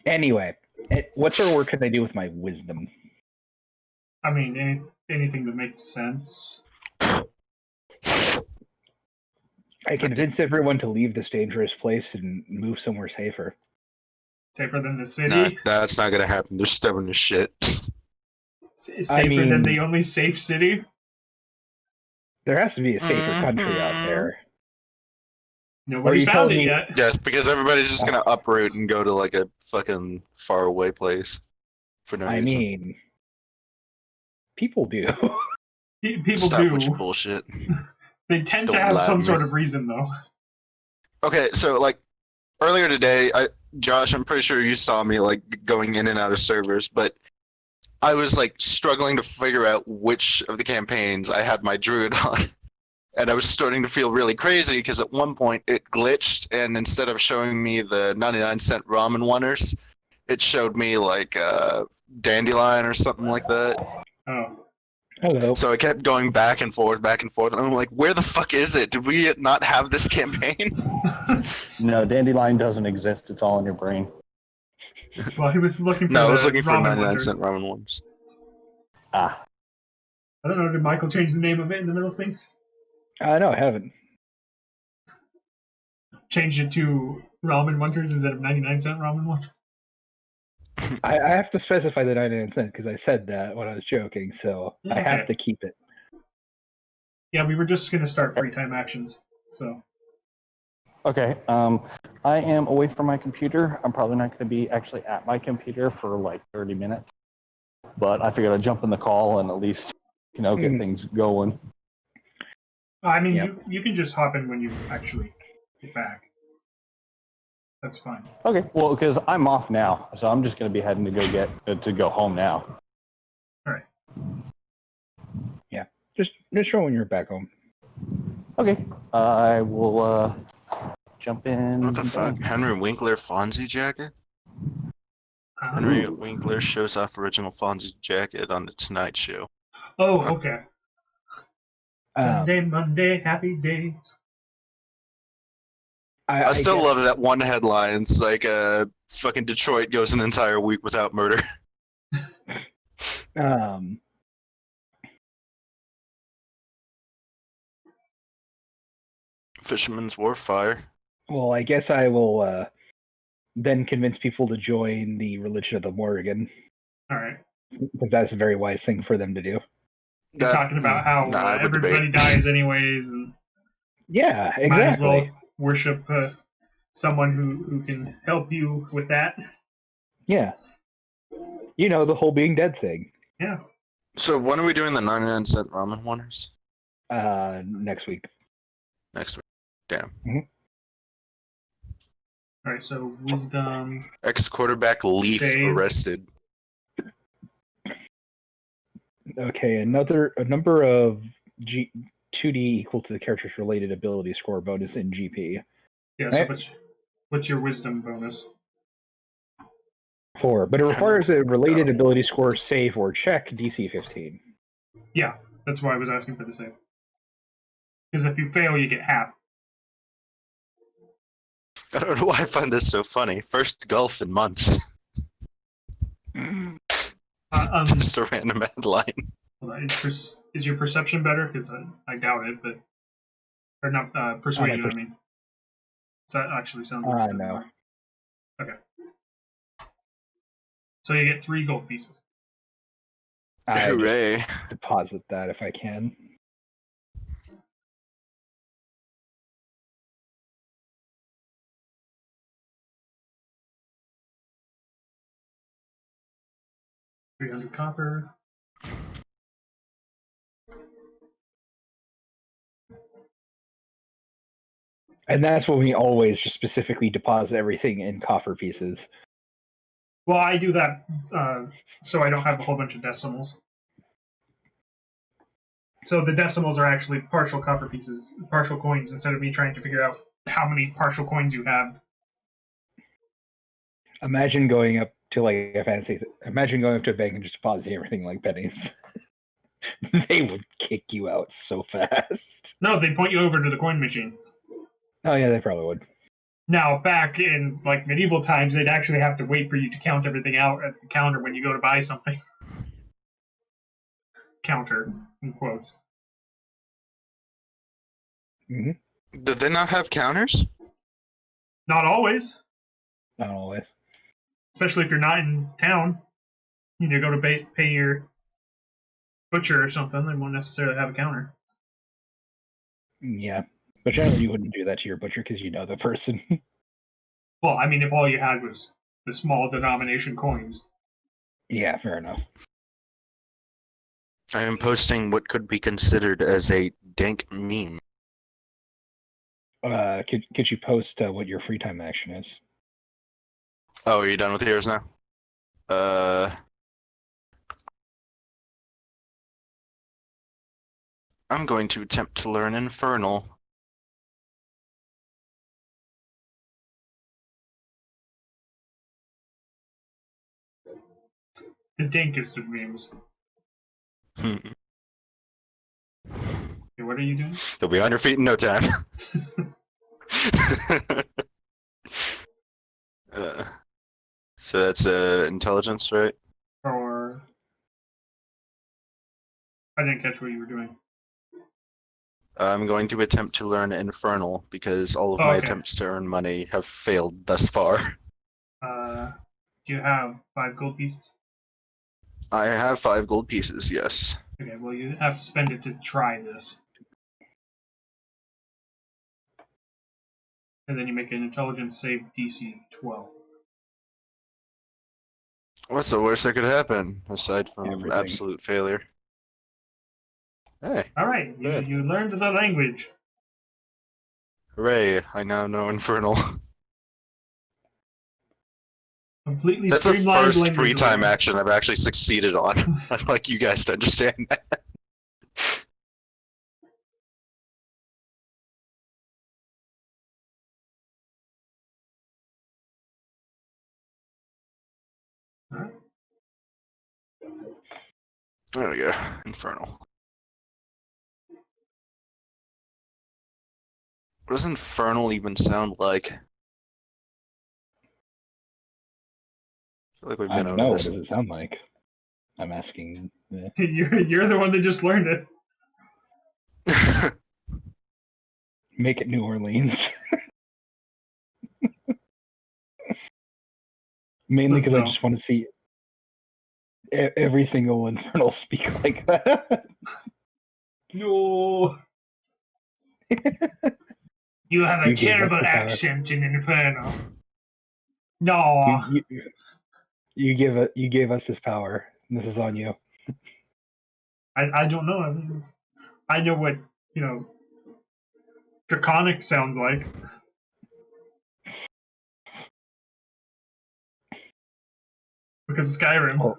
Anyway, what sort of work can I do with my wisdom? I mean, anything that makes sense. I convince everyone to leave this dangerous place and move somewhere safer. Safer than the city? Nah, that's not gonna happen. They're stubborn as shit. Safer than the only safe city? There has to be a safer country out there. Nobody's found it yet. Yes, because everybody's just gonna uproot and go to like a fucking faraway place for no reason. I mean, people do. People Stop do. with your bullshit. They tend to have some sort of reason, though. Okay, so like earlier today, Josh, I'm pretty sure you saw me like going in and out of servers, but I was like struggling to figure out which of the campaigns I had my druid on. And I was starting to feel really crazy because at one point it glitched, and instead of showing me the 99-cent ramen wonders, it showed me like dandelion or something like that. Oh. Hello. So I kept going back and forth, and I'm like, where the fuck is it? Did we not have this campaign? No, dandelion doesn't exist. It's all in your brain. Well, he was looking for No, I was looking for ramen 99-cent ramen ones. Ah. I don't know, did Michael change the name of it in the middle of things? No, I haven't. Change it to Ramen Wonders instead of 99-cent Ramen Wonders? I have to specify the 99 cents because I said that when I was joking, so I have to keep it. Yeah, we were just going to start free time actions, so. Okay, I am away from my computer. I'm probably not going to be actually at my computer for like 30 minutes. But I figured I'd jump in the call and at least, get things going. I mean, you can just hop in when you actually get back. That's fine. Okay, well, because I'm off now, so I'm just going to be heading to go home now. All right. Yeah, just show when you're back home. Okay, I will jump in. What the fuck? Henry Winkler Fonzie jacket? Henry Winkler shows off original Fonzie jacket on the Tonight Show. Oh, okay. Sunday, Monday, happy days. I still love that one headline. It's like fucking Detroit goes an entire week without murder. Fisherman's Wharf fire. Well, I guess I will then convince people to join the religion of the Morrigan. All right. Because that's a very wise thing for them to do. You're talking about how everybody dies anyways, and yeah, exactly. Might as well worship someone who can help you with that. Yeah. The whole being dead thing. Yeah. So when are we doing the 99-cent ramen wonders? Next week. Next week. Damn. Mm-hmm. All right, so wisdom. Ex-quarterback Leaf arrested. Okay, a number of 2D equal to the character's related ability score bonus in GP. Yeah, so what's your wisdom bonus? 4, but it requires a related ability score save or check DC 15. Yeah, that's why I was asking for the save. Because if you fail, you get half. I don't know why I find this so funny. First Gulf in months. Just a random headline. Is your perception better? Because I doubt it, but or not persuasion. I mean, does that actually sound? No. Okay. So you get 3 gold pieces. Hooray! Deposit that if I can. $300 copper. And that's when we always just specifically deposit everything in copper pieces. Well, I do that so I don't have a whole bunch of decimals. So the decimals are actually partial copper pieces, partial coins, instead of me trying to figure out how many partial coins you have. Imagine going up to Imagine going up to a bank and just depositing everything like pennies. They would kick you out so fast. No, they point you over to the coin machine. Oh yeah, they probably would. Now, back in like medieval times, they'd actually have to wait for you to count everything out at the counter when you go to buy something. Counter, in quotes. Mm-hmm. Did they not have counters? Not always. Not always. Especially if you're not in town. You go to pay your butcher or something, they won't necessarily have a counter. Yeah. But generally you wouldn't do that to your butcher because you know the person. Well, I mean, if all you had was the small denomination coins. Yeah, fair enough. I am posting what could be considered as a dank meme. Could you post what your free time action is? Oh, are you done with yours now? I'm going to attempt to learn Infernal. The dankest of memes. Hmm. Okay, what are you doing? You'll be on your feet in no time. So that's intelligence, right? Or I didn't catch what you were doing. I'm going to attempt to learn Infernal because all of my Okay. attempts to earn money have failed thus far. Do you have 5 gold pieces? I have 5 gold pieces, yes. Okay, well you have to spend it to try this. And then you make an intelligence save DC 12. What's the worst that could happen aside from Everything. absolute failure? Hey, Alright, Good. you learned the language. hooray, I now know Infernal. Completely That's the streamlined first language free time learning. action I've actually succeeded on. I'd like you guys to understand that. Alright. There we go, Infernal. What does Infernal even sound like? I feel like we've I been don't over know. What this. does it sound like? I'm asking. You're the one that just learned it. Make it New Orleans. Mainly because I No. just want to see every single Infernal speak like that. No. You have a You gave us terrible the power. accent in Inferno. No. You gave us this power. And this is on you. I don't know. I mean, I know what, Draconic sounds like. Because of Skyrim. Oh.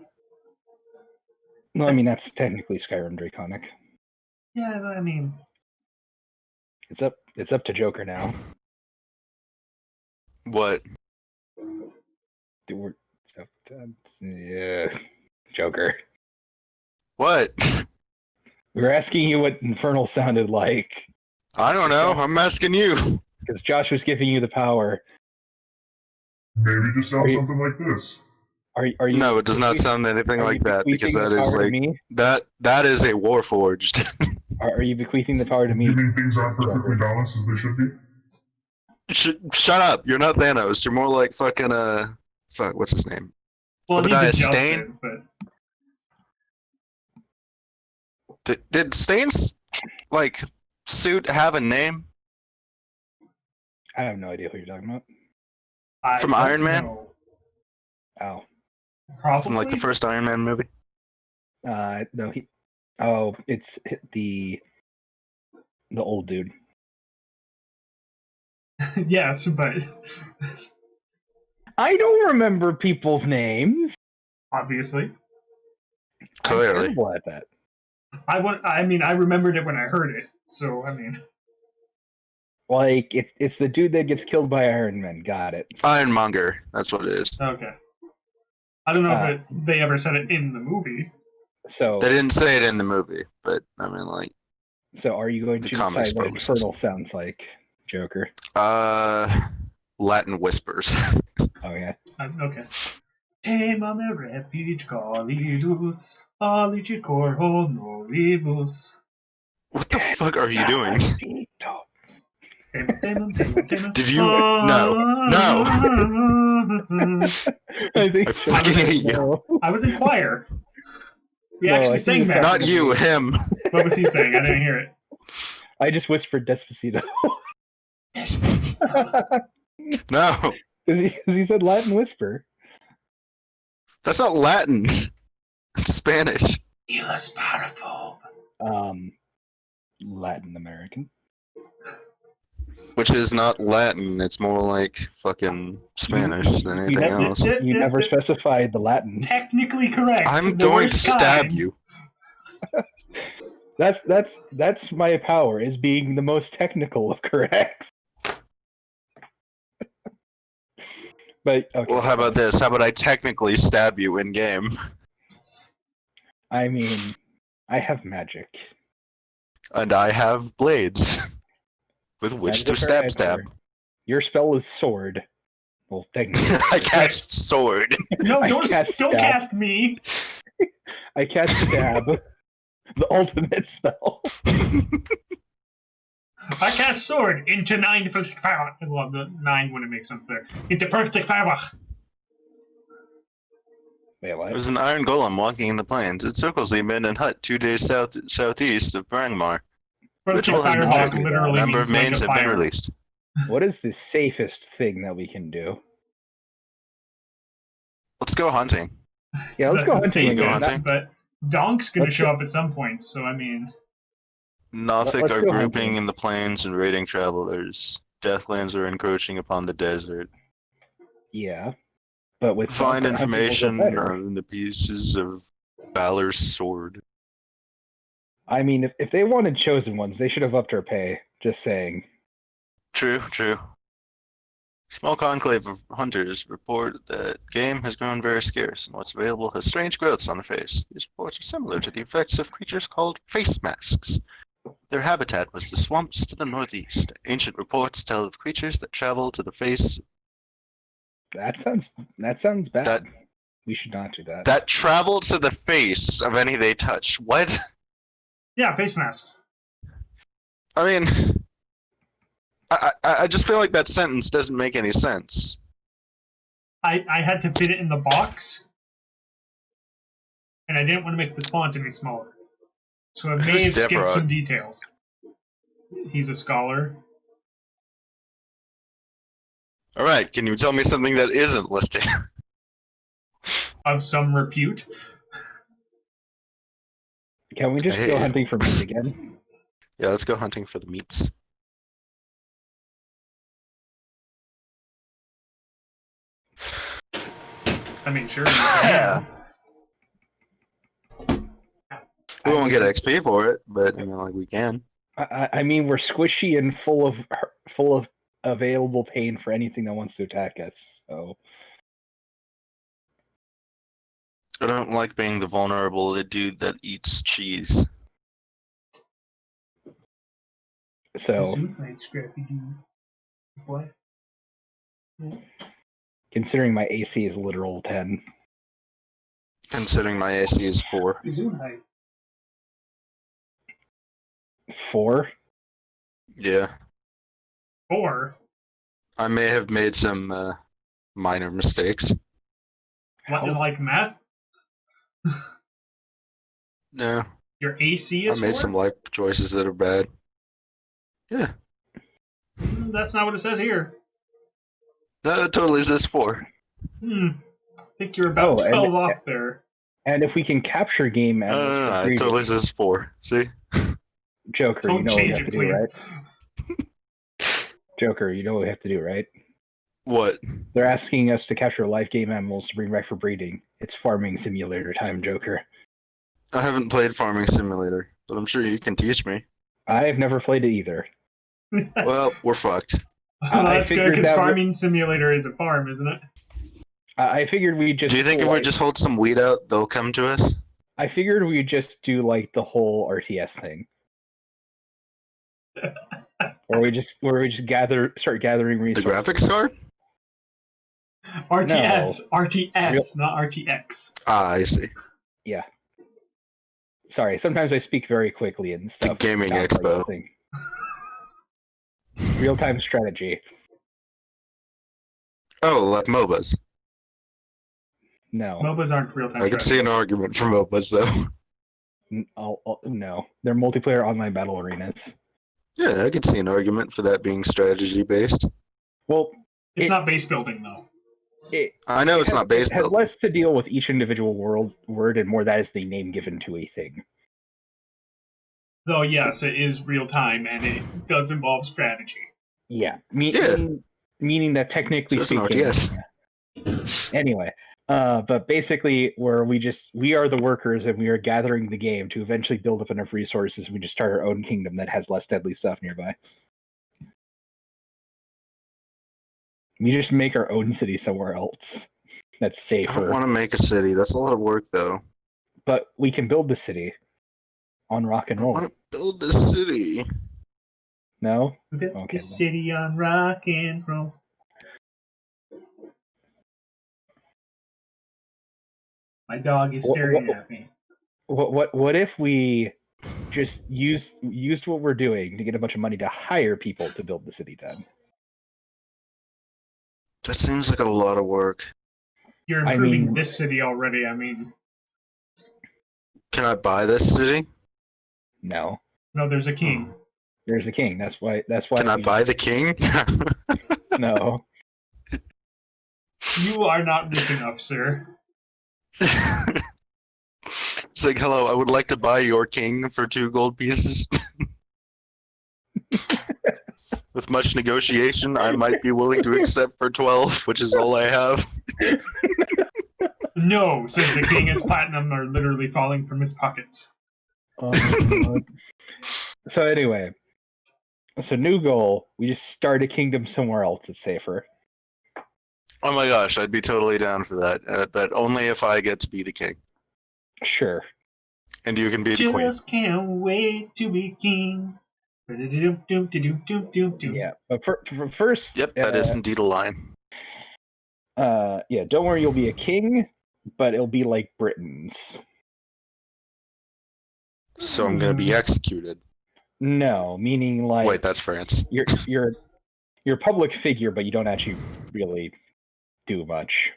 No, I mean that's technically Skyrim Draconic. Yeah, but I mean, It's up to Joker now. What? Yeah, Joker. What? We were asking you what Infernal sounded like I don't know. I'm asking you. because Josh was giving you the power. Maybe just sound Are you- something like this. Are you? No, it does not sound anything are like you that because bequeathing that the is power to like me? that is a Warforged. Are you bequeathing the power to me? You mean things aren't perfectly balanced as they should be? Shut up! You're not Thanos. You're more like fucking fuck. What's his name? well, it Obadiah needs Stane? adjusted, but Did Stain's like suit have a name? I have no idea who you're talking about. I From don't Iron Man? know. Oh, Probably. From like the first Iron Man movie? no, he. Oh, it's the old dude. Yes, but I don't remember people's names. obviously, I'm Clearly. terrible at that. I mean, I remembered it when I heard it. So I mean, Like it's the dude that gets killed by Iron Man. Got it. Ironmonger. That's what it is. okay. I don't know if they ever said it in the movie. So They didn't say it in the movie, but I mean, like, are you going The to comics decide what purposes. Infernal sounds like, Joker? Latin whispers. Oh yeah. Okay. Te mame repit calidus, alicit cor honoribus. What the fuck are you doing? Did you? No. No. I think I fucking hate you. no. I was in choir. We No, I actually think sang it's that. Not you, him. What was he saying? I didn't hear it. I just whispered Despacito. No. Because he said Latin whisper. That's not Latin. It's Spanish. Elas paraphobe. Latin American. Which is not Latin. It's more like fucking Spanish than anything else. You never specified the Latin. Technically correct. I'm The going to worst stab kind. you. That's my power, is being the most technical of corrects. But okay. Well, how about this? How about I technically stab you in game? I mean, I have magic. And I have blades. With which to That is a fair stab. answer. Your spell is sword. Well, technically. I cast sword. No, I don't cast don't stab. cast me. I cast stab. The ultimate spell. I cast sword into 9 perfect power. Well, the 9 wouldn't make sense there. Into perfect power. Wait, what? There's an iron golem walking in the plains. It circles the abandoned hut 2 days southeast of Brangmar. Perfect Ritual has been firewalk triggered. A literally number of means mains like have a been fire. released. What is the safest thing that we can do? Let's go hunting. Yeah, let's That's go the hunting Go again. hunting. But Donk's gonna Let's show go- up at some point, so I mean, Nothic Let's are go grouping hunting. in the plains and raiding travelers. Deathlands are encroaching upon the desert. Yeah. But with Find Valkyrie hunting will go information better. on the pieces of Valor's sword. I mean, if they wanted chosen ones, they should have upped our pay. Just saying. True, true. Small conclave of hunters report that game has grown very scarce, and what's available has strange growths on the face. These reports are similar to the effects of creatures called face masks. Their habitat was the swamps to the northeast. Ancient reports tell of creatures that travel to the face That sounds bad. That- We should not do that. that travel to the face of any they touch. What? yeah, face masks. I mean, I just feel like that sentence doesn't make any sense. I had to fit it in the box, and I didn't want to make the font any smaller, so I may Who's have skipped Deborah? some details. He's a scholar. All right, can you tell me something that isn't listed? Of some repute. Can we just I hate go you. hunting for meat again? Yeah, let's go hunting for the meats. I mean, sure. Yeah. We won't get XP for it, but like we can. I mean, we're squishy and full of available pain for anything that wants to attack us. So I don't like being the vulnerable dude that eats cheese. What? considering my AC is literal 10. Considering my AC is 4. 4? Yeah. 4? I may have made some minor mistakes. What, like math? No, Your AC I is made 4? some life choices that are bad. Yeah, That's not what it says here. that totally says 4. I think you're about Oh, and- 12 off there. And if we can capture game No, animals for it breeding- totally says 4. See? Joker, you Don't know what we change have it, to do, please. right? Joker, you know what we have to do, right? What? They're asking us to capture live game animals to bring back for breeding. It's farming simulator time, Joker. I haven't played Farming Simulator, but I'm sure you can teach me. I've never played it either. Well, we're fucked. Well, I that's good figured because that Farming Simulator is a farm, isn't it? I figured we'd just Do you think if we like, just hold some weed out, they'll come to us? I figured we'd just do like the whole RTS thing. Or we just start gathering The resources. graphics card? RTS, RTS, not RTX. Ah, I see. Yeah. Sorry, sometimes I speak very quickly and stuff. gaming without expo. realizing. Real-time strategy. Oh, like MOBAs. No. MOBAs aren't real-time I could strategy. see an argument for MOBAs, though. No. They're multiplayer online battle arenas. Yeah, I could see an argument for that being strategy-based. Well, It's not base building, though. I know it's not based It has built. less to deal with each individual word and more that is the name given to a thing. Though, yes, it is real-time, and it does involve strategy. Yeah. Yeah. Meaning that technically So it's an speaking. RTS. Anyway, but basically, where we are the workers and we are gathering the game to eventually build up enough resources, we just start our own kingdom that has less deadly stuff nearby. We just make our own city somewhere else that's I don't safer. want to make a city. That's a lot of work, though. But we can build the city on rock and I roll. want to build this city. No? We built Okay, the city on rock and roll. My dog is staring at me. What if we just used what we're doing to get a bunch of money to hire people to build the city then? That seems like a lot of work. You're I improving mean- this city already. I mean, Can I buy this city? No. no, there's a king. There's a king. That's why Can I buy the king? No. You are not rich enough, sir. It's like, hello, I would like to buy your king for 2 gold pieces. With much negotiation, I might be willing to accept for 12, which is all I have. No, says the king. His platinum are literally falling from his pockets. Oh my God. So anyway, so new goal: we just start a kingdom somewhere else that's safer. Oh my gosh, I'd be totally down for that. But only if I get to be the king. Sure. And you can be the queen. Just can't wait to be king. Yeah, but for first, Yep, that is indeed a line. yeah. Don't worry, you'll be a king, but it'll be like Britain's. So I'm gonna be executed. No, meaning like Wait, that's France. you're a public figure, but you don't actually really do much.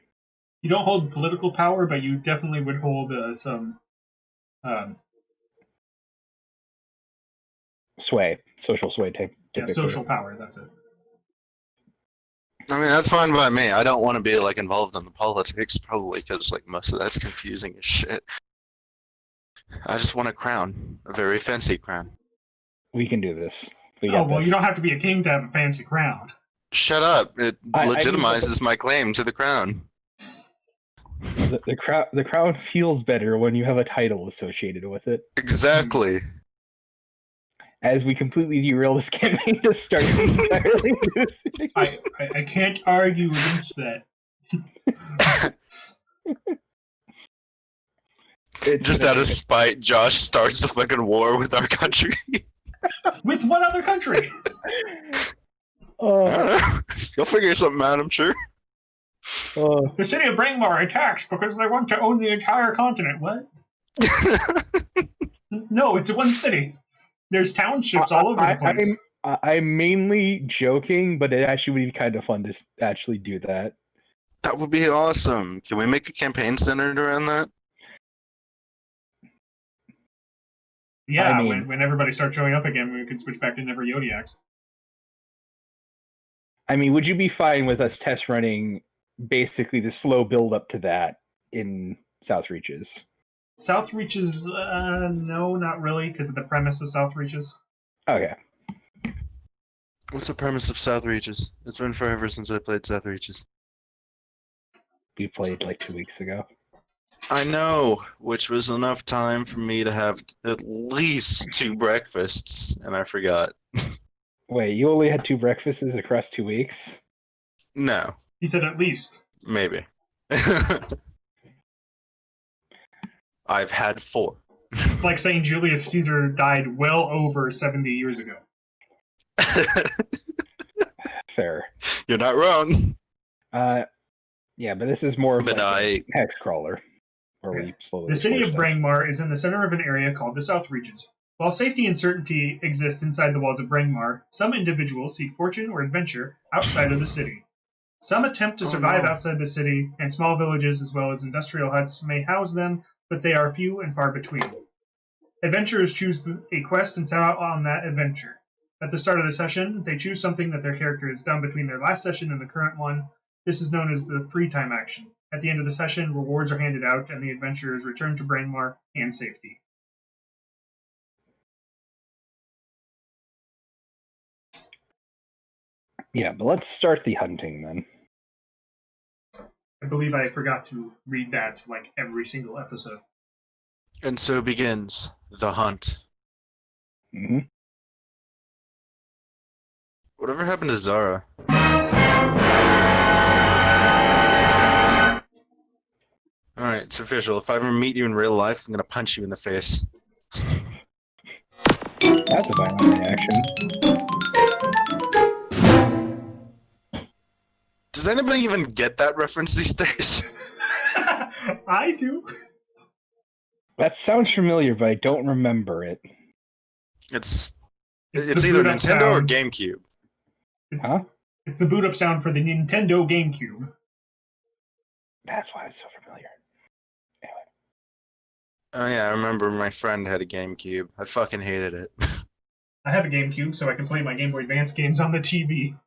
You don't hold political power, but you definitely would hold some Sway, social sway type. yeah, social power. That's it. I mean, that's fine by me. I don't want to be like involved in the politics, probably because like most of that's confusing as shit. I just want a crown, a very fancy crown. We can do this. Oh well, you don't have to be a king to have a fancy crown. Shut up! It I legitimizes my claim to the crown. The crown feels better when you have a title associated with it. Exactly. As we completely derail this campaign to start entirely new city. I can't argue against that. It's Just gonna out of be- spite, Josh starts a fucking war with our country. With what other country? You'll figure something out, I'm sure. The city of Brangmar attacks because they want to own the entire continent. What? No, it's one city. There's townships all over the place. I'm mainly joking, but it actually would be kind of fun to actually do that. That would be awesome. Can we make a campaign centered around that? Yeah, I mean- when everybody starts showing up again, we can switch back to Never Yodiacs. I mean, would you be fine with us test running basically the slow build up to that in South Reaches? South Reaches, no, not really, because of the premise of South Reaches. Okay. What's the premise of South Reaches? It's been forever since I played South Reaches. We played like 2 weeks ago. I know, which was enough time for me to have at least 2 breakfasts, and I forgot. Wait, you only had 2 breakfasts across 2 weeks? No, He said at least. maybe. I've had 4. It's like saying Julius Caesar died well over 70 years ago. Fair. You're not wrong. Yeah, but this is more of But like a I- hex crawler, where we slowly. The city explore of stuff. Brangmar is in the center of an area called the South Regions. While safety and certainty exist inside the walls of Brangmar, some individuals seek fortune or adventure outside of the city. Some attempt to survive outside the city, and small villages as well as industrial huts may house them, but they are few and far between. Adventurers choose a quest and set out on that adventure. At the start of the session, they choose something that their character has done between their last session and the current one. This is known as the free time action. At the end of the session, rewards are handed out, and the adventurers return to Brangmar and safety. Yeah, but let's start the hunting then. I believe I forgot to read that like every single episode. And so begins the hunt. Hmm. Whatever happened to Zara? Alright, it's official. If I ever meet you in real life, I'm gonna punch you in the face. That's a violent reaction. Does anybody even get that reference these days? I do. That sounds familiar, but I don't remember it. It's the either boot up Nintendo or sound. GameCube. Huh? It's the boot up sound for the Nintendo GameCube. That's why it's so familiar. Anyway. Oh yeah, I remember my friend had a GameCube. I fucking hated it. I have a GameCube, so I can play my Game Boy Advance games on the TV.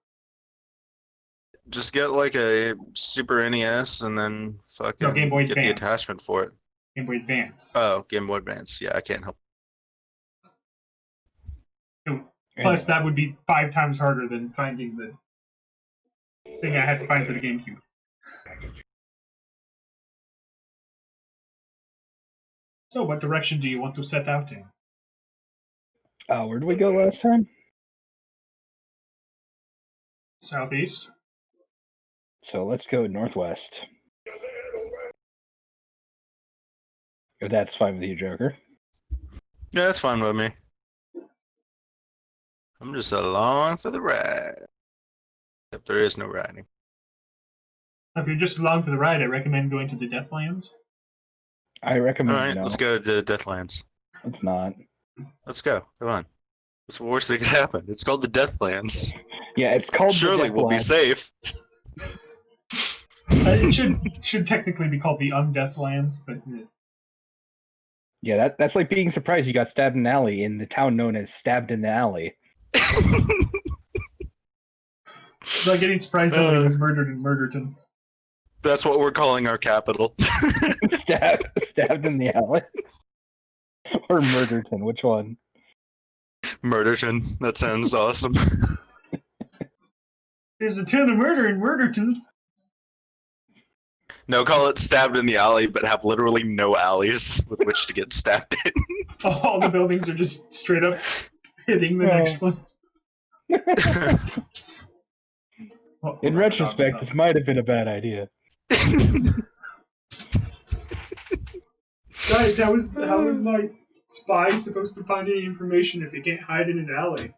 Just get like a Super NES and then fucking Game Boy get the Advance. attachment for it. Game Boy Advance. Oh, Game Boy Advance. Yeah, I can't help. Plus, that would be 5 times harder than finding the thing I had to find for the GameCube. So, what direction do you want to set out in? Where did we go last time? Southeast? So let's go northwest. If that's fine with you, Joker. Yeah, that's fine with me. I'm just along for the ride. Except there is no riding. If you're just along for the ride, I recommend going to the Deathlands. I recommend Alright, no. let's go to Deathlands. Let's not. Let's go. Come on. What's the worst that could happen? It's called the Deathlands. Yeah, it's called. Surely we'll be safe. It should technically be called the Undeathlands, but Yeah, that's like being surprised you got stabbed in an alley in the town known as Stabbed in the Alley. it's like getting surprised somebody was murdered in Murderton. That's what we're calling our capital. Stabbed in the Alley. Or Murderton, which one? Murderton. That sounds awesome. There's a ton of murder in Murderton. No, call it Stabbed in the Alley, but have literally no alleys with which to get stabbed in. All the buildings are just straight up hitting the next one. In retrospect, this might have been a bad idea. Guys, how is my spy supposed to find any information if he can't hide in an alley?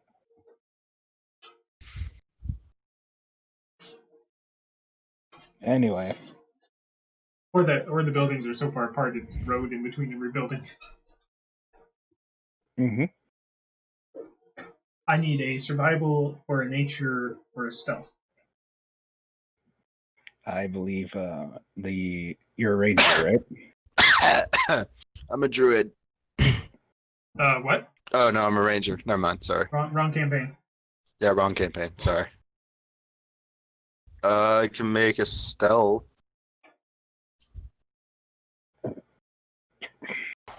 Anyway. Or the buildings are so far apart it's a road in between every building. Mm-hmm. I need a survival or a nature or a stealth. I believe you're a ranger, right? I'm a druid. What? Oh no, I'm a ranger. Never mind. Sorry. Wrong campaign. Yeah, wrong campaign. Sorry. I can make a stealth.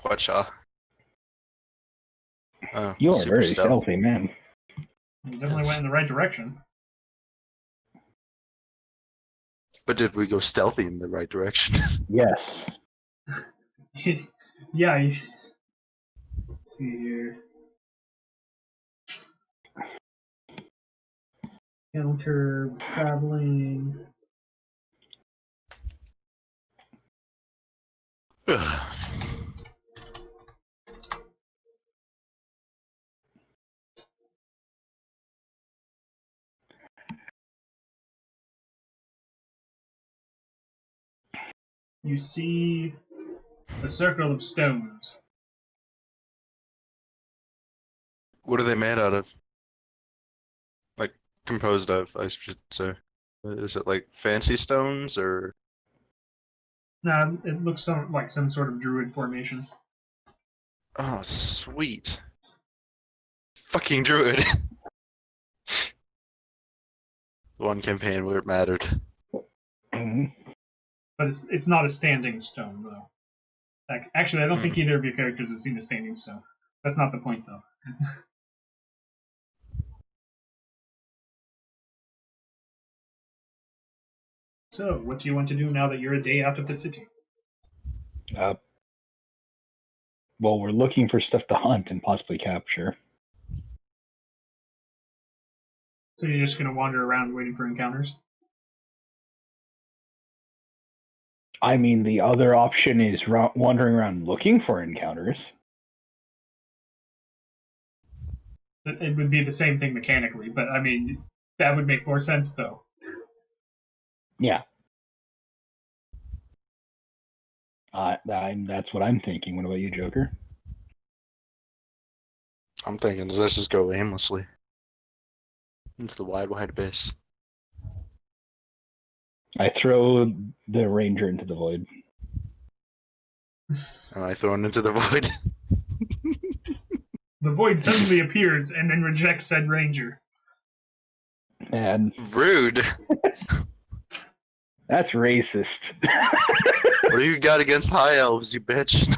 Whatcha? Oh, You're super very stealth. stealthy, man. You definitely went in the right direction. But did we go stealthy in the right direction? Yes. Yeah. Let's see here. Counter traveling. you see a circle of stones. What are they made out of? Like, composed of, I should say. Is it like fancy stones or? It looks like some sort of druid formation. Oh, sweet. Fucking druid. The one campaign where it mattered. Mhm. But it's not a standing stone, though. Actually, I don't think either of your characters have seen a standing stone. That's not the point, though. So, what do you want to do now that you're a day out of the city? Well, we're looking for stuff to hunt and possibly capture. So you're just going to wander around waiting for encounters? I mean, the other option is wandering around looking for encounters. It would be the same thing mechanically, but I mean, that would make more sense, though. Yeah. That's what I'm thinking. What about you, Joker? I'm thinking, let's just go aimlessly into the wide, wide abyss. I throw the ranger into the void. And I throw it into the void. The void suddenly appears and then rejects said ranger. And Rude. that's racist. What do you got against high elves, you bitch?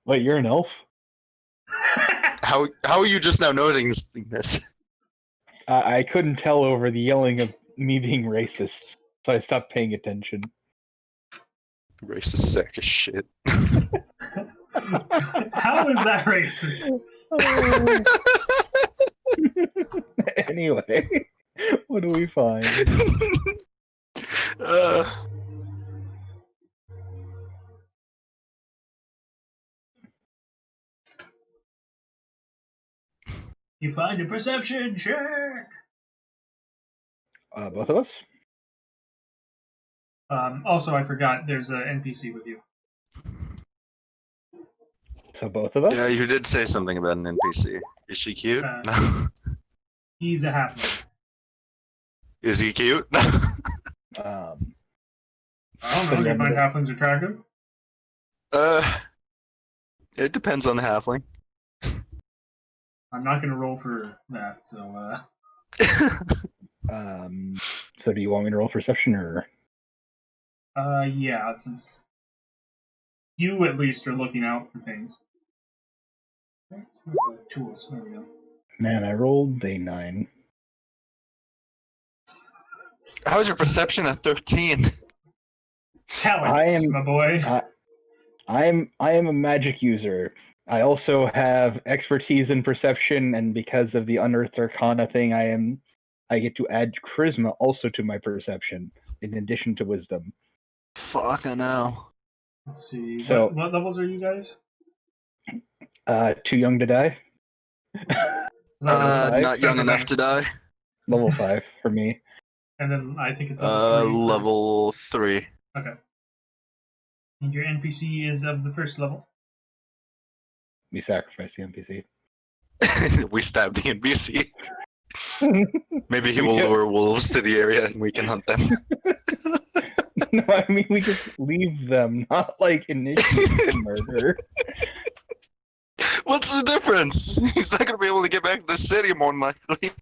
Wait, you're an elf? How are you just now noticing this? I couldn't tell over the yelling of me being racist, so I stopped paying attention. Racist sack of shit. How is that racist? Anyway, what do we find? You find a perception check. Both of us? Also, I forgot there's an NPC with you. So both of us? Yeah, you did say something about an NPC. Is she cute? No. He's a halfling. Is he cute? I don't know. Do you find halflings attractive? It depends on the halfling. I'm not going to roll for that, so. So do you want me to roll perception or? Yeah, since you at least are looking out for things. Tools. There we go. Man, I rolled a 9. How's your perception at 13? Talents, my boy. I am a magic user. I also have expertise in perception, and because of the Unearthed Arcana thing, I get to add charisma also to my perception, in addition to wisdom. Fuck, I know. Let's see. So, what levels are you guys? Too young to die. Not young enough to die. Level 5 for me. And then I think it's level 3. Level 3. Okay. And your NPC is of the first level? We sacrifice the NPC. We stab the NPC. Maybe he will lure wolves to the area and we can hunt them. No, I mean we just leave them, not like initiate murder. What's the difference? He's not going to be able to get back to the city more than likely.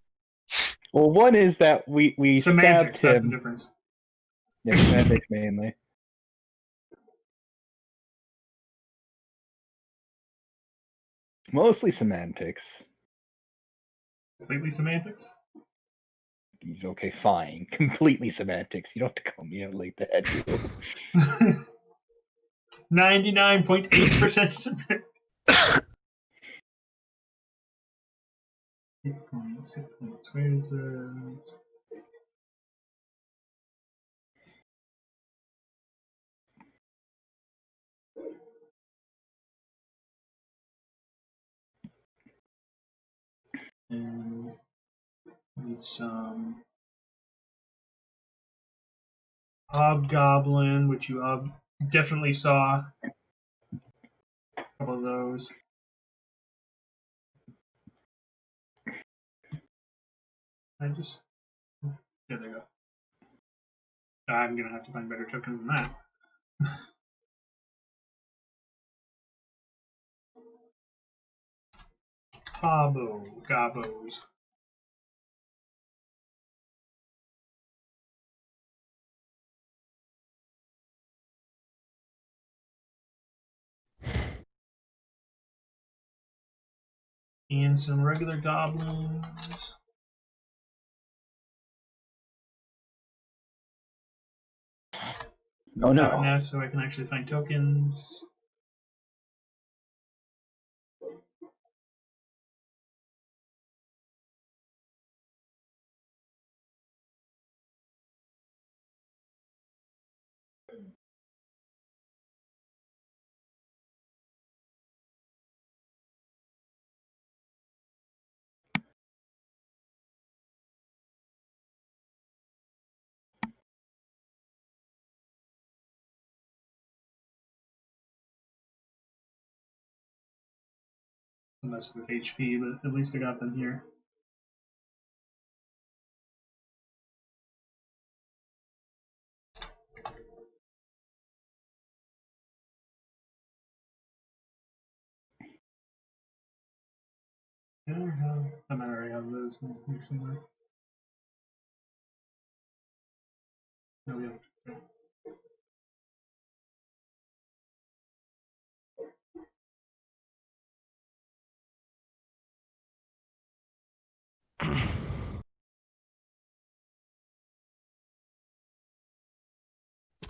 Well, one is that we Semantics, stabbed that's the him. difference. Yeah, semantics mainly. Mostly semantics. Completely semantics? Okay, fine. Completely semantics. You don't have to call me out like that. 99.8% semantics. 6 points. Where is it? And it's Hobgoblin, which you definitely saw a couple of those. There they go. I'm gonna have to find better tokens than that. Gobos. And some regular goblins. Oh no. Darkness, so I can actually find tokens. Mess with HP, but at least I got them here. I might already have those. No, we have.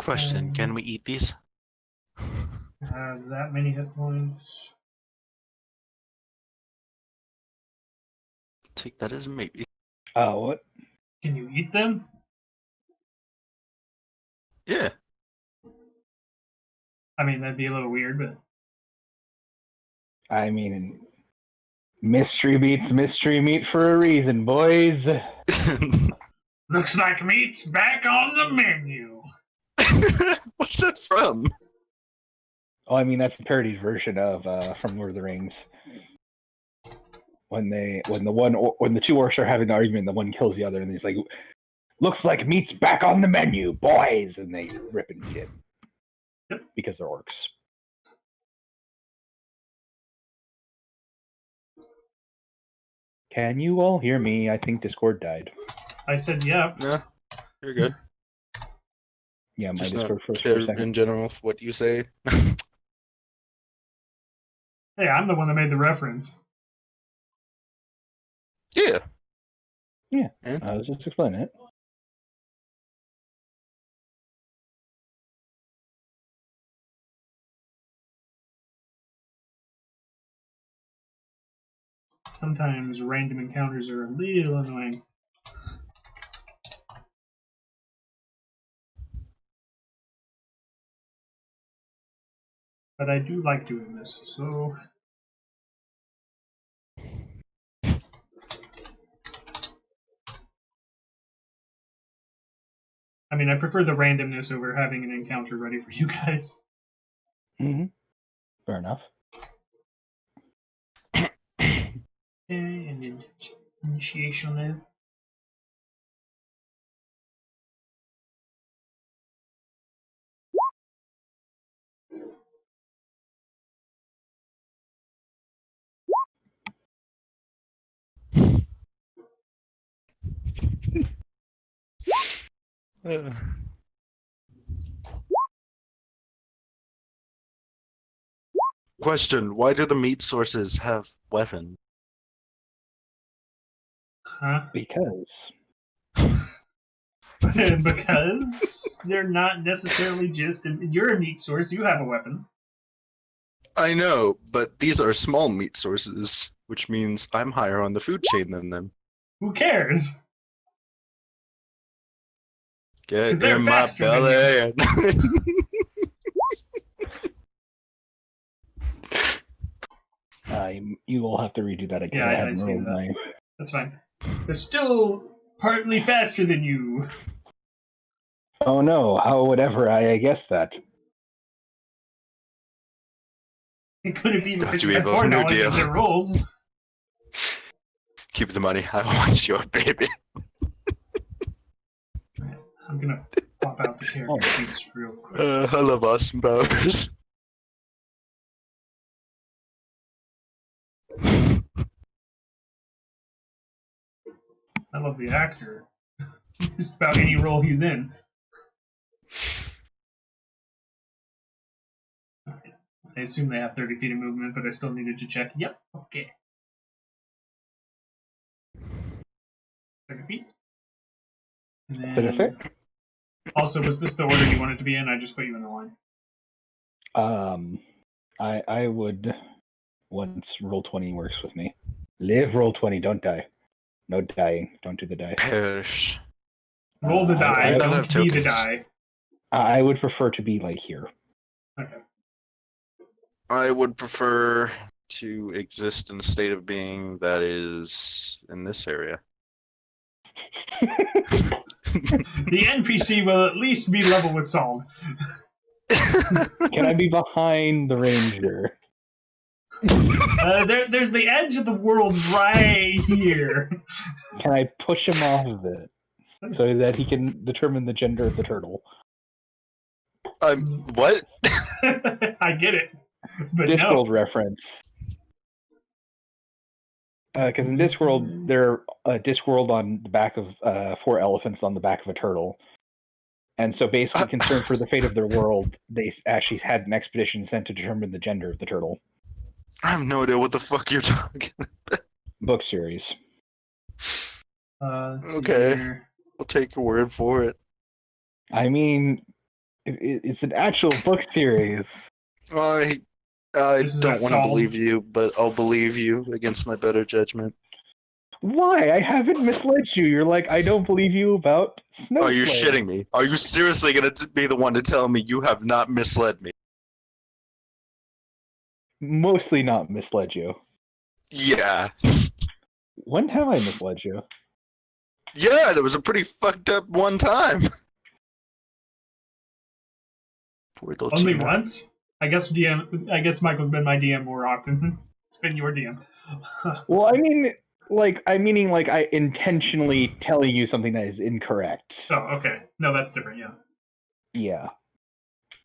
Question: can we eat these? Have that many hit points. Take that as a maybe. Oh, what? Can you eat them? Yeah. I mean, that'd be a little weird, but I mean, mystery meat's mystery meat for a reason, boys. looks like meat's back on the menu. What's that from? Oh, I mean, that's a parodied version of from Lord of the Rings. When the two orcs are having the argument, the one kills the other, and he's like, "Looks like meat's back on the menu, boys!" And they rip and eat it. Yep. Because they're orcs. Can you all hear me? I think Discord died. I said, yeah. Yeah, you're good. Yeah, my Just Discord not froze for a care second. in general what you say. Hey, I'm the one that made the reference. Yeah. Yeah, Yeah. I was just explaining it. Sometimes random encounters are a little annoying. But I do like doing this, so... I mean, I prefer the randomness over having an encounter ready for you guys. Mm-hmm. Fair enough. And then initiation live. Question: why do the meat sources have weapons? Huh? Because Because they're not necessarily just... You're a meat source, you have a weapon. I know, but these are small meat sources, which means I'm higher on the food chain than them. Who cares? Get 'Cause they're in my faster than belly. you will have to redo that again. Yeah, I I hadn't see rolled that. my... That's fine. They're still partly faster than you. Oh no, how would ever I guess that? It couldn't be Don't because you you had evil, new foreknowledge deal. of their rolls. Keep the money. I want your baby. Alright, I'm gonna pop out the character sheets real quick. I love Austin Powers. I love the actor. Just about any role he's in. Alright. I assume they have 30 feet of movement, but I still needed to check. Yep, okay. 30 feet. And Did it fit? Also, was this the order you wanted to be in? I just put you in the line. I would once roll 20 works with me. Live roll 20, don't die. No dying. Don't do the die. Perish. Roll the die, I don't don't have be the tokens. die. I would prefer to be like here. Okay. I would prefer to exist in a state of being that is in this area. The NPC will at least be level with Zomg. Can I be behind the ranger? There's the edge of the world right here. Can I push him off of it so that he can determine the gender of the turtle? What? I get it, but Discworld no. reference. Because in Discworld, there are Discworld on the back of 4 elephants on the back of a turtle. And so basically concerned for the fate of their world, they actually had an expedition sent to determine the gender of the turtle. I have no idea what the fuck you're talking about. Book series. Okay. Here. I'll take your word for it. I mean, it's an actual book series. I This is don't a want to Zomg. believe you, but I'll believe you against my better judgment. Why? I haven't misled you. You're like, I don't believe you about Snowflake. Are you shitting me? Are you seriously going to be the one to tell me you have not misled me? Mostly not misled you. Yeah. When have I misled you? Yeah, there was a pretty fucked up one time. Poor little Only Gina. once? I guess Michael's been my DM more often. It's been your DM. Well, I mean, I intentionally telling you something that is incorrect. Oh, okay. No, that's different. Yeah. Yeah,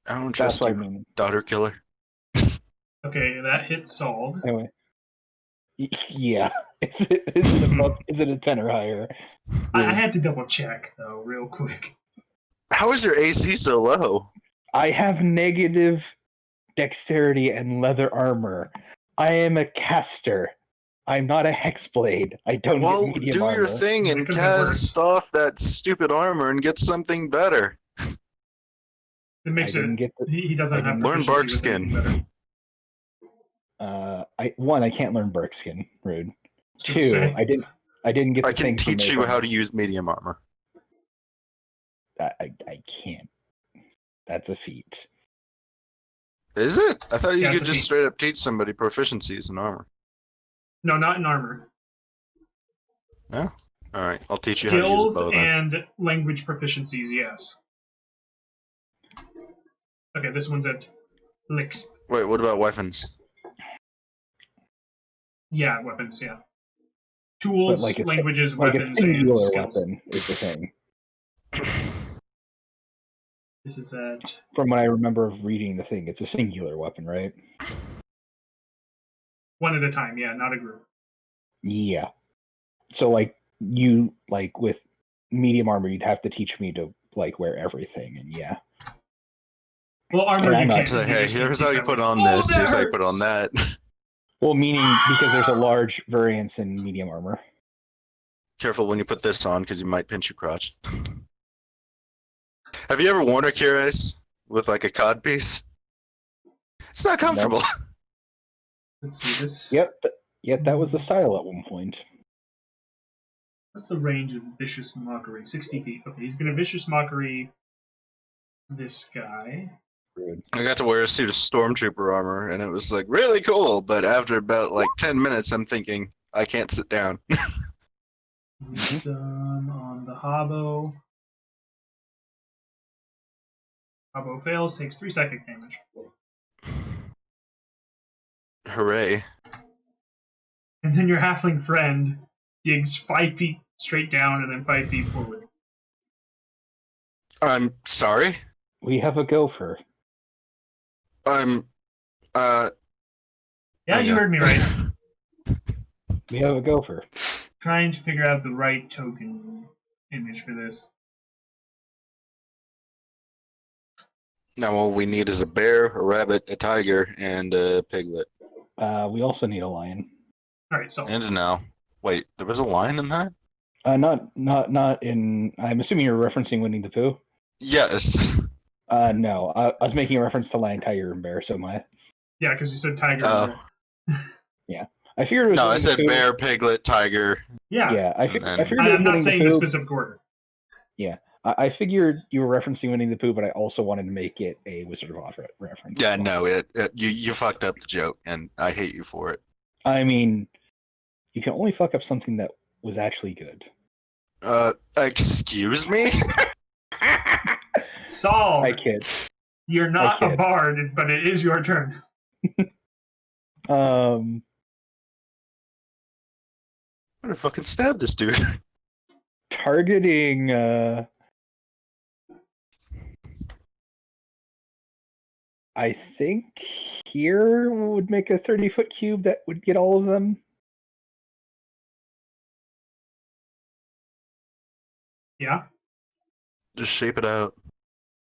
I don't that's trust what I you, mean. daughter killer. Okay, that hits Zomg. Anyway. Yeah. Is it a 10 or higher? I had to double check though, real quick. How is your AC so low? I have negative dexterity and leather armor. I am a caster. I'm not a hexblade. I don't Well, get medium do armor. your thing and Because it works. cast off that stupid armor and get something better. It makes I it. didn't get the, He doesn't I have didn't- Learn proficiency with bark anything better. I can't learn bark skin. Rude. was gonna 2, say. I didn't get the I can thing from teach you Maple. how to use medium armor. I can't. That's a feat. Is it? I thought you Yeah, it's could a just feat. straight up teach somebody proficiencies in armor. No, not in armor. No? Alright, I'll teach you how to use a Skills bow then. and language proficiencies, yes. Okay, this one's at licks. Wait, what about weapons? Yeah, weapons. Yeah. Tools, But like languages, like a weapons, and singular skills. weapon is the thing. This is at From what I remember of reading the thing, it's a singular weapon, right? one at a time. Yeah, not a group. Yeah. So like with medium armor, you'd have to teach me to like wear everything, and yeah. Well, armor And I'm you not can't. Hey, just can't here's teach how you that put one. on Oh, this, that here's how you put on hurts! that. Well, meaning because there's a large variance in medium armor. Careful when you put this on, because you might pinch your crotch. Have you ever worn a cuirass with like a cod piece? It's not comfortable. Let's see this. Yep, that was the style at one point. What's the range of vicious mockery? 60 feet. Okay, he's gonna vicious mockery this guy. Rude. I got to wear a suit of stormtrooper armor, and it was like really cool. But after about like 10 minutes, I'm thinking I can't sit down. Wisdom on the Hobbo. Hobbo fails, takes 3 psychic damage. Hooray. And then your halfling friend digs 5 feet straight down and then 5 feet forward. I'm sorry? We have a gopher. I'm, Yeah, you yeah. heard me right. We have a gopher. Trying to figure out the right token image for this. Now all we need is a bear, a rabbit, a tiger, and a piglet. We also need a lion. All right, so And now, wait, there was a lion in that? Not in. I'm assuming you're referencing Winnie the Pooh. Yes. No, I was making a reference to lion, tiger, and bear. So yeah, because you said tiger. Oh. I figured it was. No, I Winnie the said Pooh. bear, piglet, tiger. Yeah. Yeah, I And then- figured. it was I'm not Winnie the saying the Pooh. specific order. I figured you were referencing Winnie the Pooh, but I also wanted to make it a Wizard of Oz reference. Yeah, no, you fucked up the joke, and I hate you for it. I mean, you can only fuck up something that was actually good. Excuse me? Saul, I kid. you're not I a kid. bard, but it is your turn. I'm gonna fucking stab this dude. Targeting. I think here would make a 30-foot cube that would get all of them. Yeah, Just shape it out.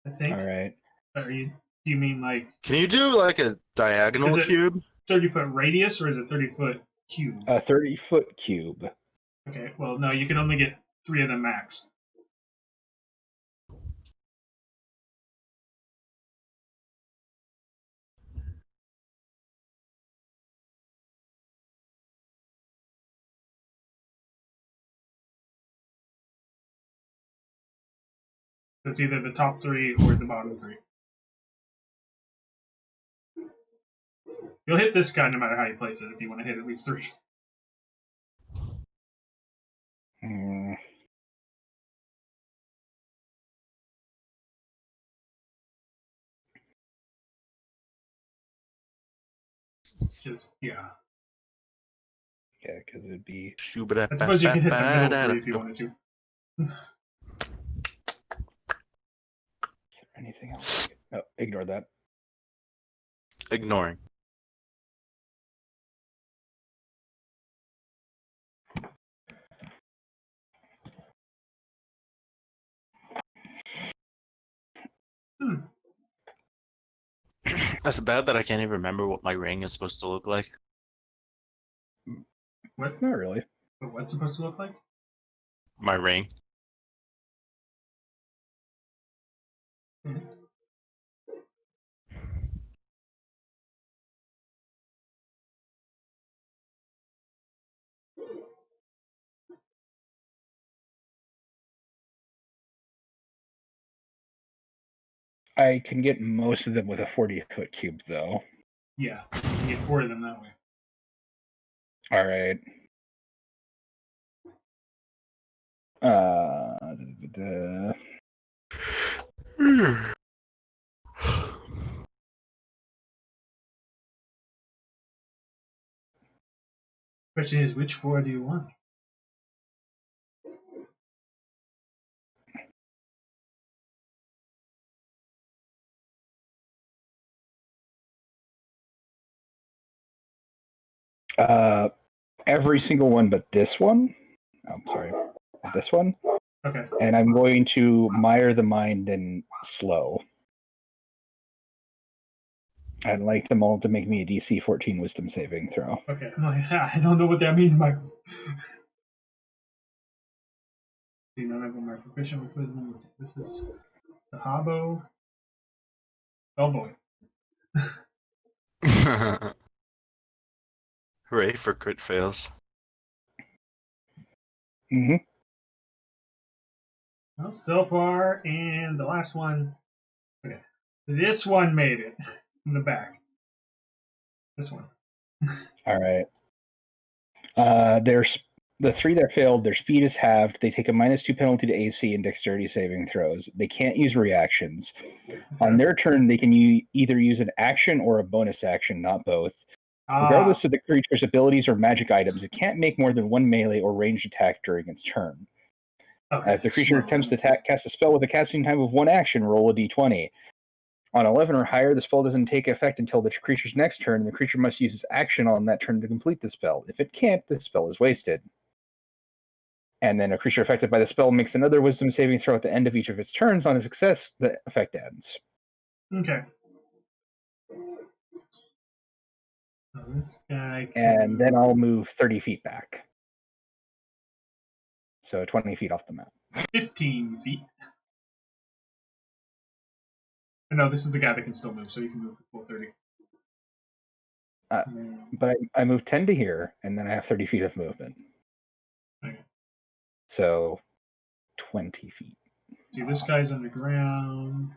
I think. All right. Do you mean like Can you do like a diagonal Is it- cube? 30-foot radius, or is it 30-foot cube? A 30-foot cube. Okay, well, no, you can only get 3 of them max. So it's either the top 3 or the bottom 3. You'll hit this guy no matter how you place it if you want to hit at least 3. Hmm. Just, yeah. Yeah, because it'd be. I suppose you can hit the middle 3 if you wanted to. Is there anything else? No, ignore that. Ignoring. That's bad that I can't even remember what my ring is supposed to look like. What? Not really. But what's supposed to look like? My ring. I can get most of them with a 40-foot cube, though. Yeah, you can get 4 of them that way. All right. Question is, which 4 do you want? Every single one but this one. Oh, I'm sorry. This one. Okay. And I'm going to mire the mind and slow. I'd like them all to make me a DC 14 wisdom saving throw. Okay. I'm like, I don't know what that means, Michael. See, none of them are proficient with wisdom. This is the Hobbo. Oh boy. Hooray for crit fails. Mm-hmm. Well, so far, and the last one. Okay. This one made it in the back. This one. All right. There's the 3 that failed. Their speed is halved. They take a -2 penalty to AC and dexterity saving throws. They can't use reactions. On their turn, they can either use an action or a bonus action, not both, Regardless of the creature's abilities or magic items, it can't make more than one melee or ranged attack during its turn. Okay. If the creature attempts to cast a spell with a casting time of 1 action, roll a d20. On 11 or higher, the spell doesn't take effect until the creature's next turn, and the creature must use its action on that turn to complete the spell. If it can't, the spell is wasted. And then a creature affected by the spell makes another wisdom saving throw at the end of each of its turns. On a success, the effect ends. Okay. So this guy And then I'll move 30 feet back. So 20 feet off the map. 15 feet. No, this is the guy that can still move, so you can move the full 30. But I move 10 to here, and then I have 30 feet of movement. Okay. So 20 feet. See, this guy's underground.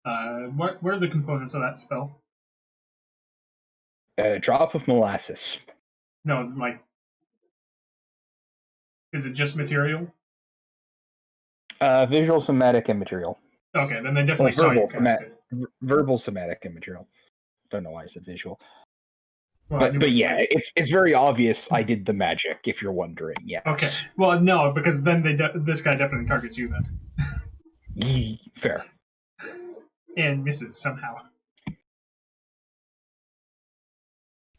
What are the components of that spell? A drop of molasses. No, like, is it just material? Visual, somatic, and material. Okay, then they definitely saw you cast it. Verbal, somatic, and material. Don't know why I said visual. Well, But yeah, it's very obvious I did the magic, if you're wondering. Yeah. Okay. Well, no, because then this guy definitely targets you then. Fair. And misses somehow.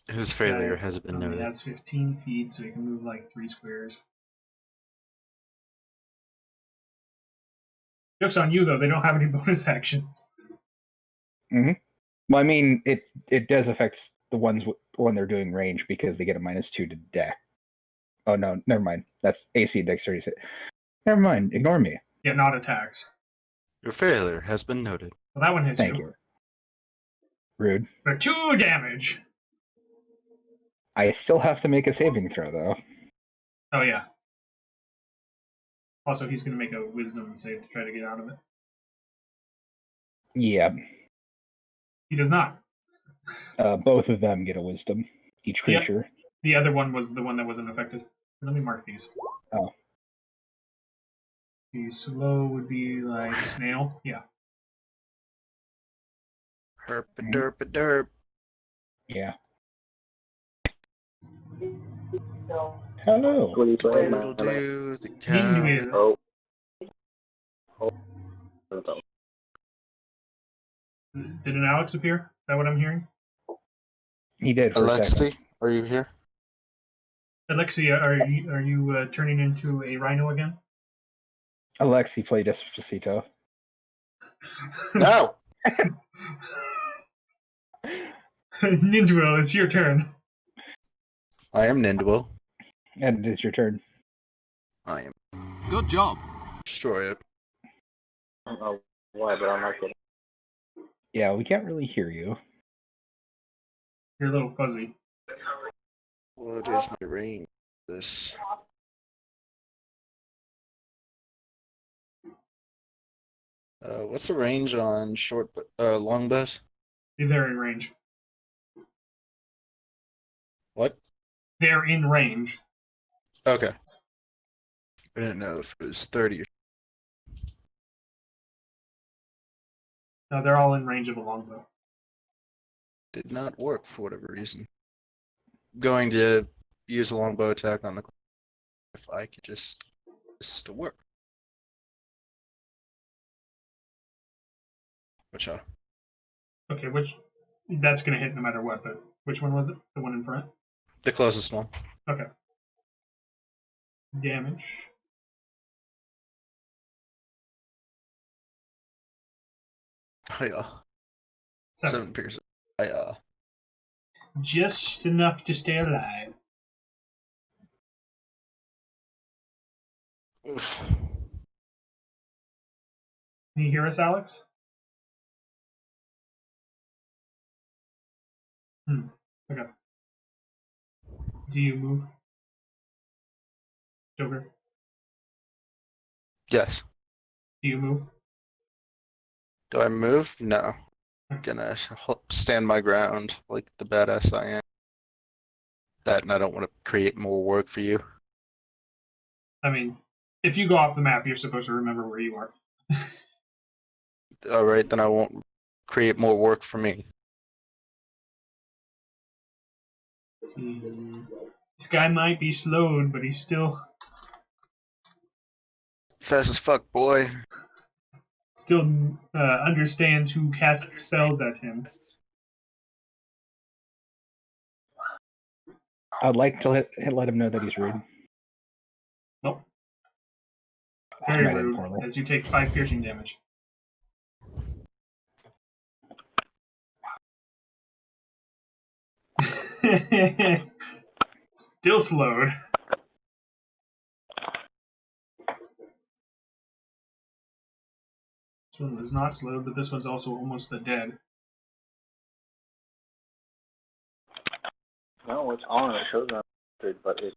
His failure has been He noted. has 15 feet, so he can move like 3 squares. Joke's on you, though. They don't have any bonus actions. Mm-hmm. Well, I mean, it does affect the ones when they're doing range because they get a -2 to deck. Oh, no, never mind. That's AC dexterity. Never mind. Ignore me. Yeah, not attacks. Your failure has been noted. Well, that one hits Thank you. Rude. For 2 damage. I still have to make a saving throw, though. Oh, yeah. Also, he's going to make a wisdom save to try to get out of it. Yeah. He does not. Both of them get a wisdom. Each creature. Yep. The other one was the one that wasn't affected. Let me mark these. Oh. The slow would be like snail. Yeah. Herp-a-derp-a-derp. Yeah. Hello. What are you playing? Doodle do the Ninduil. cow. Did an Alex appear? Is that what I'm hearing? He did for a second. Alexi, are you here? Alexia, are you turning into a rhino again? Alexi played Despacito. No! Ninduil, it's your turn. I am Ninduil. And it is your turn. I am. Good job. Destroy it. I don't know why, but I'm not kidding. Yeah, we can't really hear you. You're a little fuzzy. What is my range? This. What's the range on longbows? They're in range. What? They're in range. Okay. I didn't know if it was 30 or... No, they're all in range of a longbow. Did not work for whatever reason. Going to use a longbow attack on the... If I could just to work. Which Okay, that's gonna hit no matter what, but which one was it? The one in front? the closest one. Okay. Damage. Oh yeah. 7 pierces. Just enough to stay alive. Oof. Can you hear us, Alex? Okay. Do you move? Joker? Yes. Do you move? Do I move? No. I'm gonna stand my ground like the badass I am. That, and I don't want to create more work for you. I mean, if you go off the map, you're supposed to remember where you are. All right, then I won't create more work for me. See, this guy might be slowed, but he's still Fast as fuck, boy. understands who casts spells at him. I'd like to let him know that he's rude. Nope. That's Very my name rude, for him. as you take 5 piercing damage. Still slowed. This one was not slowed, but this one's also almost dead. No, it's on. It shows on, but it's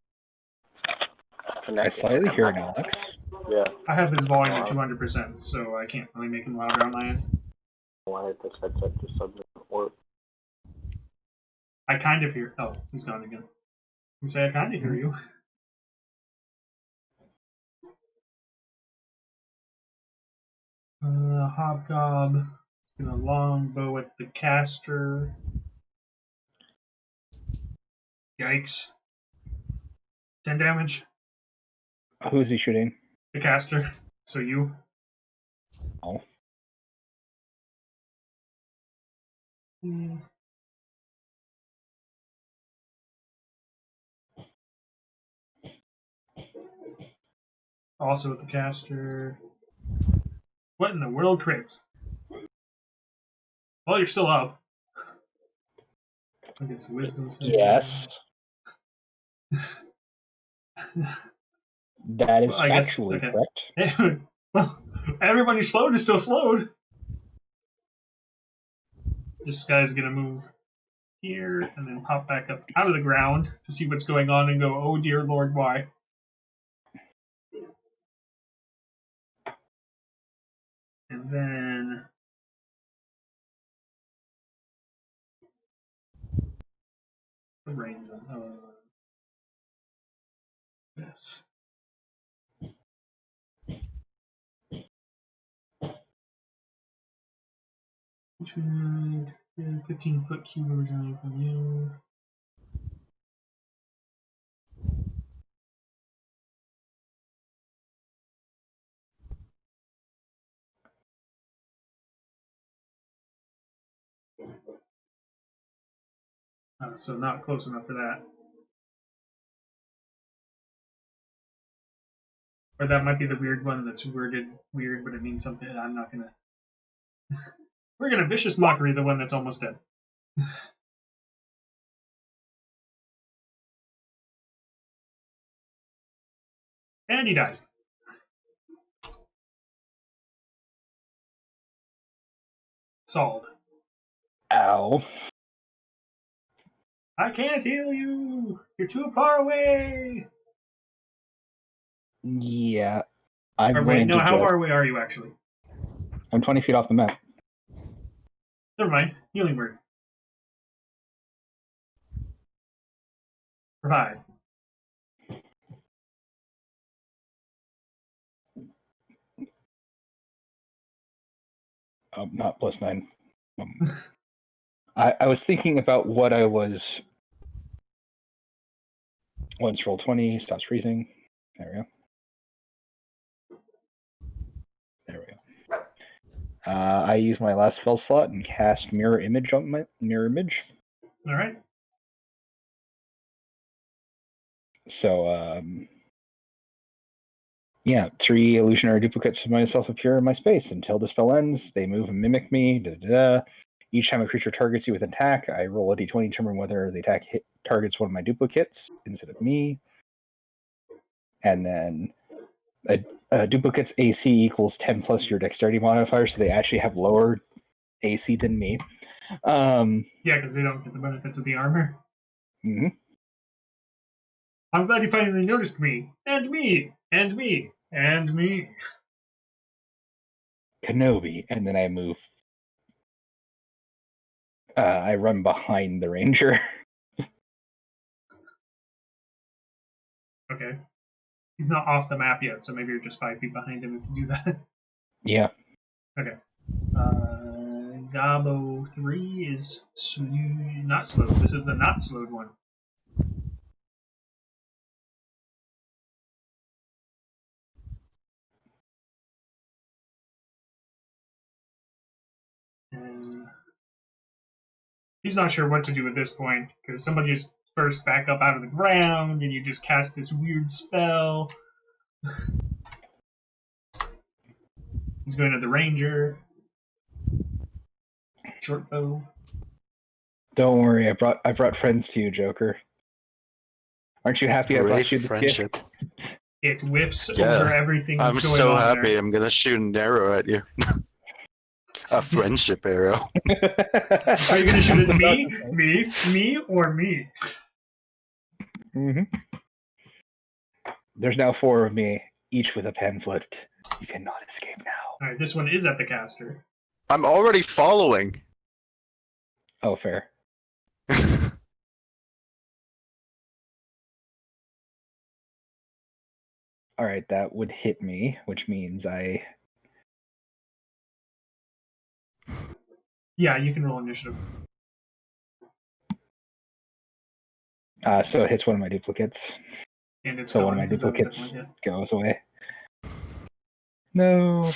I connected. slightly hear an Alex. Yeah. I have his volume at 200%, so I can't really make him louder on my end. I wanted this headset to submit work. I kind of hear. Oh, he's gone again. You say I kind of hear you. Hobgob. It's gonna longbow at the caster. Yikes. 10 damage. Who is he shooting? The caster. So you. Oh. Also with the caster. What in the world crits? Well, you're still up. I get some wisdom. Yes. That is Well, I guess- factually okay. correct. Well, everybody slowed is still slowed. This guy's gonna move here and then pop back up out of the ground to see what's going on and go, oh dear lord, why? And then the range on yes. Between 15-foot cube originally from you. So not close enough for that. Or that might be the weird one that's worded weird, but it means something. I'm not gonna. We're gonna vicious mockery the one that's almost dead. And he dies. Solved. Ow. I can't heal you. You're too far away. Yeah. I'm Or wait, going no. to How just- far away are you actually? I'm 20 feet off the map. Never mind. Healing word. Provide. Not +9. I was thinking about what I was. Once roll 20, stops freezing. There we go. There we go. I use my last spell slot and cast mirror image on my mirror image. All right. So yeah, 3 illusionary duplicates of myself appear in my space until the spell ends. They move and mimic me. Da, da, da. Each time a creature targets you with an attack, I roll a d20 to determine whether the attack targets one of my duplicates instead of me. And then a duplicate's AC equals 10 plus your dexterity modifier, so they actually have lower AC than me. Yeah, because they don't get the benefits of the armor. Mm-hmm. I'm glad you finally noticed me. And me. And me. And me. Kenobi, and then I move. I run behind the ranger. Okay. He's not off the map yet, so maybe you're just 5 feet behind him if you do that. Yeah. Okay. Gabo 3 is not slowed. This is the not slowed one. And he's not sure what to do at this point because somebody just burst back up out of the ground and you just cast this weird spell. He's going to the ranger. Short bow. Don't worry, I brought friends to you, Joker. Aren't you happy I brought you the friendship. gift? It whiffs Yeah. over everything I'm that's going so on happy. there. I'm gonna shoot an arrow at you. A friendship arrow. Are you going to shoot at me, or me? Mm-hmm. There's now 4 of me, each with a pamphlet. You cannot escape now. All right, this one is at the caster. I'm already following. Oh, fair. All right, that would hit me, which means I... Yeah, you can roll initiative. So it hits one of my duplicates. And it's So one of gone, my 'cause that would duplicates definitely goes away. No.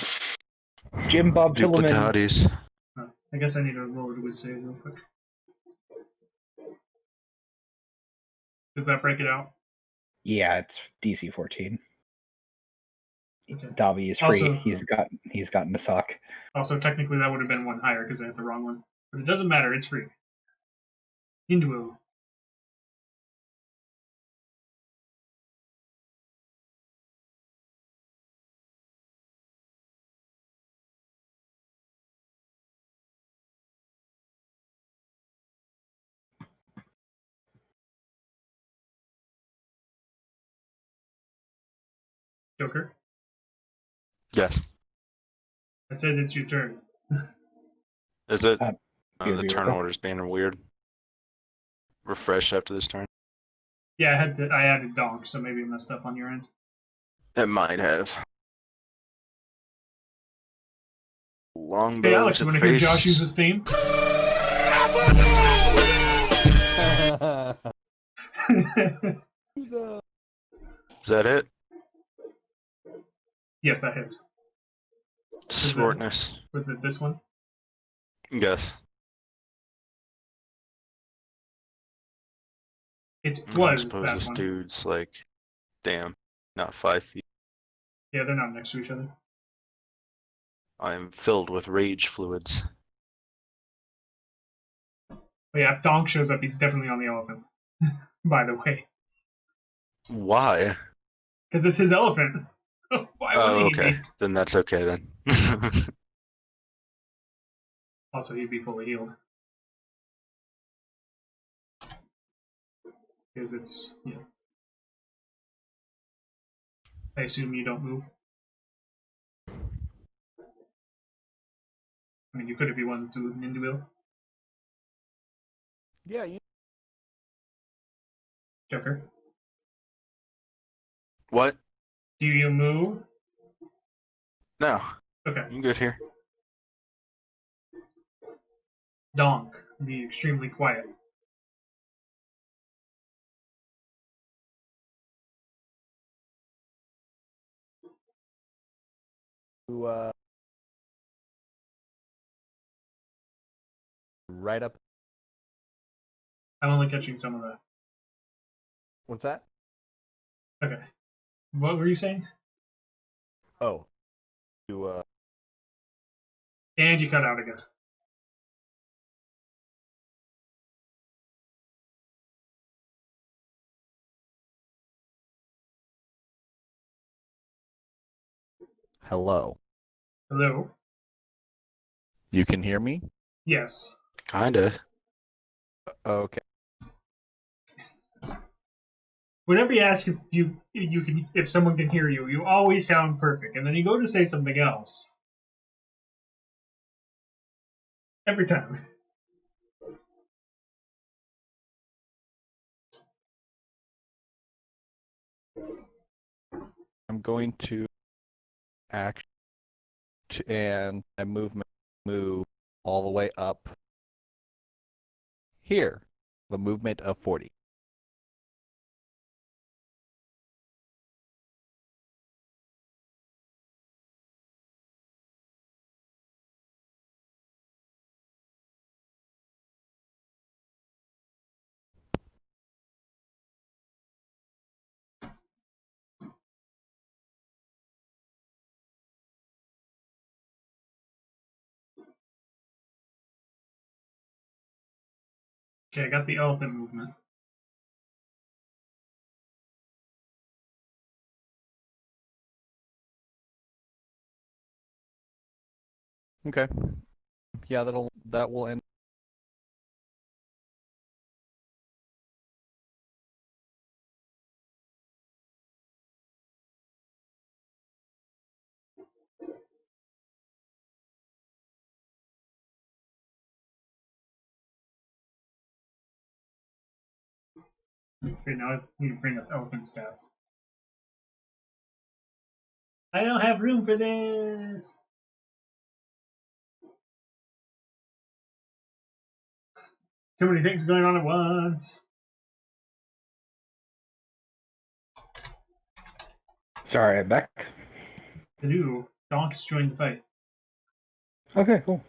Jim Bob Tillerman. Duplicatis. hit. Oh, I guess I need to roll it with save real quick. Does that break it out? Yeah, it's DC 14. Okay. Dobby is free. Also- He's gotten a sock. Also, technically, that would have been one higher because I hit the wrong one. But it doesn't matter, it's free. Ninduil. Joker. Yes. I said it's your turn. Is it? You're The the turn hero. order's being weird. Refresh after this turn. Yeah, I added donk, so maybe it messed up on your end. It might have. Longbow Hey, Alex, to you the want to hear face. Josh use his theme? Is that it? Yes, that hits. Smartness. Was it this one? Yes. It I was suppose that this one. dude's like, damn, not 5 feet. Yeah, they're not next to each other. I am filled with rage fluids. But yeah, if Donk shows up, he's definitely on the elephant. By the way. Why? Because it's his elephant. Why would Oh, he okay. be? Then that's okay then. Also, he'd be fully healed. Because it's, yeah. I assume you don't move. I mean, you could if you wanted to with Ninduil. Yeah, you. Joker. What? Do you move? No, Okay. I'm good here. Donk. Be extremely quiet. Right up. I'm only catching some of that. What's that? Okay. What were you saying? Oh, you And you cut out again. hello. Hello? You can hear me? Yes. Kinda. Okay. Whenever you ask if someone can hear you, you always sound perfect, and then you go to say something else. Every time. I'm going to act and my movement move all the way up here. The movement of 40. Okay, I got the elephant movement. Okay. Yeah, that will end. Okay, now I need to bring up elephant stats. I don't have room for this. Too many things going on at once. Sorry, I'm back. Hello, DAHNK has joined the fight. Okay, cool.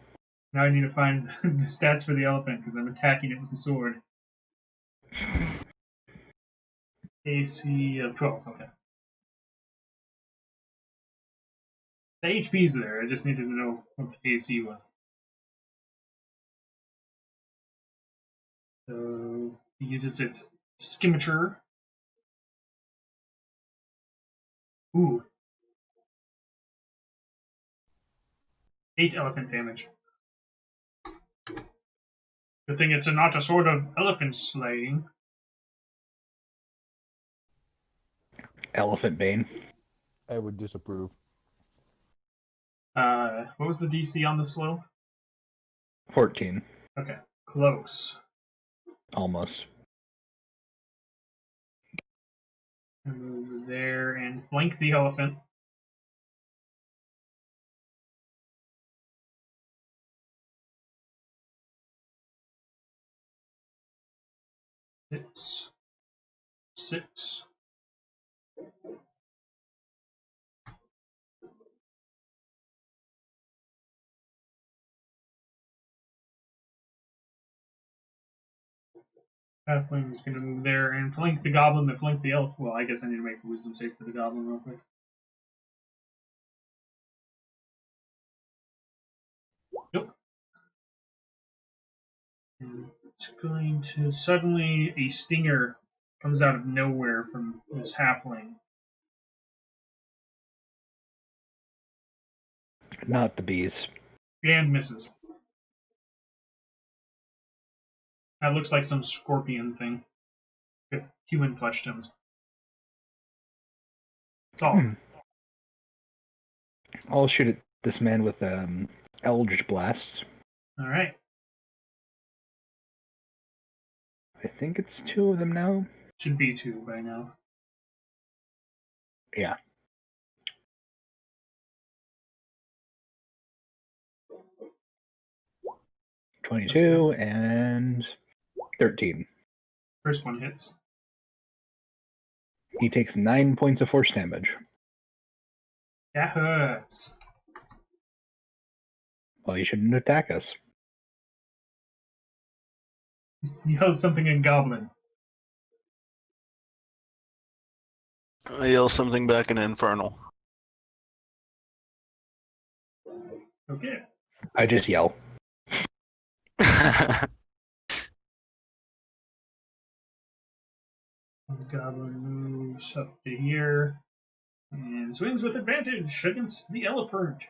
Now I need to find the stats for the elephant because I'm attacking it with the sword. AC of 12, okay. The HP's there, I just needed to know what the AC was. So it uses its skirmisher. Ooh. 8 elephant damage. Good thing it's not a sword of elephant slaying. Elephant Bane. I would disapprove. What was the DC on the slow? 14. Okay, close. Almost. Move over there and flank the elephant. It's 6. Halfling is going to move there and flank the goblin that flanked the elf. Well, I guess I need to make a wisdom save for the goblin real quick. Nope. And it's going to suddenly a stinger comes out of nowhere from this halfling. Not the bees. And misses. That looks like some scorpion thing with human flesh tones. That's all. I'll shoot at this man with Eldritch Blast. All right. I think it's 2 of them now. Should be 2 by now. Yeah. 22 and 13. First one hits. He takes 9 points of force damage. That hurts. Well, you shouldn't attack us. He yells something in Goblin. I yell something back in Infernal. Okay. I just yell. The Goblin moves up to here and swings with advantage against the elephant.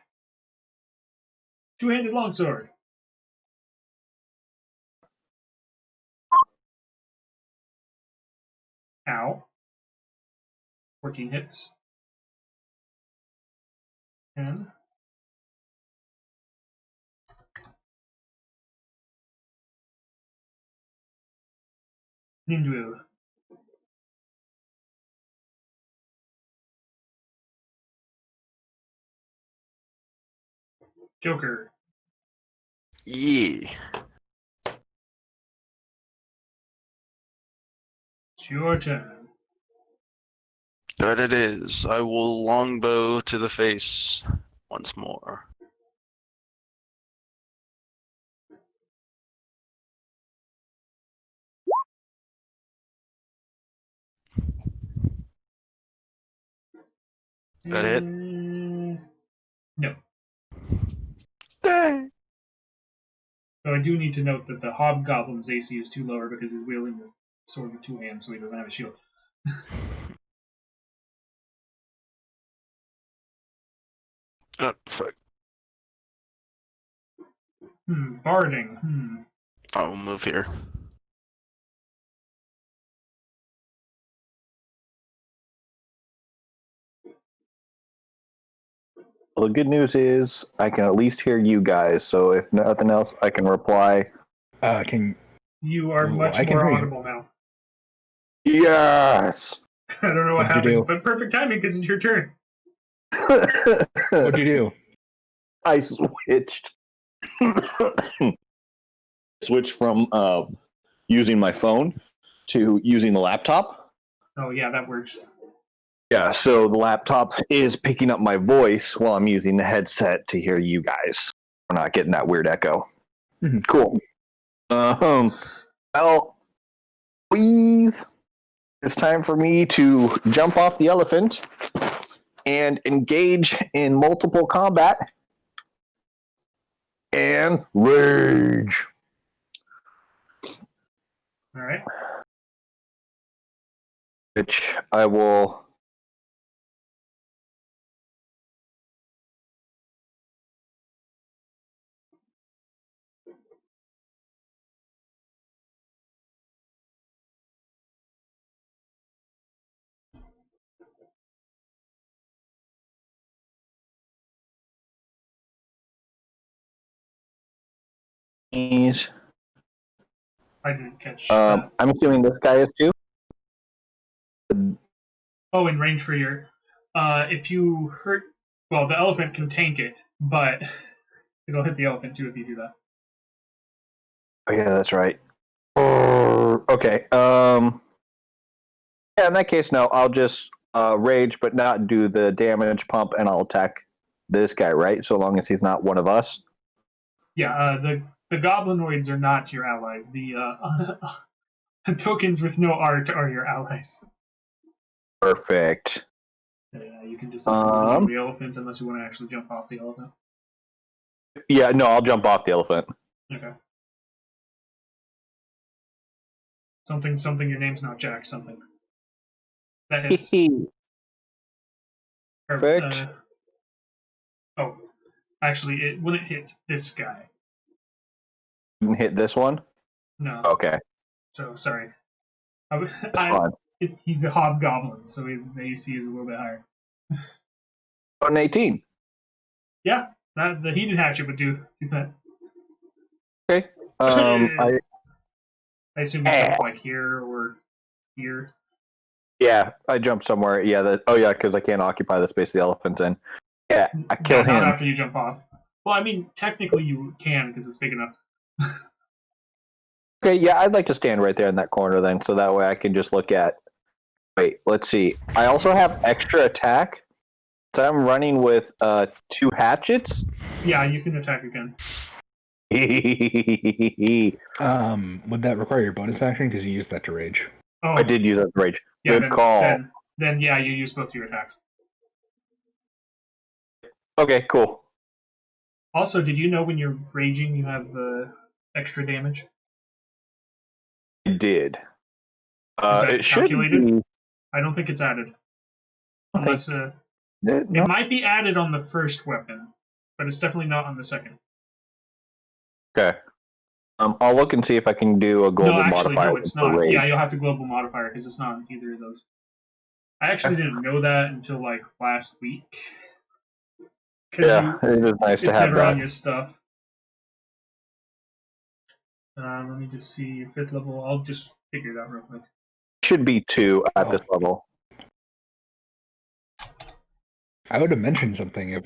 Two-handed longsword. Ow. 14 hits. 10. Ninduil. Joker. Yeah. It's your turn. That it is. I will longbow to the face once more. That hit? No. Dang. Though I do need to note that the hobgoblin's AC is too lower because he's wielding the sword with two hands, so he doesn't have a shield. Oh, fuck. Barding. I'll move here. Well, the good news is I can at least hear you guys. So if nothing else, I can reply. You are Ooh, much I can more hear you. audible now. Yes. I don't know what What'd you happened, do? but perfect timing because it's your turn. What'd you do? I switched. Switched from using my phone to using the laptop. Oh yeah, that works. Yeah, so the laptop is picking up my voice while I'm using the headset to hear you guys. We're not getting that weird echo. Mm-hmm. Cool. Well, please, it's time for me to jump off the elephant and engage in multiple combat and rage. All right. Which I will. I didn't catch that. I'm assuming this guy is too. Oh, in range for your. If you hurt. Well, the elephant can tank it, but it'll hit the elephant too if you do that. Oh yeah, that's right. Okay. Yeah, in that case, no. I'll just rage, but not do the damage pump, and I'll attack this guy, right? So long as he's not one of us. Yeah, the goblinoids are not your allies. The tokens with no art are your allies. Perfect. Yeah, you can just leave the elephant unless you want to actually jump off the elephant. Yeah, no, I'll jump off the elephant. Okay. Something. Your name's not Jack. Something. That hits. Perfect. Oh, actually, it wouldn't hit this guy. Didn't hit this one. No. Okay. So sorry. That's fine. He's a hobgoblin, so his AC is a little bit higher. An 18. Yeah, the heated hatchet would do that. Okay. I assume you jumped like here or here. Yeah, I jumped somewhere. Yeah. Because I can't occupy the space the elephant's in. Yeah, I kill him. Not after you jump off. Well, I mean, technically you can because it's big enough. Okay, yeah, I'd like to stand right there in that corner then, so that way I can just look at. Wait, let's see. I also have extra attack, so I'm running with 2 hatchets. Yeah, you can attack again. Would that require your bonus action? Because you used that to rage. Oh, I did use that to rage. yeah, Good call. Then yeah, you use both your attacks. Okay, cool. Also, did you know when you're raging you have extra damage? I did. Is that it should calculated? be. I don't think it's added. Unless it No. might be added on the first weapon, but it's definitely not on the second. Okay. I'll look and see if I can do a global modifier. No, it's not. Rage. Yeah, you'll have to global modifier because it's not on either of those. I actually didn't know that until like last week. Yeah, it is nice to it's have never that. on your stuff. Let me just see 5th level. I'll just figure it out real quick. Should be 2 at this level. I would have mentioned something if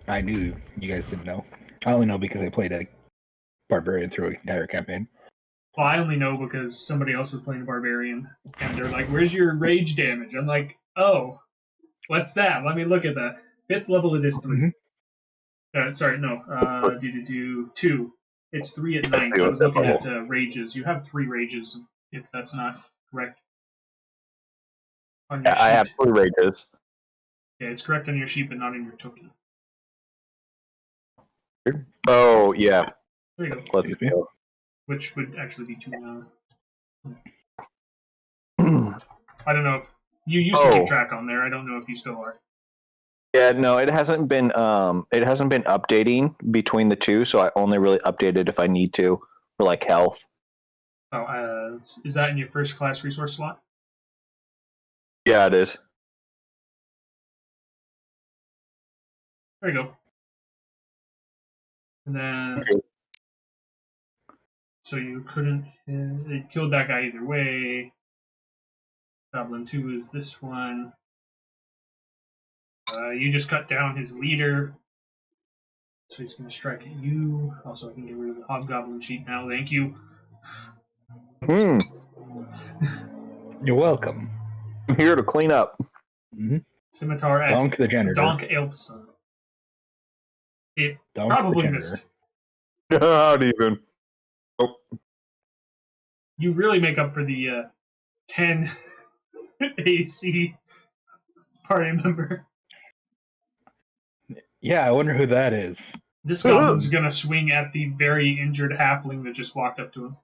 I knew you guys didn't know. I only know because I played a barbarian through an entire campaign. Well, I only know because somebody else was playing a barbarian, and they're like, "Where's your rage damage?" I'm like, "Oh, what's that? Let me look at that. 5th level, it is 3. Sorry, no. Do 2. It's 3 at 9th. I was looking at rages. You have 3 rages, if that's not correct. On your sheet. I have 3 rages. Yeah, it's correct on your sheet, but not in your token. Oh, yeah. There you go. Let's go. Which would actually be 2 now. I don't know if you used to keep track on there. I don't know if you still are. Yeah, no, it hasn't been updating between the two, so I only really update it if I need to for like health. Oh, is that in your first class resource slot? Yeah, it is. There you go. And then, so you couldn't. It killed that guy either way. Goblin 2 is this one. You just cut down his leader. So he's going to strike at you. Also, I can get rid of the hobgoblin sheet now. Thank you. You're welcome. I'm here to clean up. Scimitar at DAHNK the janitor. DAHNK Aelfson. It DAHNK probably the missed. Not even. Oh. You really make up for the 10 AC party member. Yeah, I wonder who that is. This goblin's going to swing at the very injured halfling that just walked up to him.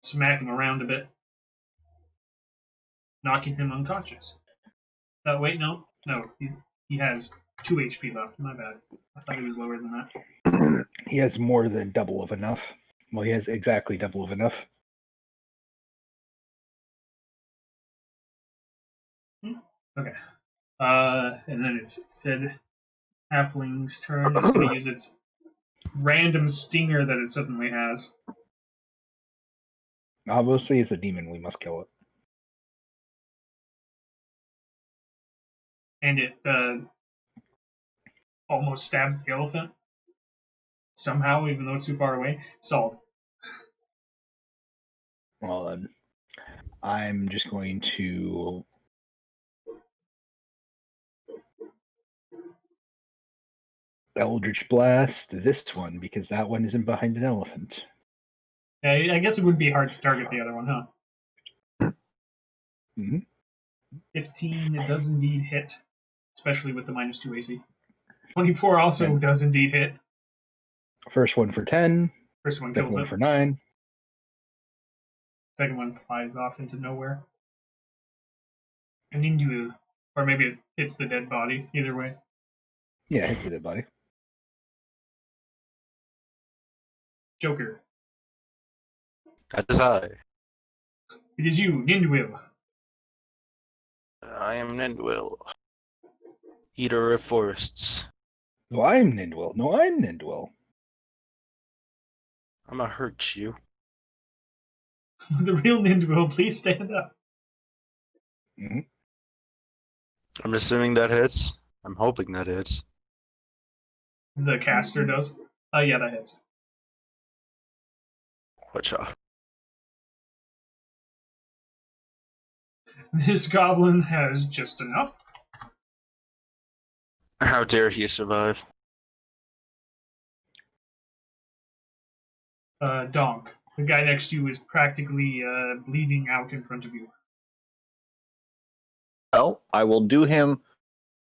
Smack him around a bit. Knocking him unconscious. Wait, no. No, he has 2 HP left. My bad. I thought he was lower than that. He has more than double of enough. Well, he has exactly double of enough. Okay. And then it's said halfling's turn. It's going to use its random stinger that it suddenly has. Obviously, it's a demon. We must kill it. And it almost stabs the elephant. Somehow, even though it's too far away. Solved. Well, then, I'm just going to Eldritch Blast this one because that one isn't behind an elephant. Yeah, I guess it would be hard to target the other one, huh? 15, it does indeed hit, especially with the -2 AC. 24 also does indeed hit. First one for 10. First one Second kills one it. for 9. Second one flies off into nowhere. And Ninduil, or maybe it hits the dead body. Either way. Yeah, hits the dead body. Joker. That is I. It is you, Ninduil. I am Ninduil. Eater of forests. No, I'm Ninduil. No, I'm Ninduil. I'm gonna hurt you. The real Ninduil, please stand up. I'm assuming that hits. I'm hoping that hits. The caster does. Yeah, that hits. Whatcha? This goblin has just enough. How dare he survive? DAHNK. The guy next to you is practically bleeding out in front of you. Well, I will do him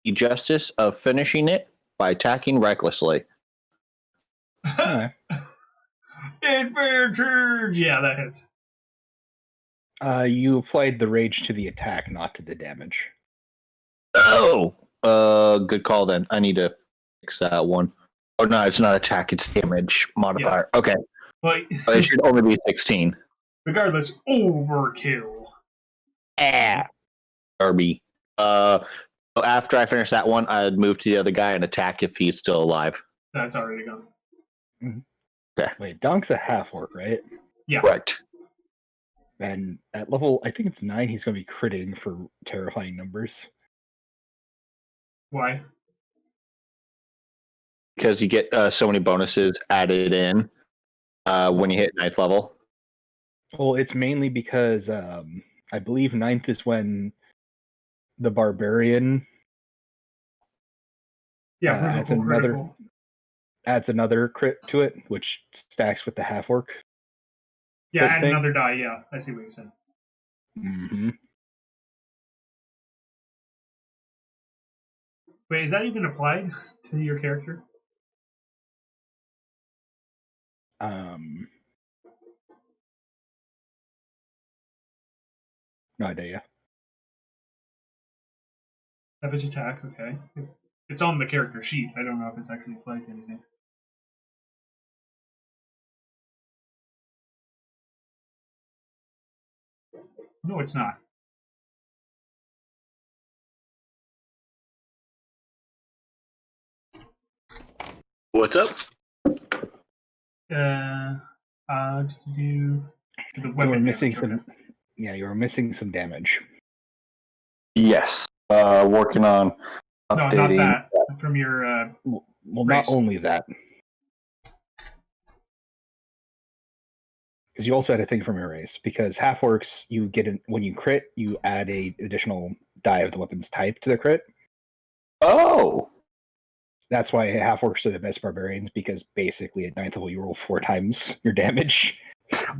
the justice of finishing it by attacking recklessly. Advantage! Yeah, that hits. You applied the rage to the attack, not to the damage. Oh! Good call then. I need to fix that one. Oh, no, it's not attack, it's damage modifier. Yeah. Okay. But it should only be 16. Regardless, overkill. Darby. After I finish that one, I'd move to the other guy and attack if he's still alive. That's already gone. Okay. Wait, DAHNK's a half-orc, right? Yeah. Correct. And at level, I think it's 9, he's going to be critting for terrifying numbers. Why? because you get so many bonuses added in when you hit 9th level. Well, it's mainly because I believe 9th is when the barbarian adds another crit to it, which stacks with the half-orc. Yeah, add another die. Yeah, I see what you're saying. Mm-hmm. Wait, is that even applied to your character? No idea. Savage attack, okay. It's on the character sheet. I don't know if it's actually applied to anything. No, it's not. What's up? The weapon missing damage, some. Yeah, you were missing some damage. Yes, working on updating. No, not that. From your. Well, race. not only that, because you also had a thing from your race. Because half-orcs, you get when you crit, you add a additional die of the weapon's type to the crit. Oh, that's why half-orcs are the best barbarians, because basically at 9th level you roll 4 times your damage.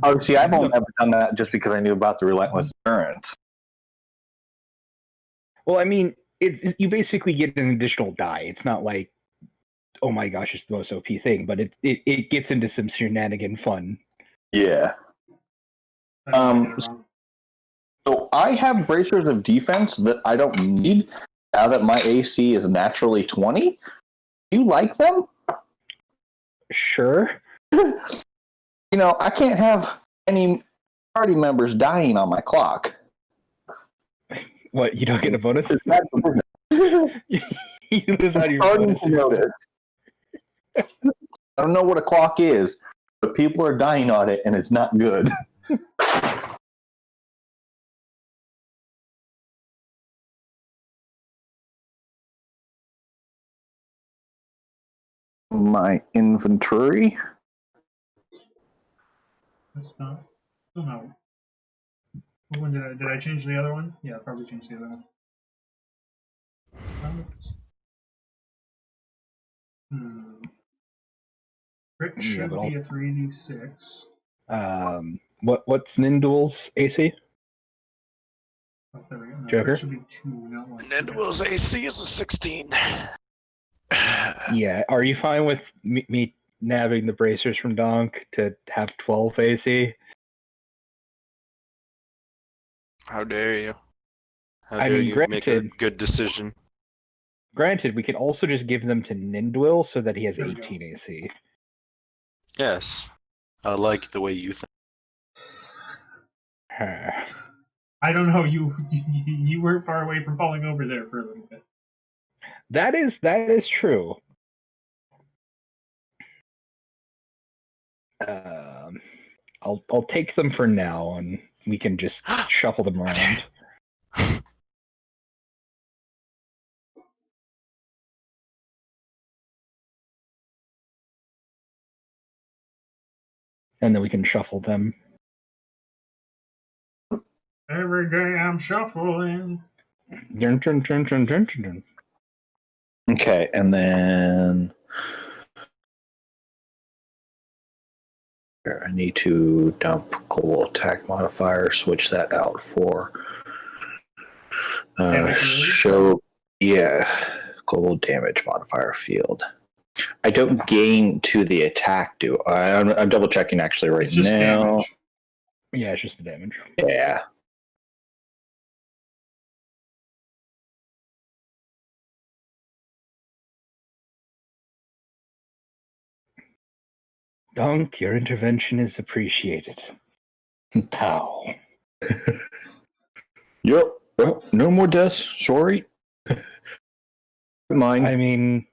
Oh, see, I've only ever done that just because I knew about the relentless endurance. Well, I mean, you basically get an additional die. It's not like, oh my gosh, it's the most OP thing, but it gets into some shenanigan fun. Yeah. So I have bracers of defense that I don't need now that my AC is naturally 20. Do you like them? Sure. You know, I can't have any party members dying on my clock. What, you don't get a bonus? You lose out your bonus. I don't know what a clock is, but people are dying on it, and it's not good. My inventory. That's not. Oh no. When did I change the other one? Yeah, I probably changed the other one. Crit should be a 3d6. What's Ninduil's AC? Oh, there we go. No, Joker? Should be 2, not 1. Ninduil's AC is a 16. Yeah, are you fine with me nabbing the bracers from DAHNK to have 12 AC? How dare you? How I dare mean, you make a good decision? Granted, we could also just give them to Ninduil so that he has There we 18 AC. Yes. I like the way you think. I don't know. You weren't far away from falling over there for a little bit. That is true. I'll take them for now, and we can just shuffle them around. And then we can shuffle them. Every day I'm shuffling. Dun, dun, dun, dun, dun, dun. Okay, and then I need to dump global attack modifier, switch that out for global damage modifier field. I don't gain to the attack, do I? I'm double checking actually right it's just now. Damage. Yeah, it's just the damage. Yeah. DAHNK, your intervention is appreciated. How? Yep. Well, no more deaths. Sorry. Mine. I mean,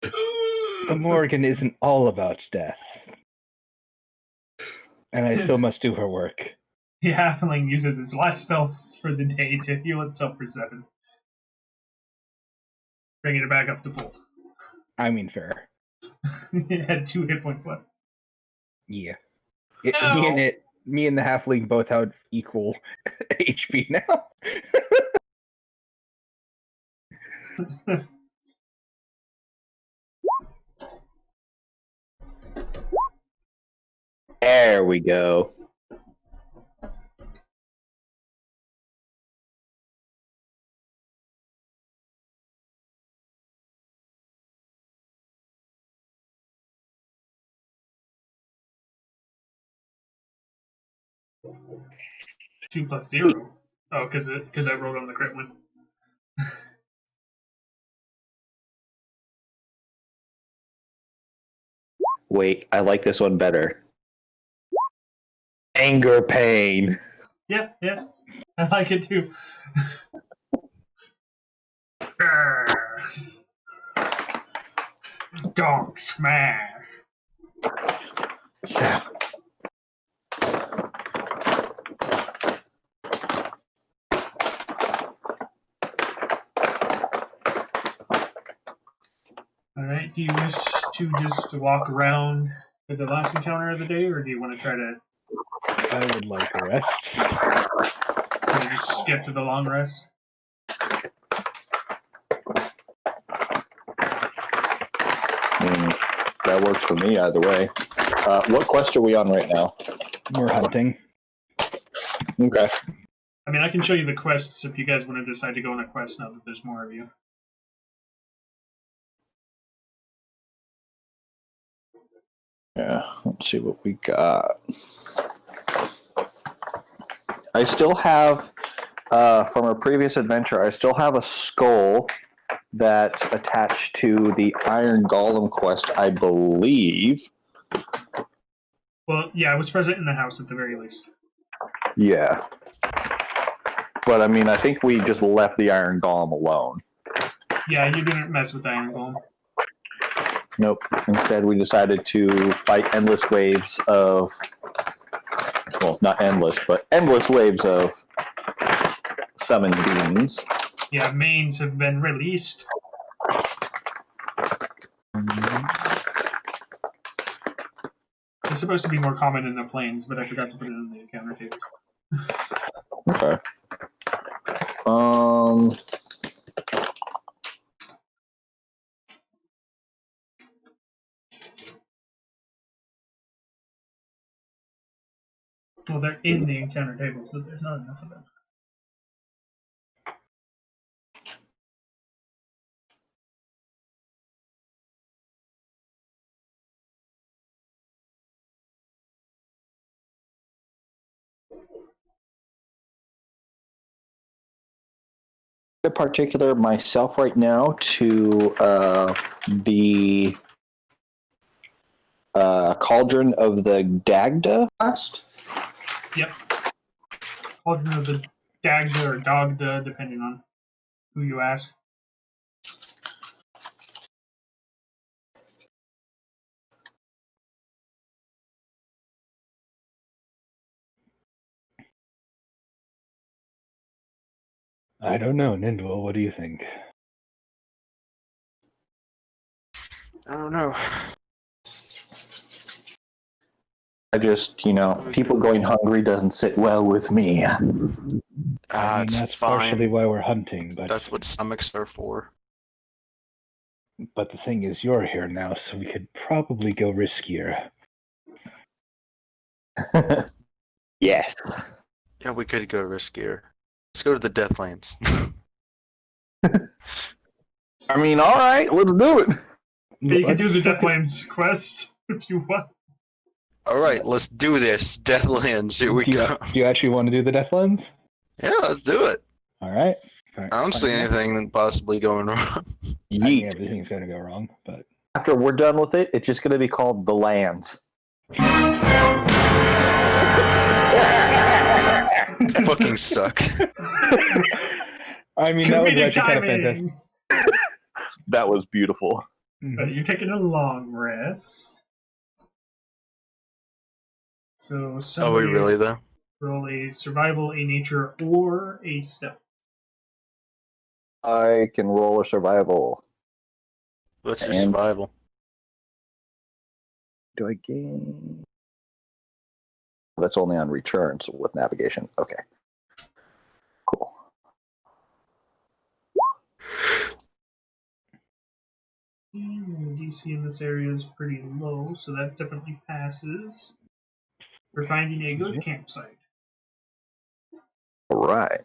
the Morgan isn't all about death. And I still must do her work. The halfling uses its last spells for the day to heal itself for 7. bringing it back up to full. I mean, fair. It had 2 hit points left. Yeah. No. Me and the halfling both have equal HP now. There we go. Two plus 0. Oh, because I rolled on the crit one. Wait, I like this one better. Anger pain. Yeah, I like it too. Donk smash. Yeah. Alright, do you wish to just walk around for the last encounter of the day, or do you want to try to I would like a rest. just skip to the long rest? That works for me either way. What quest are we on right now? We're hunting. Okay. I mean, I can show you the quests if you guys want to decide to go on a quest now that there's more of you. Yeah, let's see what we got. I still have, from a previous adventure, I still have a skull that's attached to the Iron Golem quest, I believe. Well, yeah, it was present in the house at the very least. Yeah. But I mean, I think we just left the Iron Golem alone. Yeah, you didn't mess with the Iron Golem. Nope. Instead, we decided to fight endless waves of, well, not endless, but endless waves of summoned beings. Yeah, mains have been released. They're supposed to be more common in the plains, but I forgot to put it in the encounter tables. Okay. Well, they're in the encounter tables, but there's not enough of them. In particular, myself right now to the Cauldron of the Dagda quest. Yep. Cauldron of the Dagda or Dogda, depending on who you ask. I don't know, Ninduil, what do you think? I don't know. I just, people going hungry doesn't sit well with me. I mean, It's that's fine. partially why we're hunting, but That's what stomachs are for. But the thing is, you're here now, so we could probably go riskier. Yes. Yeah, we could go riskier. Let's go to the Deathlands. I mean, all right, let's do it. Yeah, you can do the Let's Deathlands quest if you want. All right, let's do this. Deathlands, here we do go. you actually want to do the Deathlands? Yeah, let's do it. All right. I don't see anything possibly going wrong. I think Yeet. everything's going to go wrong, but After we're done with it, it's just going to be called The Lands. Fucking suck. I mean, that was Comedic actually kind of fantastic. timing. That was beautiful. You're taking a long rest. So Oh, we somebody really though? roll a survival, a nature, or a stealth. I can roll a survival. What's your And- survival? Do I gain? That's only on returns with navigation. Okay. Cool. DC in this area is pretty low, so that definitely passes. We're finding a good campsite. All right.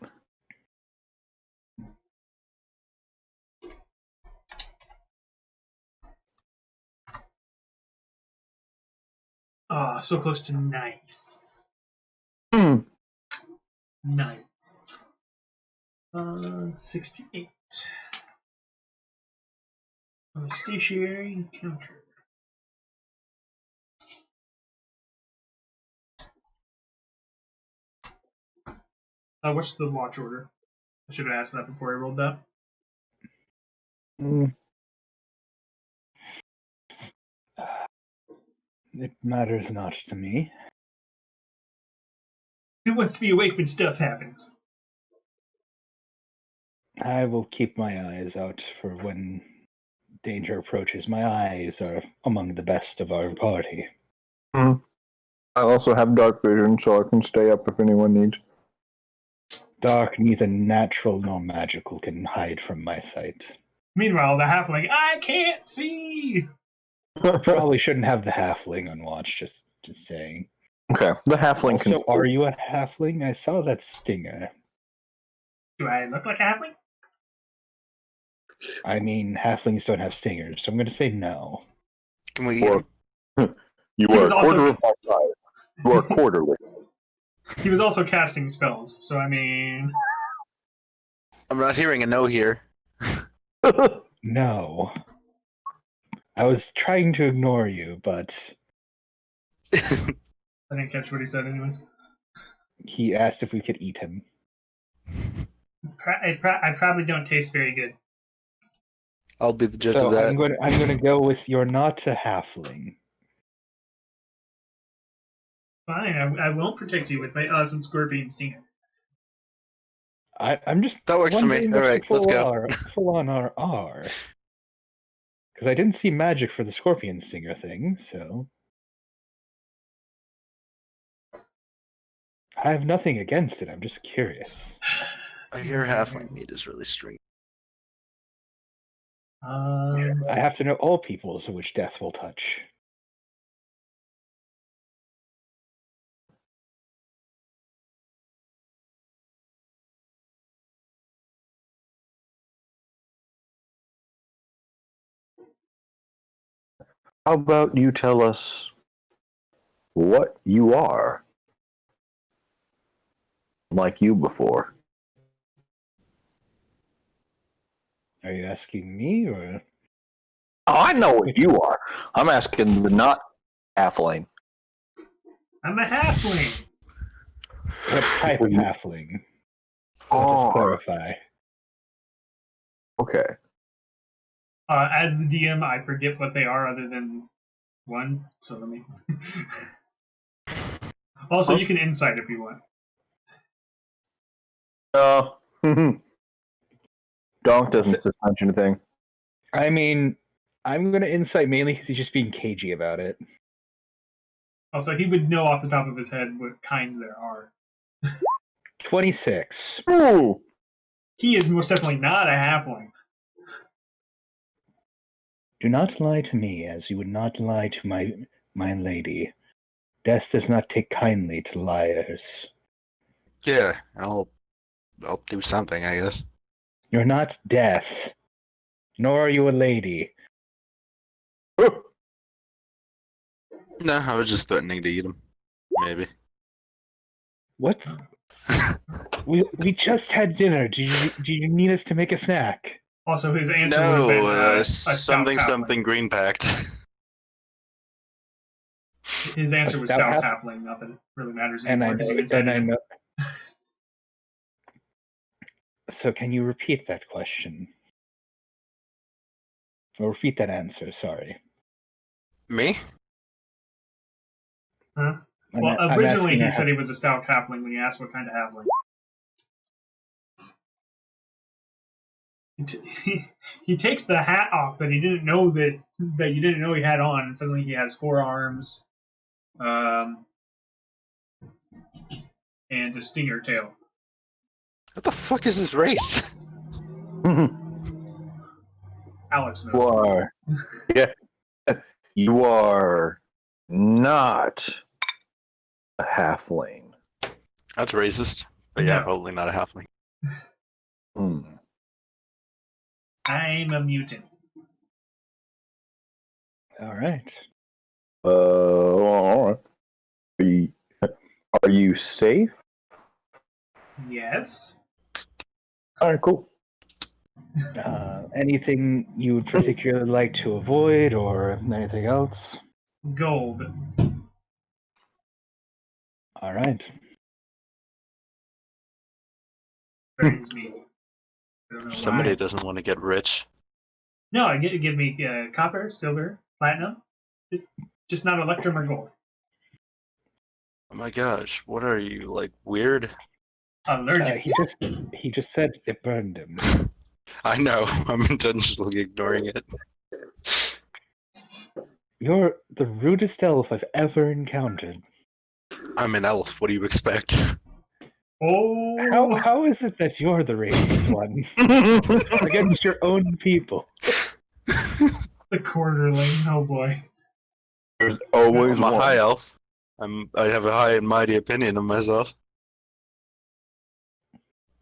Ah, so close to nice. Hmm. Nice. 68. A stationary encounter. What's the watch order? I should have asked that before I rolled that. It matters not to me. Who wants to be awake when stuff happens? I will keep my eyes out for when danger approaches. My eyes are among the best of our party. I also have dark vision, so I can stay up if anyone needs. Dark, neither natural nor magical, can hide from my sight. Meanwhile, the halfling, I can't see! Probably shouldn't have the halfling on watch, just saying. Okay, the halfling Also, are you a halfling? I saw that stinger. Do I look like a halfling? I mean, halflings don't have stingers, so I'm going to say no. Can we eat him? You He are was a also- quarter of my size. You are quarterly. He was also casting spells, so I mean... I'm not hearing a no here. No. I was trying to ignore you, but I didn't catch what he said anyways. he asked if we could eat him. I probably don't taste very good. I'll be the judge So of that. I'm going to go with you're not a halfling. Fine, I won't protect you with my awesome scorpion stinger. I'm just That works for me. wondering All what right, the let's go. full on are. Because I didn't see magic for the scorpion stinger thing, so I have nothing against it. I'm just curious. I hear halfling meat is really stringy. I have to know all peoples to which death will touch. How about you tell us what you are? Like you before. Are you asking me, or Oh, I know what you are. I'm asking the not halfling. I'm a halfling! what type of halfling? Oh. Just clarify. Okay. As the DM, I forget what they are other than one, so let me... Also, you can insight if you want. Donk doesn't mention anything. I mean, I'm going to insight mainly because he's just being cagey about it. Also, he would know off the top of his head what kind there are. 26. Ooh. He is most definitely not a halfling. Do not lie to me as you would not lie to my lady. Death does not take kindly to liars. Yeah, I'll do something, I guess. You're not death, nor are you a lady. No, I was just threatening to eat him. Maybe. What? we just had dinner. Do you need us to make a snack? Also, his answer would have been No, a stout something halfling. green packed. His answer A was stout stout halfling. Not that it really matters And anymore I because you know. incited him. So can you repeat that question? Or repeat that answer, sorry. Me? Huh? Well, I'm originally asking he a said he was a stout halfling when you asked what kind of halfling. He takes the hat off that he didn't know that you didn't know he had on, and suddenly he has 4 arms, and a stinger tail. What the fuck is his race? Alex knows. You are. Yeah. You are not a halfling. That's racist. But yeah, No. probably not a halfling. Hmm. I'm a mutant. All right. All right. Are you safe? Yes. All right, cool. Anything you would particularly like to avoid, or anything else? Gold. All right. Brings me. I don't know Somebody why. doesn't want to get rich. No, give me copper, silver, platinum. Just not electrum or gold. Oh my gosh, what are you, like, weird? Allergic. He just said it burned him. I know, I'm intentionally ignoring it. You're the rudest elf I've ever encountered. I'm an elf, what do you expect? Oh. How is it that you're the racist one against your own people? The quarterling. Oh boy. There's always I'm a one. high elf. I have a high and mighty opinion of myself.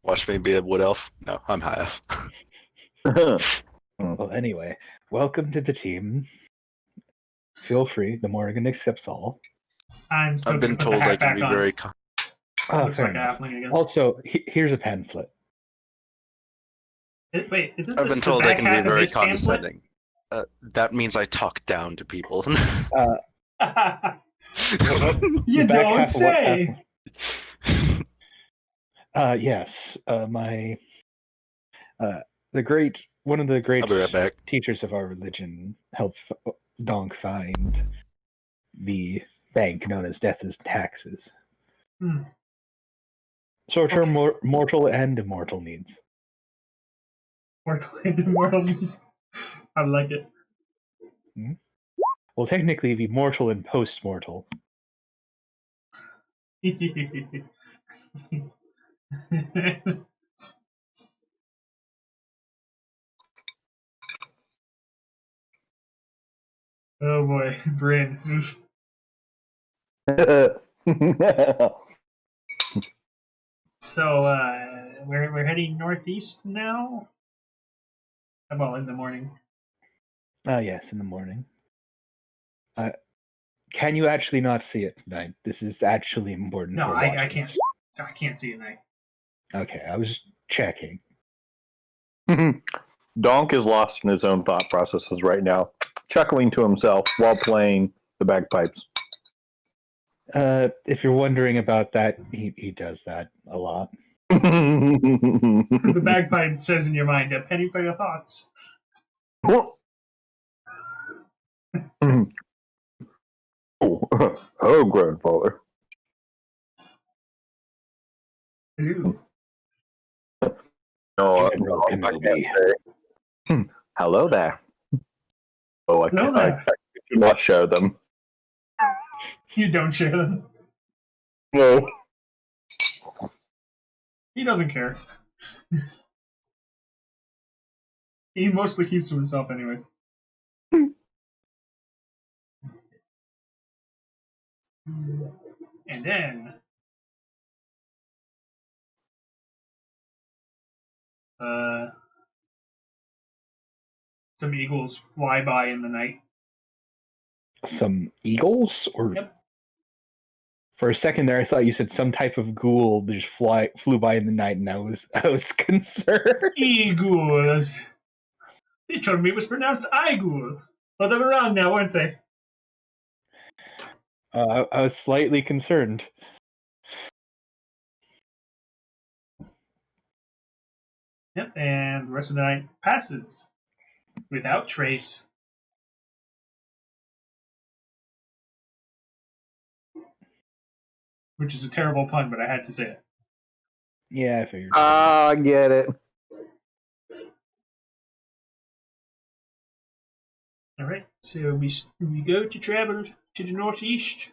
Watch me be a wood elf. No, I'm high elf. Well, anyway, welcome to the team. Feel free. The Morgan accepts all. I'm still I've been gonna put the told I hat can back be on. very. Looks Fair like a enough. halfling again. Also, here's a pamphlet. Wait, isn't I've this been told the I back can half be of very this pamphlet? condescending. That means I talk down to people. You The back don't half of what say. Yes, my one of the great I'll be right back. teachers of our religion helped DAHNK find the bank known as Death is Taxes. Hmm. Short-term mortal and immortal needs. Mortal and immortal needs. I like it. Well, technically, it'd be mortal and post-mortal. Oh boy, Bryn. So we're heading northeast now. Well, in the morning. Yes, in the morning. Can you actually not see it tonight? This is actually important. No, for I watchers. can't. I can't see at night. Okay, I was checking. Donk is lost in his own thought processes right now, chuckling to himself while playing the bagpipes. If you're wondering about that, he does that a lot. The bagpipe says in your mind, "A penny for your thoughts." Oh, grandfather. Ew. No, General I Kenobi. can't say. Hello there. Oh, I Hello can't. I there. do not show them. You don't share them. No. He doesn't care. He mostly keeps to himself, anyways. And then some eagles fly by in the night. Some eagles, or Yep. for a second there, I thought you said some type of ghoul that just flew by in the night, and I was concerned. Eagles. They told me it was pronounced Igul. Well, they were wrong now, weren't they? I was slightly concerned. Yep, and the rest of the night passes without trace. Which is a terrible pun, but I had to say it. Yeah, I figured. I get it. All right, so we go to travel to the northeast.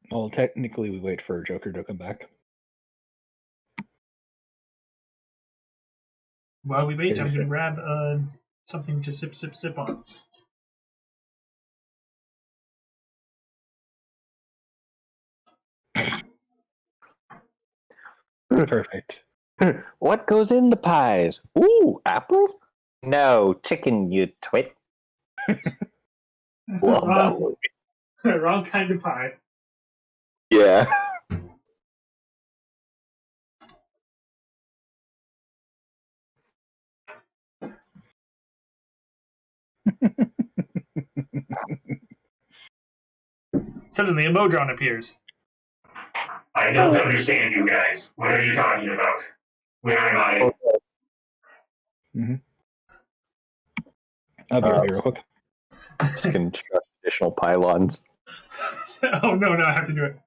Well, technically, we wait for Joker to come back. While we wait, I'm Is going to it- grab something to sip on. Perfect. What goes in the pies? Ooh, apple? No, chicken, you twit. Love that wrong, movie. wrong kind of pie. Yeah. Suddenly, a Modron appears. I don't understand you guys. What are you talking about? Where am I? I'll be right here real quick. Construct additional pylons. Oh no, I have to do it.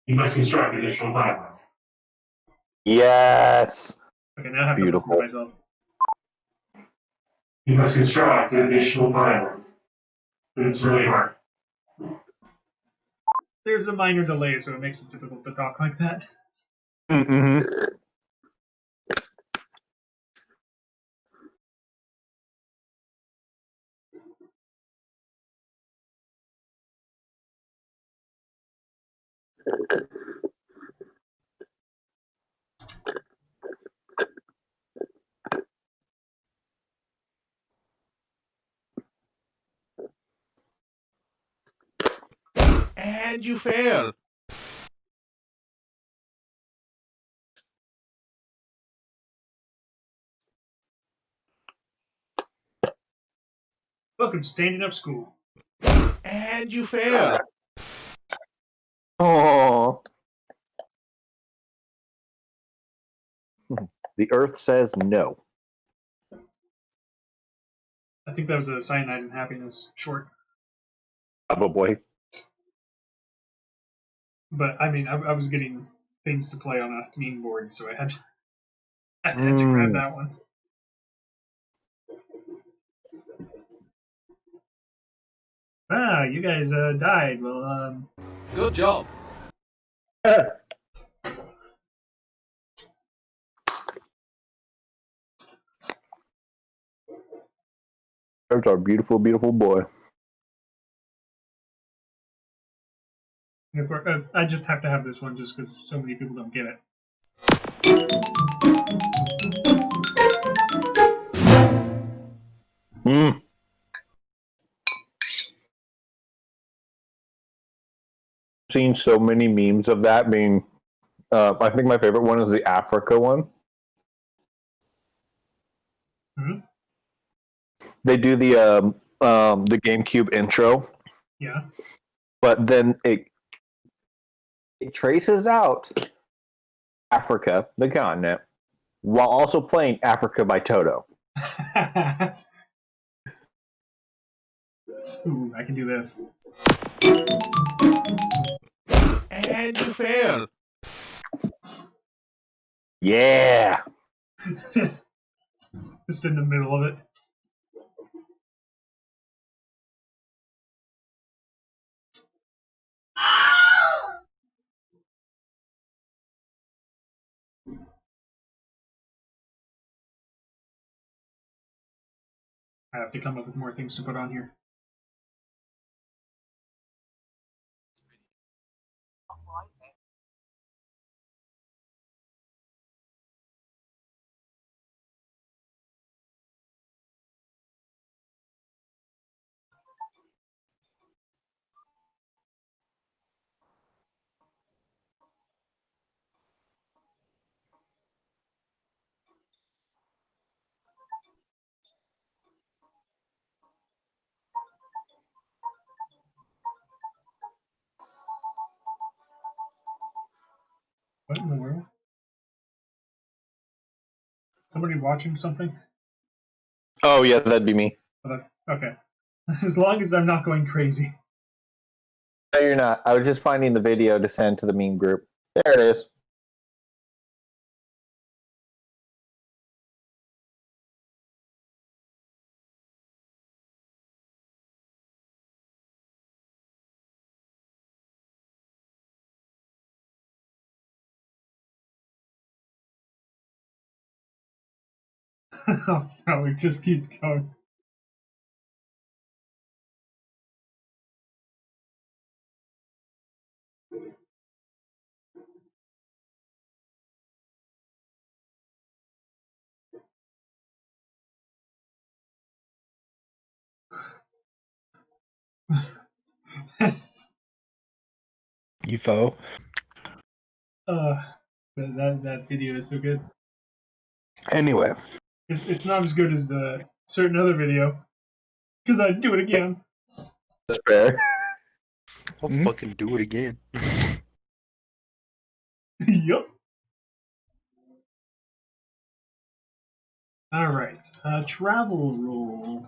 You must construct additional pylons. Yes. Okay, now I have Beautiful. to listen to myself. You must construct additional pylons. It's really hard. There's a minor delay, so it makes it difficult to talk like that. Mm-hmm. And you fail. Welcome to Standing Up School. And you fail. Oh. The Earth says no. I think that was a Cyanide and Happiness short. Probably. But I mean, I was getting things to play on a meme board, so I had to grab that one. Ah, you guys died. Well, Good job. There's our beautiful, beautiful boy. of course, I just have to have this one just because so many people don't get it. Mm. Seen so many memes of that being. I think my favorite one is the Africa one. Mm-hmm. They do the GameCube intro, Yeah. but then it traces out Africa, the continent, while also playing Africa by Toto. Ooh, I can do this. And you fail. Yeah. Just in the middle of it. I have to come up with more things to put on here. What in the world? Somebody watching something? Oh yeah, that'd be me. Okay. As long as I'm not going crazy. No, you're not. I was just finding the video to send to the meme group. There it is. Oh, no, it just keeps going. UFO. That video is so good. Anyway, It's not as good as a certain other video, because I'd do it again. That's fair. I'll Mhm. fucking do it again. Yup. All right. Travel roll.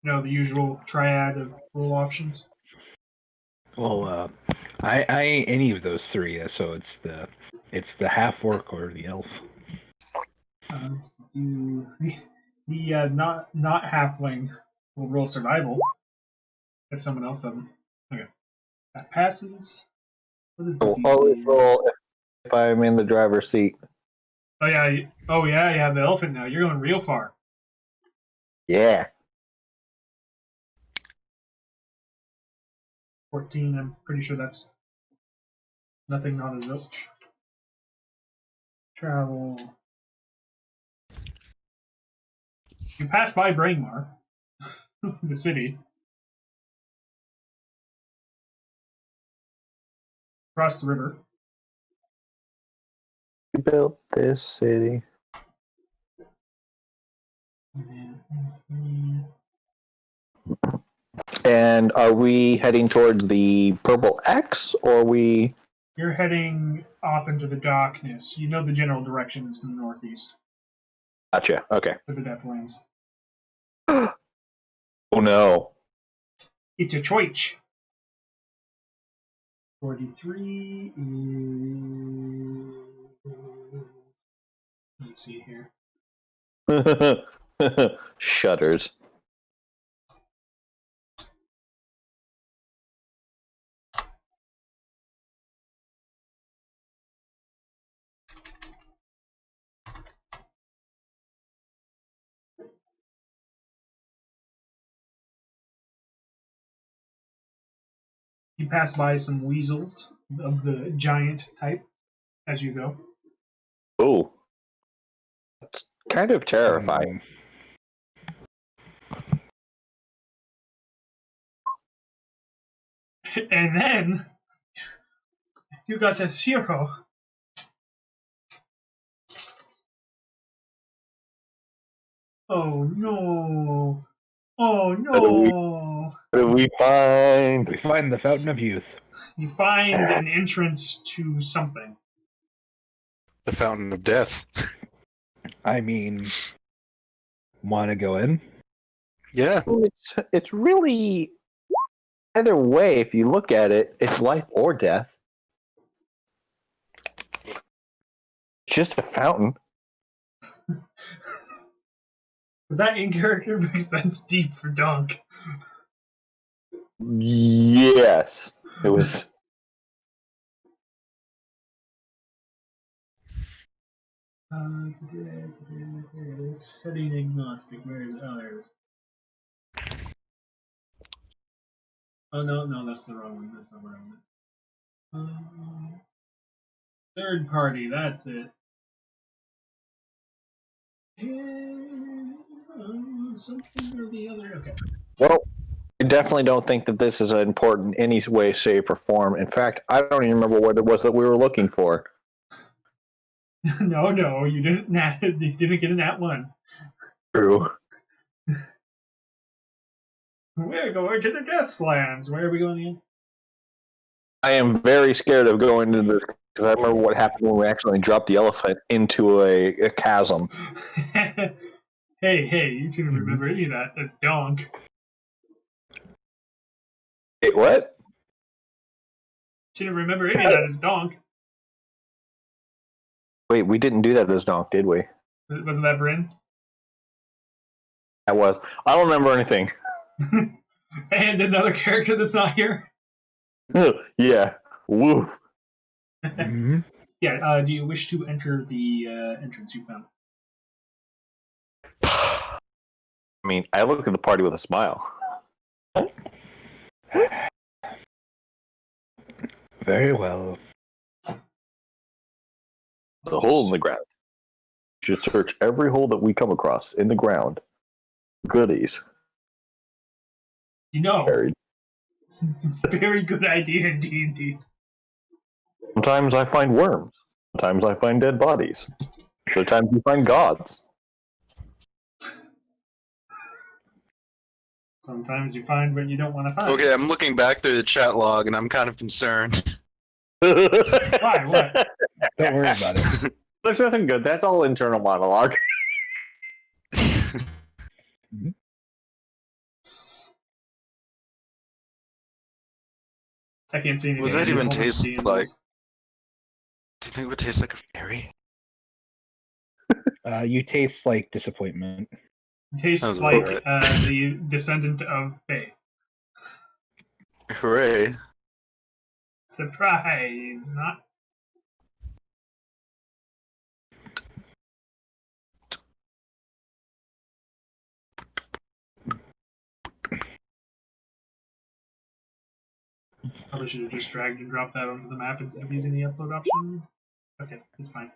No, the usual triad of roll options. well, I ain't any of those three, so it's the half-orc or the elf. The not halfling will roll survival if someone else doesn't. Okay, that passes. What is the I'll always DC? roll if I'm in the driver's seat. Oh yeah, you have the elephant now. You're going real far. Yeah. 14. I'm pretty sure that's nothing not a zilch. Travel. You pass by Braemar, the city. Across the river. We built this city. And are we heading towards the purple X, or are we? You're heading off into the darkness. You know the general direction is in the northeast, Gotcha. Okay. for the Deathlands. Oh no. It's a choice. 43 is. Let's see here. Shudders. You pass by some weasels of the giant type as you go. Oh. That's kind of terrifying. And then you got a 0. Oh no. Oh no. What do we find? We find the Fountain of Youth. You find an entrance to something. The Fountain of Death. I mean, want to go in? Yeah. It's really either way. If you look at it, it's life or death. It's just a fountain. Was that in character? Because that's deep for DAHNK. Yes, it was. Setting agnostic. Where is it? Oh, there it is. Oh no, that's the wrong one. That's not where I went. Third party. That's it. Something or the other. Okay. Well, I definitely don't think that this is important in any way, shape, or form. In fact, I don't even remember what it was that we were looking for. No, you didn't. You didn't get a nat 1. True. We're going to the Deathlands. Where are we going again? I am very scared of going into this because I remember what happened when we accidentally dropped the elephant into a chasm. Hey, you shouldn't remember any of that. That's DAHNK. Wait, what? Shouldn't remember any of that. It's DAHNK. Wait, we didn't do that as DAHNK, did we? Wasn't that Bryn? That was. I don't remember anything. And another character that's not here? Yeah. Woof. Mhm. Yeah. Do you wish to enter the entrance you found? I mean, I look at the party with a smile. Very well. There's a hole in the ground. You should search every hole that we come across in the ground. Goodies. You know, Buried. it's a very good idea in D&D. Sometimes I find worms. Sometimes I find dead bodies. Sometimes you find gods. Sometimes you find what you don't want to find. Okay, I'm looking back through the chat log and I'm kind of concerned. Why? What? Don't worry about it. There's nothing good. That's all internal monologue. I can't see anything. Would that even Only taste D&Ds. like? Do you think it would taste like a fairy? You taste like disappointment. Tastes Sounds like alright. the descendant of Faye. Hooray! Surprise! Not. Probably should have just dragged and dropped that onto the map instead of using the upload option. Okay, it's fine.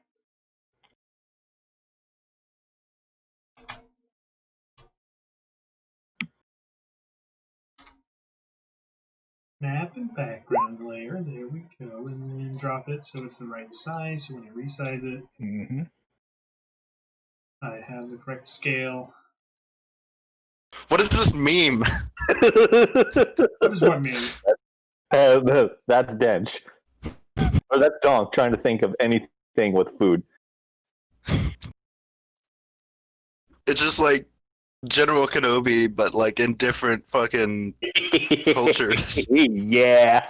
Map and background layer. There we go. And then drop it so it's the right size. So when you resize it, Mm-hmm. I have the correct scale. What is this meme? What is what mean? That's Dench. Or that's Donk trying to think of anything with food. It's just like General Kenobi, but like in different fucking cultures. Yeah.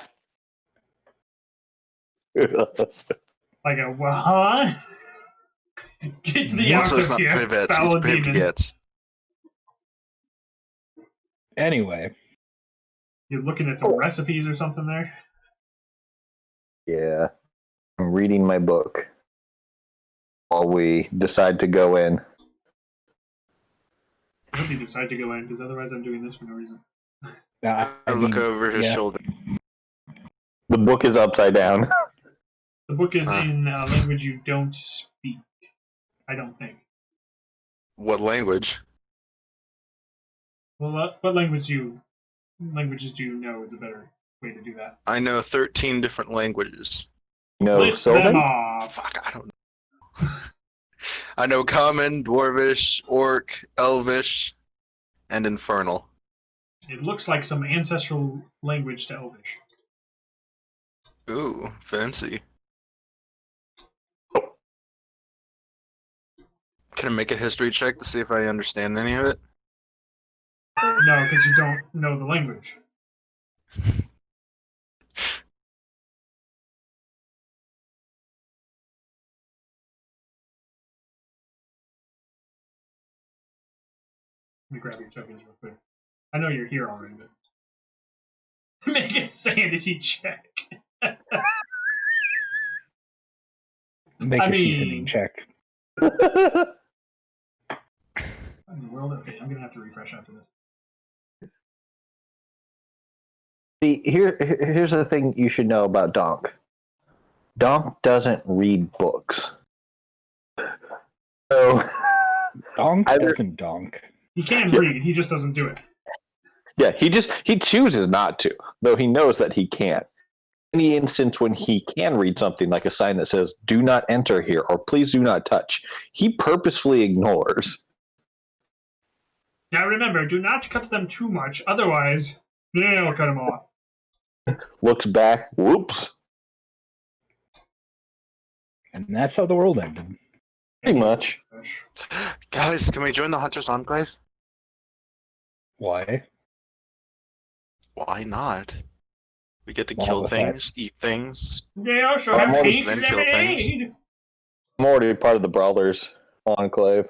Like a what? Huh? Get to the So outfit it's not here, Privets, it's foul demon. Privets. Anyway, You're looking at some recipes or something there. Yeah. I'm reading my book while we decide to go in. I hope you decide to go in, because otherwise I'm doing this for no reason. I look over his shoulder. The book is upside down. The book is in a language you don't speak. I don't think. What language? Well, what languages do you know is a better way to do that? I know 13 different languages. No, List them Sylvan? off. Fuck, I don't know. I know Common, Dwarvish, Orc, Elvish, and Infernal. It looks like some ancestral language to Elvish. Ooh, fancy. Can I make a history check to see if I understand any of it? No, because you don't know the language. Let me grab your tokens real quick. I know you're here already, but make a sanity check. make I a mean- seasoning check. What in the world? Okay, I'm gonna have to refresh after this. See, here's the thing you should know about Donk. Donk doesn't read books. So, Donk Either- doesn't donk. He can read, he just doesn't do it. yeah, he chooses not to, though he knows that he can't. Any instance when he can read something like a sign that says, "Do not enter here," or "Please do not touch," he purposefully ignores. Now remember, do not cut them too much, otherwise, they'll cut them off. Looks back, whoops. And that's how the world ended. Pretty much. Guys, can we join the Hunter's Enclave? Why? Why not? We get to Well, kill with things, eat things. They also I'm have always pink then kill things. lemonade. I'm already part of the Brawlers Enclave.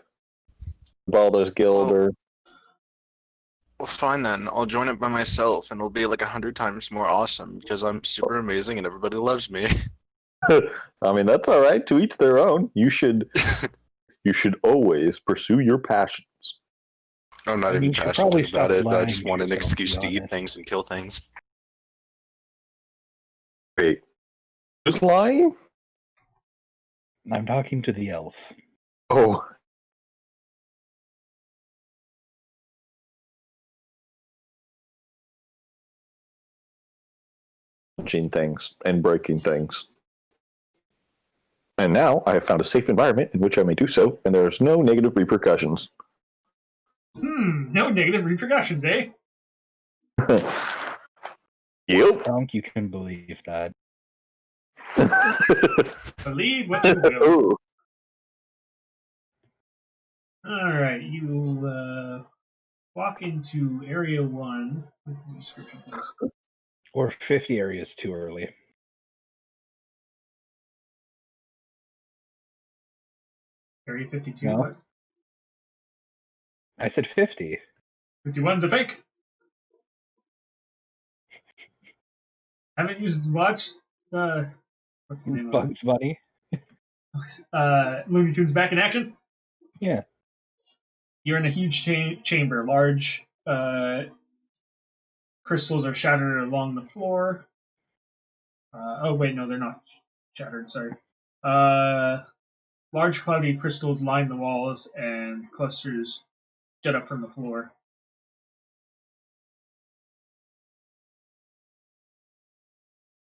Brawlers Guild, Oh. or Well, fine then. I'll join it by myself, and it'll be like 100 times more awesome because I'm super amazing and everybody loves me. I mean, that's all right. To each their own. You should always pursue your passions. I'm not I mean, even you should passionate probably about stop it. I lying just to want an yourself, to be excuse to eat honest. things and kill things. Wait, just lying? I'm talking to the elf. Oh. Touching things and breaking things. And now I have found a safe environment in which I may do so, and there is no negative repercussions. No negative repercussions, eh? Yep. Donk, you can believe that. Believe what you will. Oh. Alright, you walk into Area 1. What's the description, please? Or 50 areas too early. Area 52, No. what? I said 50. 51's a fake! Haven't you watched, what's the name of Bugs Bunny? it? Looney Tunes Back in Action? Yeah. You're in a huge chamber. Large crystals are shattered along the floor. Oh, wait, no, they're not shattered, sorry. Large cloudy crystals line the walls, and clusters jet up from the floor.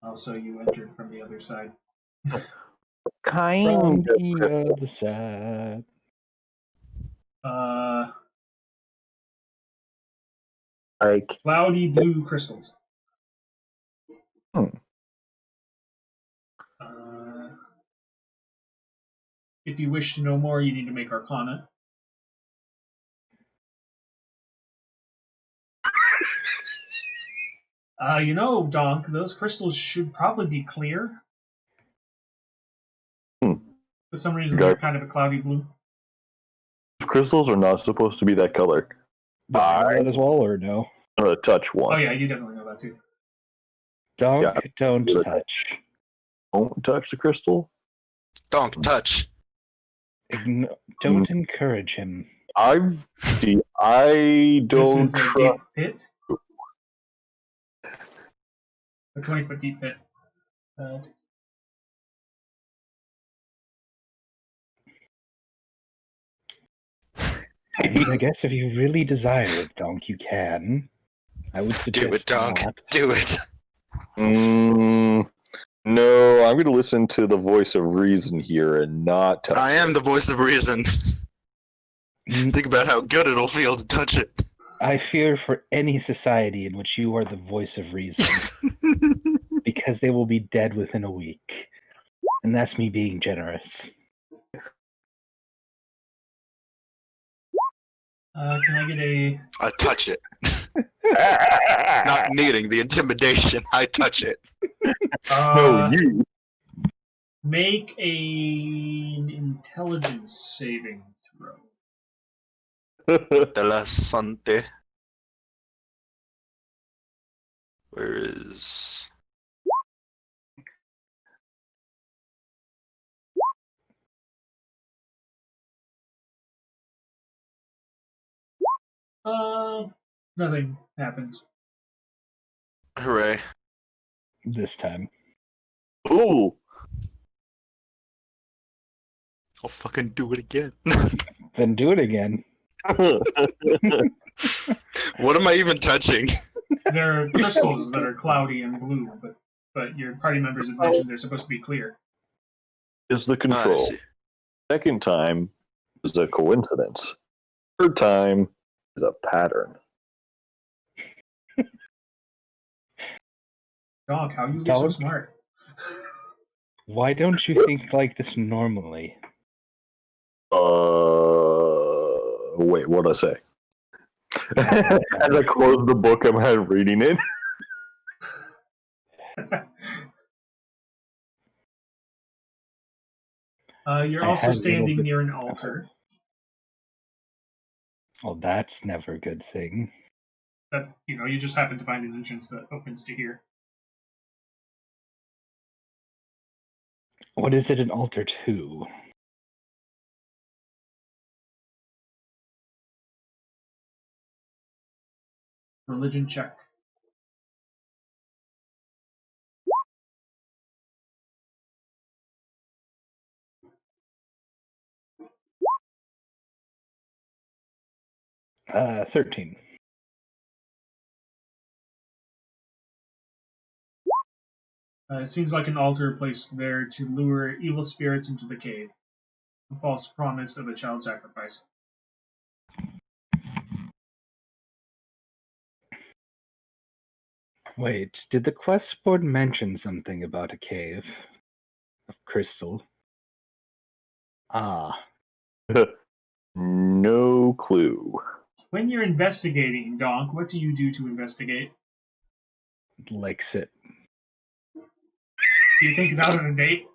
Also, you entered from the other side. From Kind the other side. like Cloudy blue crystals. If you wish to know more, you need to make Arcana. Donk, those crystals should probably be clear. For some reason, they're kind of a cloudy blue. crystals are not supposed to be that color. Do I know that as well, or no? I'm gonna touch one. Oh yeah, you definitely know that too. Donk, Yeah. don't touch. Don't touch the crystal. Donk, touch. Don't encourage him. I This don't is a trust. deep pit. A 20-foot deep pit. I guess if you really desire it, Donk, you can. I would suggest Do it, Donk. not. Do it. No, I'm gonna listen to the voice of reason here and not touch. I am the voice of reason. Think about how good it'll feel to touch it. I fear for any society in which you are the voice of reason, because they will be dead within a week. And that's me being generous. Can I get a... I touch it. Not needing the intimidation, I touch it. No, you. Make an intelligence saving throw. De la Sante. Where is... Nothing happens. Hooray. This time. Ooh. I'll fucking do it again. Then do it again. What am I even touching? There are crystals that are cloudy and blue, but your party members have mentioned they're supposed to be clear. Is the I control. see. Second time is a coincidence. Third time is a pattern. Dog, how you get so Dog? smart? Why don't you think like this normally? Wait, what'd I say? As I close the book, I'm reading it. You're I also had a little standing bit- near an altar. Well, that's never a good thing. that you just happen to find an entrance that opens to here. What is it an altar to? Religion check. Uh, 13. It seems like an altar placed there to lure evil spirits into the cave. A false promise of a child sacrifice. Wait, did the quest board mention something about a cave of crystal? Ah. No clue. When you're investigating, Donk, what do you do to investigate? Likes it. Do you take it out on a date?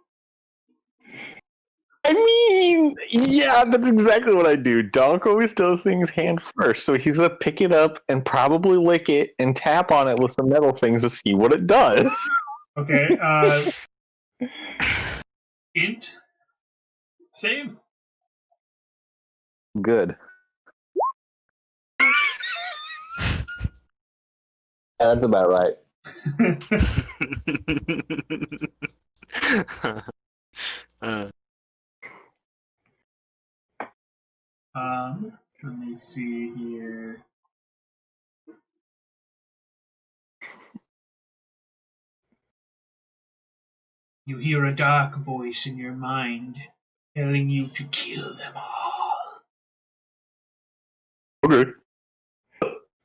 I mean, yeah, that's exactly what I do. Donk always does things hand first, so he's gonna pick it up and probably lick it and tap on it with some metal things to see what it does. Okay, int? Save? Good. That's about right. Let me see here. You hear a dark voice in your mind telling you to kill them all. Okay.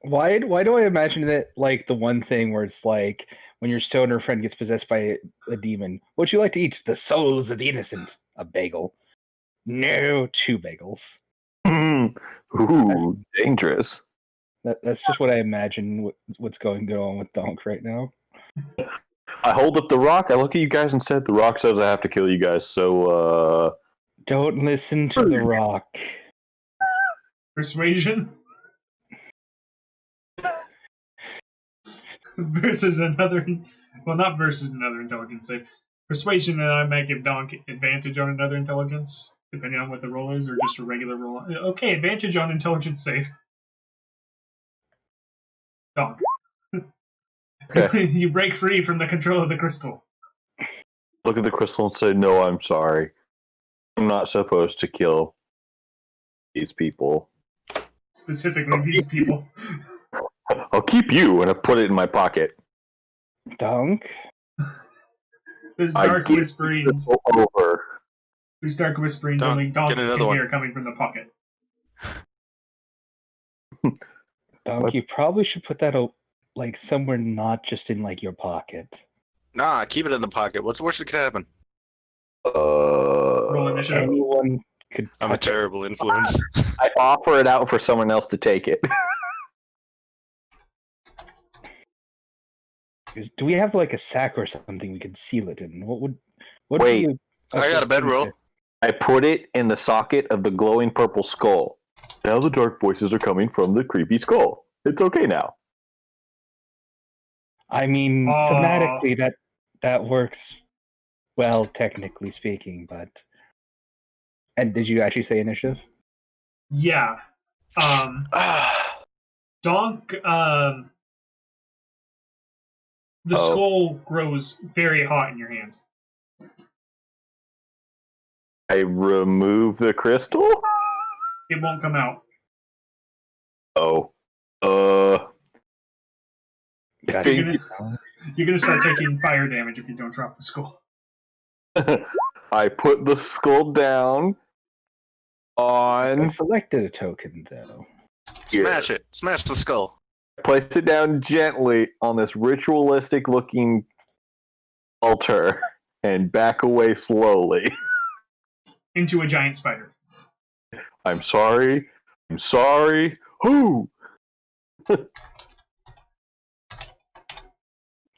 Why do I imagine that like the one thing where it's like when your stoner friend gets possessed by a demon, what'd you like to eat? The souls of the innocent. A bagel. No, 2 bagels. Ooh, dangerous. That's just what I imagine what's going on with Donk right now. I hold up the rock, I look at you guys and said, the rock says I have to kill you guys, so, Don't listen to the rock. Persuasion? versus another, well, not versus another intelligence save. Persuasion, and I might give Donk advantage on another intelligence, depending on what the roll is, or just a regular roll. Okay, advantage on intelligence save. Donk. Okay. You break free from the control of the crystal. Look at the crystal and say, no, I'm sorry. I'm not supposed to kill these people. Specifically, these people. I'll keep you, and I put it in my pocket. Donk? There's dark whisperings. Over. There's dark whisperings, Donk, only Donk get another can one. hear coming from the pocket. Donk, What? you probably should put that like somewhere not just in like your pocket. Nah, keep it in the pocket. What's the worst that could happen? Roll initiative. Anyone could I'm a touch it. terrible influence. I offer it out for someone else to take it. Do we have like a sack or something we could seal it in? What Wait, do you, I got a bedroll. I put it in the socket of the glowing purple skull. Now the dark voices are coming from the creepy skull. It's okay now. I mean, thematically that works well, technically speaking, but. And did you actually say initiative? Yeah. Donk, the skull grows very hot in your hands. I remove the crystal? It won't come out. Oh. You're gonna start taking fire damage if you don't drop the skull. I put the skull down on. I selected a token though. Smash it. Smash the skull. Place it down gently on this ritualistic looking altar and back away slowly. Into a giant spider. I'm sorry. I'm sorry. Who?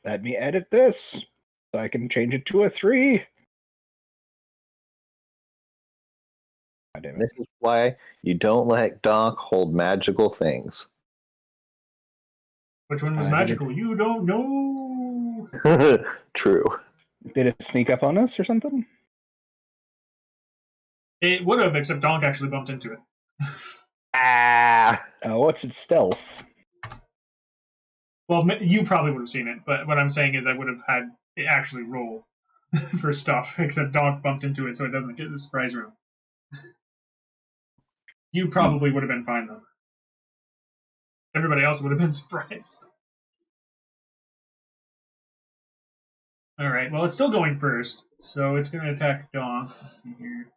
Let me edit this so I can change it to a 3. This is why you don't let Donk hold magical things. Which one was Did magical? it- You don't know. True. Did it sneak up on us or something? It would have, except Donk actually bumped into it. Ah. What's its stealth? Well, you probably would have seen it, but what I'm saying is I would have had it actually roll for stuff, except Donk bumped into it so it doesn't get the surprise room. You probably would have been fine, though. Everybody else would have been surprised. Alright, well, it's still going first, so it's going to attack Donk. Let's see here.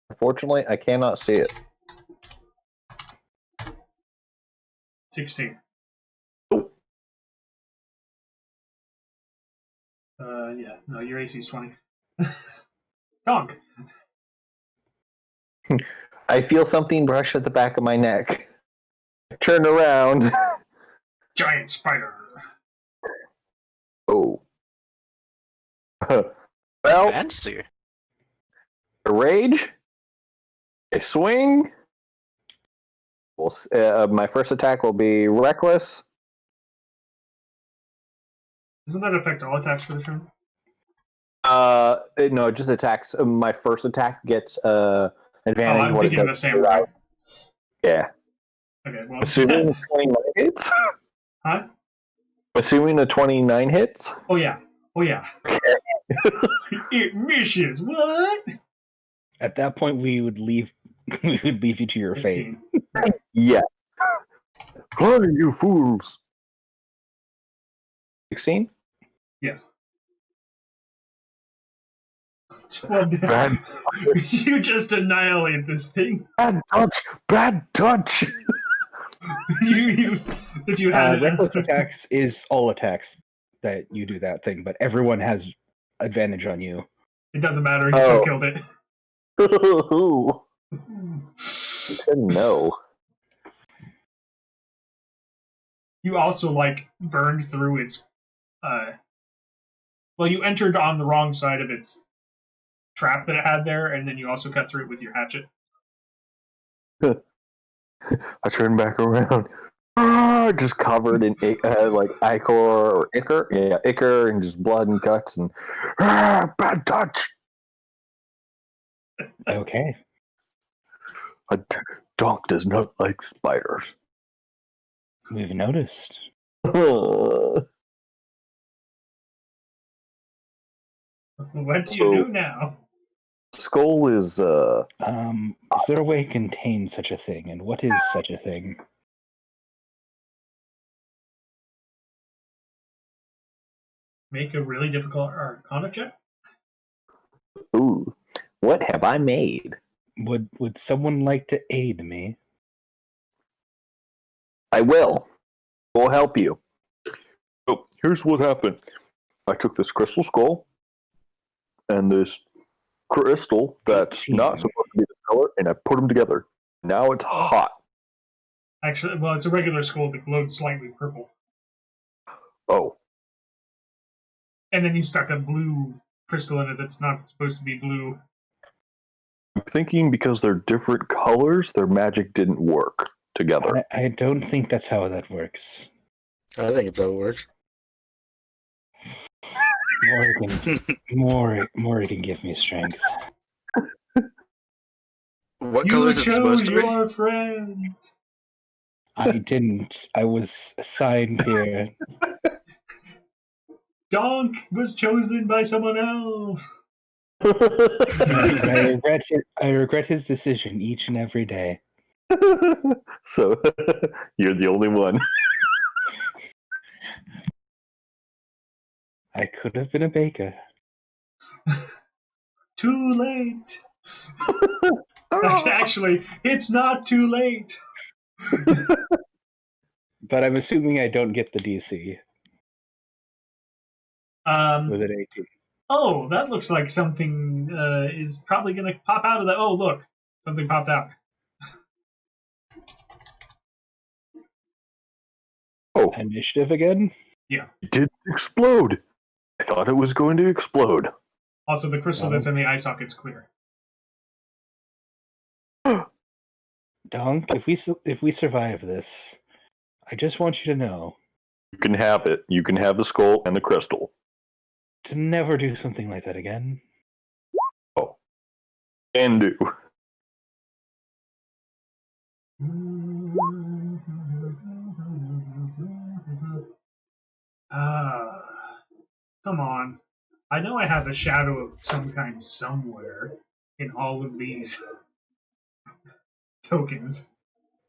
Unfortunately, I cannot see it. 16. Oh. Yeah, no, your AC is 20. Donk! I feel something brush at the back of my neck. Turn around. Giant spider! Oh. Well, Fancy. a rage, a swing. My first attack will be reckless. Doesn't that affect all attacks for the turn? No, just attacks. My first attack gets advantage. I'm what it thinking of the does same way. without- Yeah. Okay, well. Assuming the 29 hits. Huh? Assuming the 29 hits. Oh, yeah. Oh, yeah. It misses. What? At that point, we would leave. We would leave you to your fate. 15. Yeah. Fly, you fools. 16. Yes. Well, Bad. you just annihilate this thing. Bad touch. Bad touch. If you had Reckless attacks is all attacks that you do that thing, but everyone has advantage on you. it doesn't matter. He still killed it. No. You also burned through its. Well, you entered on the wrong side of its trap that it had there, and then you also cut through it with your hatchet. I turned back around. Just covered in ichor or ichor. Yeah, ichor and just blood and guts and bad touch. Okay. A dog does not like spiders. We've noticed. What do you do now? Skull is Is there a way to contain such a thing, and what is such a thing? Make a really difficult Arcana check? ooh. What have I made? Would someone like to aid me? I will. We'll help you. Oh, here's what happened. I took this crystal skull and this crystal that's not supposed to be the color, and I put them together. Now it's hot. Actually, well, it's a regular skull that glowed slightly purple. Oh. And then you stuck a blue crystal in it that's not supposed to be blue. I'm thinking because they're different colors, their magic didn't work together. I don't think that's how that works. I think it's how it works. Morgan, give me strength. What You color is it supposed chose to be? your friends. I didn't. I was assigned here. Donk was chosen by someone else. I regret his decision each and every day. So, you're the only one. I could have been a baker. Too late. Actually, it's not too late. But I'm assuming I don't get the DC. With an 18. Oh, that looks like something is probably going to pop out of that. Oh, look. Something popped out. Oh. Initiative again? Yeah. It didn't explode. I thought it was going to explode. Also, the crystal that's in the eye socket's clear. Donk, if we survive this, I just want you to know You can have it. You can have the skull and the crystal. to never do something like that again. Oh. Can do. Come on. I know I have a shadow of some kind somewhere in all of these tokens,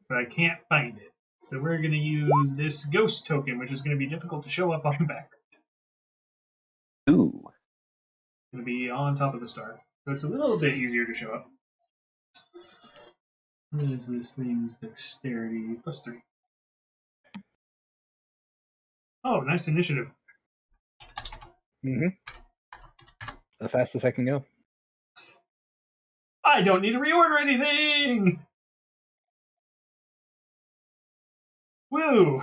but I can't find it. So we're going to use this ghost token, which is going to be difficult to show up on the background. Ooh. It's going to be on top of the star. So it's a little bit easier to show up. What is this thing's dexterity? +3. Oh, nice initiative. Mm-hmm. The fastest I can go. I don't need to reorder anything! Woo!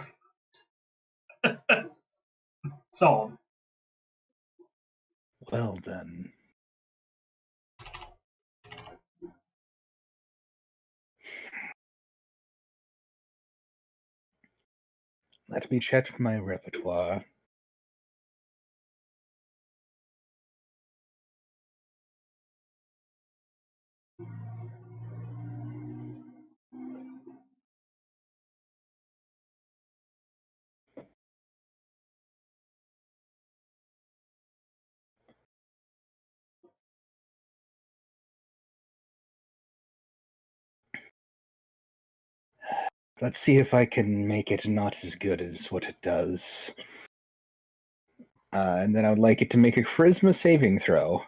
Solved. Well then. Let me check my repertoire. Let's see if I can make it not as good as what it does. And then I would like it to make a charisma saving throw.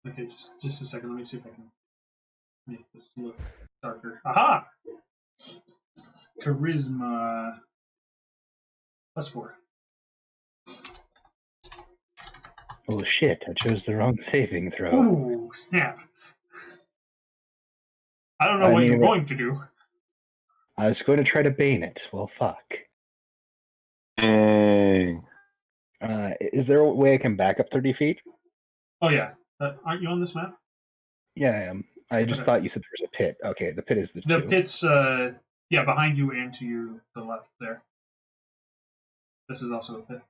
Okay, just a second. Let me see if I can make this look darker. Aha! Charisma +4. Oh shit, I chose the wrong saving throw. Oh, snap. I don't know what you're going to do. I was going to try to bane it. Well, fuck. Dang. Is there a way I can back up 30 feet? Oh, yeah. Aren't you on this map? Yeah, I am. I just thought you said there was a pit. Okay, the pit is the The two. pit's, yeah, behind you and to the left there. This is also a pit.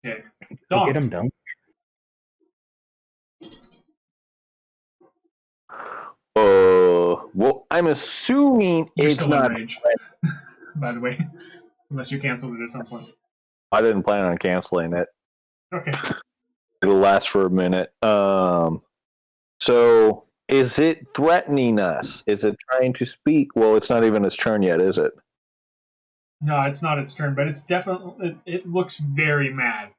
Okay. Go get him, Donk. Well, I'm assuming You're it's still not. in rage, by the way. Unless you canceled it at some point. I didn't plan on canceling it. Okay. It'll last for a minute. So is it threatening us? Is it trying to speak? Well, it's not even its turn yet, is it? No, it's not its turn, but it's definitely. It looks very mad.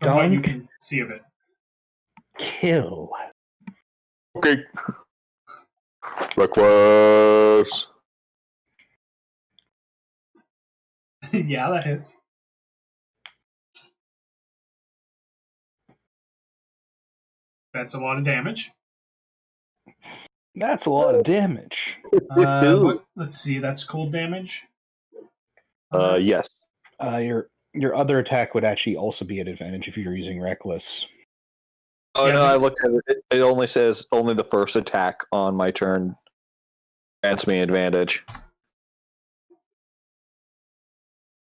From what you can see of it. Kill. Okay. Request. Yeah, that hits. That's a lot of damage. That's a lot of damage. Let's see, that's cold damage. Yes. Your other attack would actually also be an advantage if you're using Reckless. Oh, no, I looked at it. It only says only the first attack on my turn grants me advantage.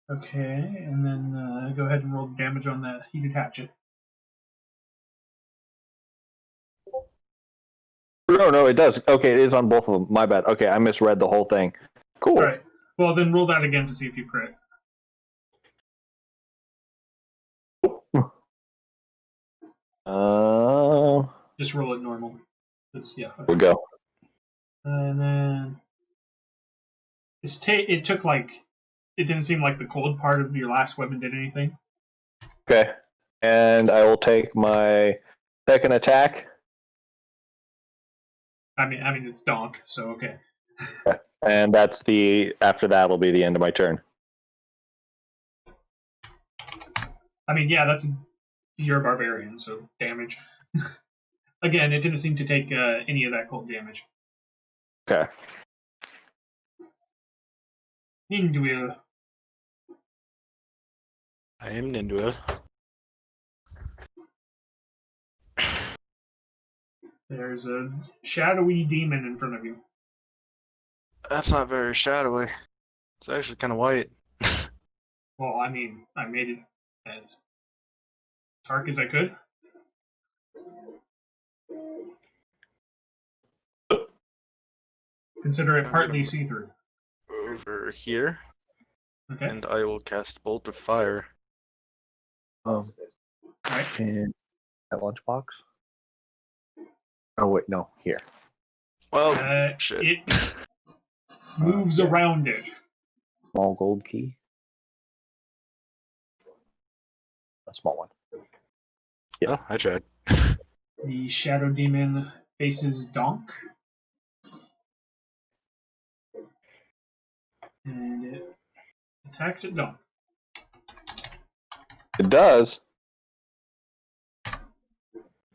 Okay, and then go ahead and roll the damage on that heated hatchet. No, it does. Okay, it is on both of them. My bad. Okay, I misread the whole thing. Cool. All right. Well, then roll that again to see if you crit. Just roll it normal. Yeah. Okay. We go. And then it took it didn't seem like the cold part of your last weapon did anything. Okay, and I will take my second attack. I mean it's donk, so okay. And that's after that'll be the end of my turn. I mean, yeah, you're a barbarian, so damage. Again, it didn't seem to take any of that cold damage. Okay. Ninduil. I am Ninduil. There's a shadowy demon in front of you. That's not very shadowy. It's actually kind of white. Well, I mean, I made it as dark as I could. Consider it partly see-through. Over here, Okay. and I will cast Bolt of Fire. Right. And that lunchbox. Oh wait, no, here. Well, shit. It moves around it. Small gold key. A small one. Yeah, I tried. The shadow demon faces DAHNK. And it attacks at DAHNK. It does.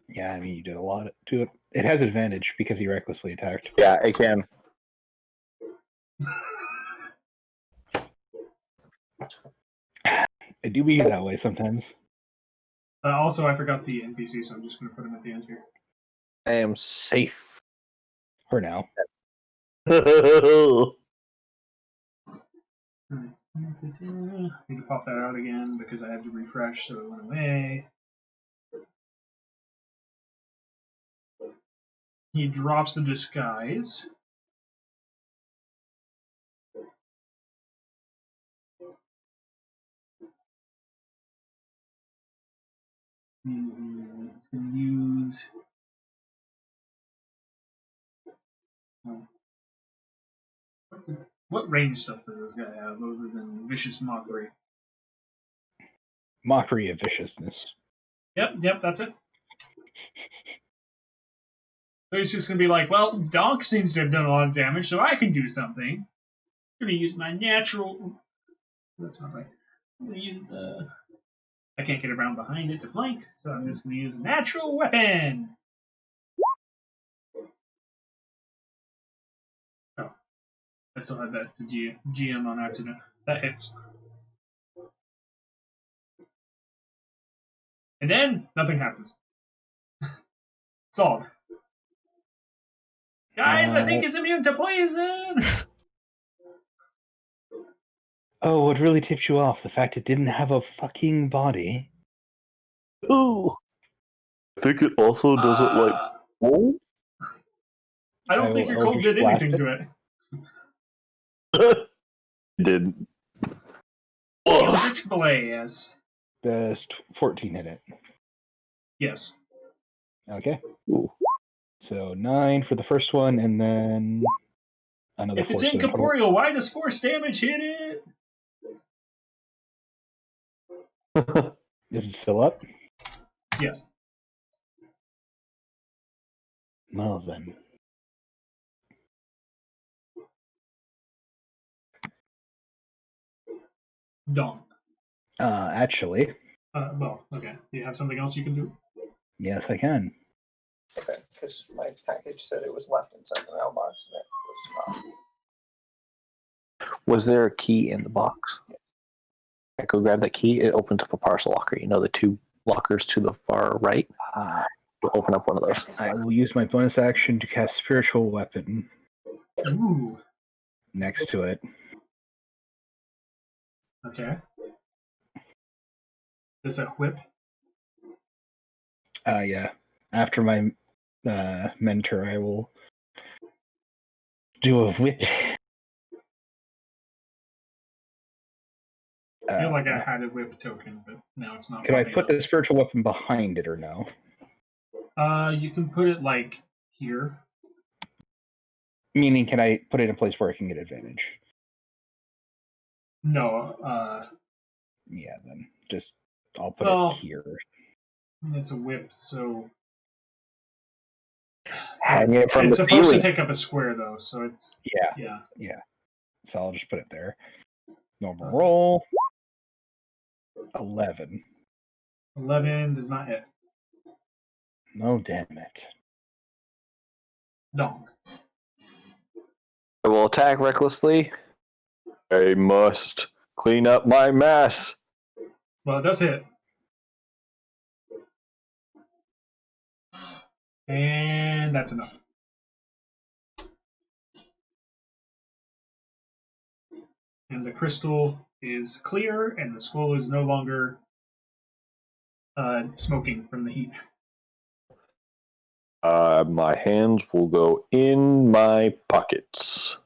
Yeah, I mean, you did a lot to it. It has advantage because he recklessly attacked. Yeah, it can. I do be that way sometimes. Also, I forgot the NPC, so I'm just going to put him at the end here. I am safe. For now. Need to pop that out again because I had to refresh, so it went away. He drops the disguise. He's going to use. What range stuff does this guy have other than Vicious Mockery? Mockery of viciousness. Yep, that's it. So he's just going to be like, well, DAHNK seems to have done a lot of damage, so I can do something. I'm going to use my natural... That's not right. I'm going to use... I can't get around behind it to flank, so I'm just going to use a natural weapon. Oh. I still had that to GM on accident. That hits. And then, nothing happens. Solved. Guys, I think he's immune to poison! Oh, what really tipped you off? The fact it didn't have a fucking body. Ooh. I think it also doesn't like cold. I don't think your cold did anything to it. Didn't. Eldritch Blaze. Does 14 hit it? Yes. Okay. Ooh. So 9 for the first one, and then another If it's 4. incorporeal, why does force damage hit it? Is it still up? Yes. Well then. DAHNK. Actually, Well, okay. Do you have something else you can do? yes, I can. Okay, because my package said it was left inside the mailbox, and it was not. Was there a key in the box? I go grab that key. It opens up a parcel locker. You know the two lockers to the far right. We'll open up one of those. I will use my bonus action to cast Spiritual Weapon Ooh. next to it. Okay. Is it a whip? Yeah. After my mentor, I will do a whip. I feel like I had a whip token, but now it's not. Can I put the spiritual weapon behind it or no? You can put it like here. Meaning, can I put it in a place where I can get advantage? No. Yeah, then just I'll put it here. It's a whip, so Hang it from it's the supposed ceiling. to take up a square though, so it's Yeah. So I'll just put it there. Normal roll. 11. 11 does not hit. No, damn it. DAHNK. I will attack recklessly. I must clean up my mess. Well, it does hit. And that's enough. And the crystal is clear, and the skull is no longer smoking from the heat. My hands will go in my pockets.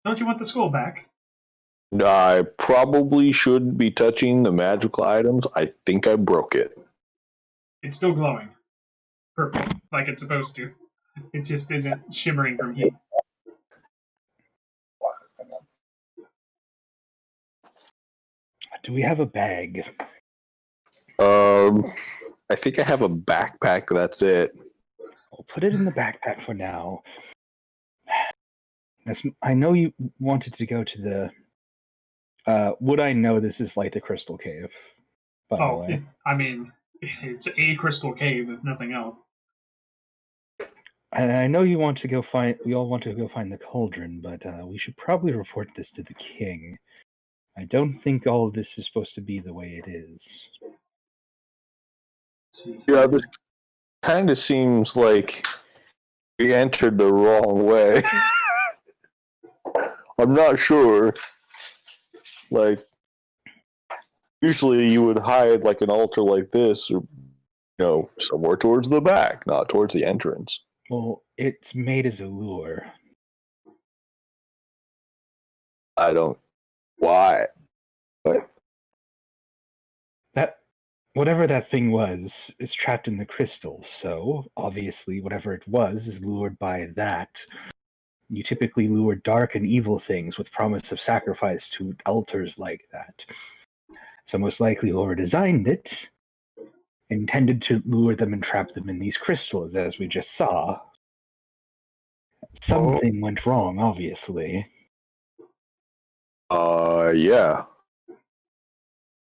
Don't you want the skull back? I probably shouldn't be touching the magical items. I think I broke it. It's still glowing. Purple, like it's supposed to. It just isn't shimmering from heat. Do we have a bag? I think I have a backpack. That's it. I'll put it in the backpack for now. I know you wanted to go to the. Would I know this is like the Crystal Cave? By the way, I mean, it's a crystal cave, if nothing else. and I know you want to go find. We all want to go find the cauldron, but we should probably report this to the king. I don't think all of this is supposed to be the way it is. Yeah, this kind of seems like we entered the wrong way. I'm not sure. Like, usually you would hide like an altar like this, or somewhere towards the back, not towards the entrance. Well, it's made as a lure. I don't. Why? But Whatever that thing was is trapped in the crystal, so obviously whatever it was is lured by that. You typically lure dark and evil things with promise of sacrifice to altars like that. So most likely whoever designed it intended to lure them and trap them in these crystals, as we just saw. Something went wrong, obviously. Yeah.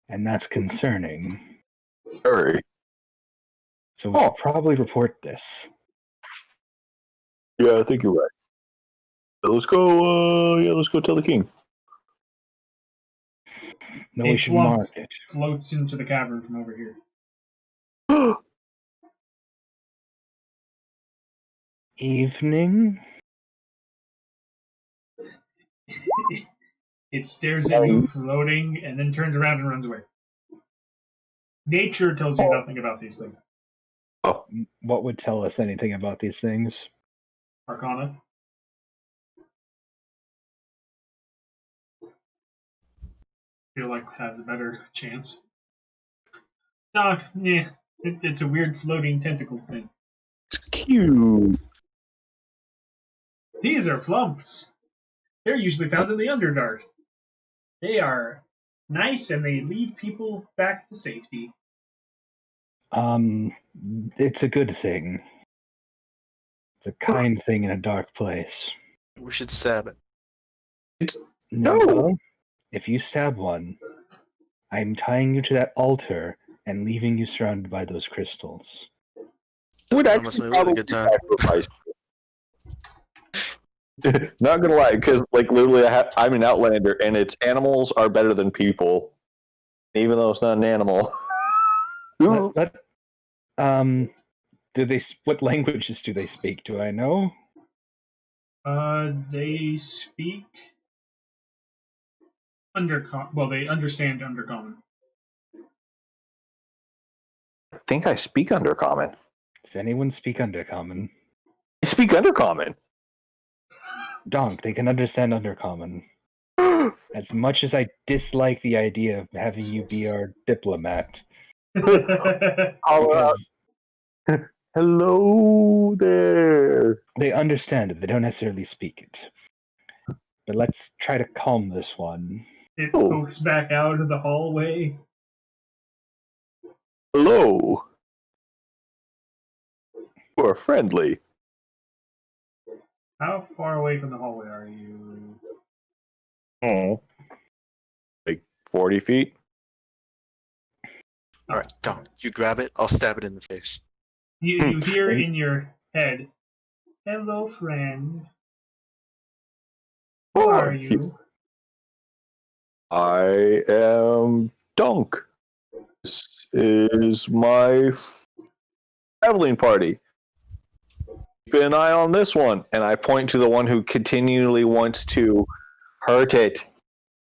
And that's concerning. Very. So we should probably report this. Yeah, I think you're right. So let's go. Let's go tell the king. No, we should mark it. Floats into the cavern from over here. Evening. It stares at you floating and then turns around and runs away. Nature tells you nothing about these things. What would tell us anything about these things? Arcana. Feel like has a better chance. It's a weird floating tentacle thing. It's cute. These are flumps. They're usually found in the Underdark. They are nice and they lead people back to safety. It's a good thing. It's a kind thing in a dark place. We should stab it. No. If you stab one, I'm tying you to that altar and leaving you surrounded by those crystals. Would That must actually be a really probably good time. sacrifice. Not gonna lie, because like literally, I'm an Outlander, and its animals are better than people, even though it's not an animal. Do they? What languages do they speak? Do I know? They speak Undercommon. Well, they understand Undercommon. I think I speak Undercommon. Does anyone speak Undercommon? I speak Undercommon. DAHNK, they can understand Undercommon. As much as I dislike the idea of having you be our diplomat. Hello there. They understand it. They don't necessarily speak it. But let's try to calm this one. It pokes back out of the hallway. Hello. You are friendly. How far away from the hallway are you? Like 40 feet? Alright, Dom, you grab it, I'll stab it in the face. You hear in your head, "Hello, friend." Who are you? I am DAHNK. This is my traveling party. Keep an eye on this one. And I point to the one who continually wants to hurt it.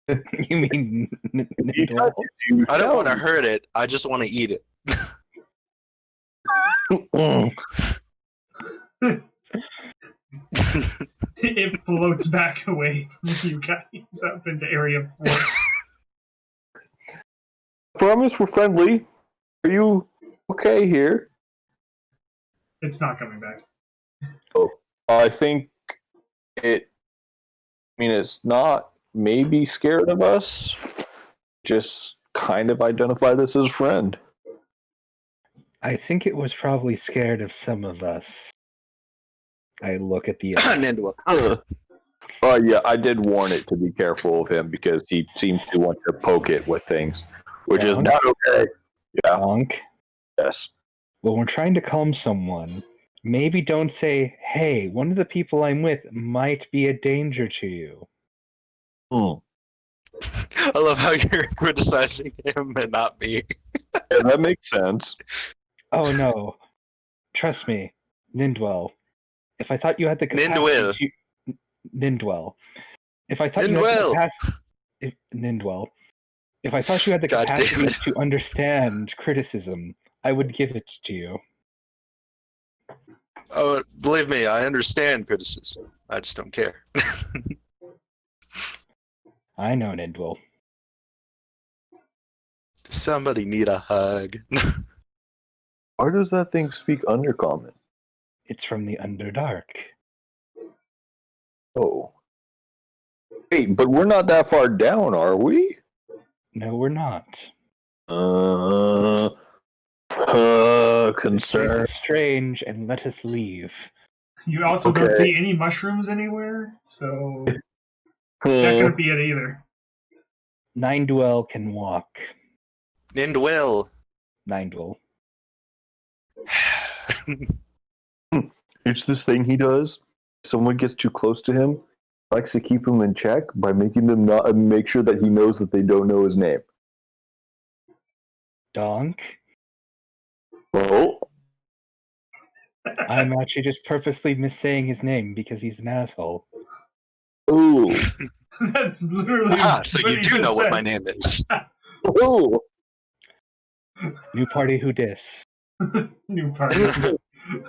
You mean I don't want to hurt it. I just want to eat it. It floats back away from you guys up into area 4. Promise we're friendly. Are you okay here? It's not coming back. Oh, I think it. I mean, it's not maybe scared of us. Just kind of identified us as friend. I think it was probably scared of some of us. I look at the Ninduil. Yeah, I did warn it to be careful of him because he seems to want to poke it with things, which is not okay. Yeah. DAHNK. Yes. When we're trying to calm someone, maybe don't say, "Hey, one of the people I'm with might be a danger to you." I love how you're criticizing him and not me. Yeah, that makes sense. Oh no, trust me, Ninduil. If I thought you had the capacity Ninduil. If I thought you had the capacity, Ninduil. If I thought you had the capacity to understand criticism, I would give it to you. Oh, believe me, I understand criticism. I just don't care. I know, Ninduil. Does somebody need a hug? Why does that thing speak Undercommon? It's from the Underdark. Oh. Hey, but we're not that far down, are we? No, we're not. Concern. This is strange, and let us leave. You also don't see any mushrooms anywhere, so not gonna be it either. Ninduil can walk. Ninduil. Ninduil. It's this thing he does. Someone gets too close to him, likes to keep him in check by making them not make sure that he knows that they don't know his name. DAHNK? Oh. I'm actually just purposely missaying his name because he's an asshole. Ooh. That's literally. So you do know what my name is. Ooh. New party who dis. New party.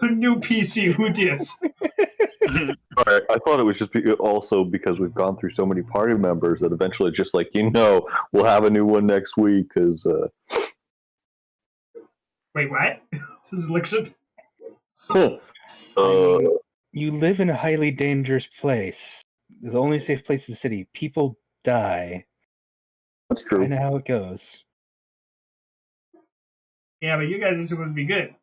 New PC who dis. Alright, I thought it was just also because we've gone through so many party members that eventually just like, we'll have a new one next week because Wait, what? This is Lixip. You live in a highly dangerous place. The only safe place in the city. People die. That's true. I know how it goes. Yeah, but you guys are supposed to be good.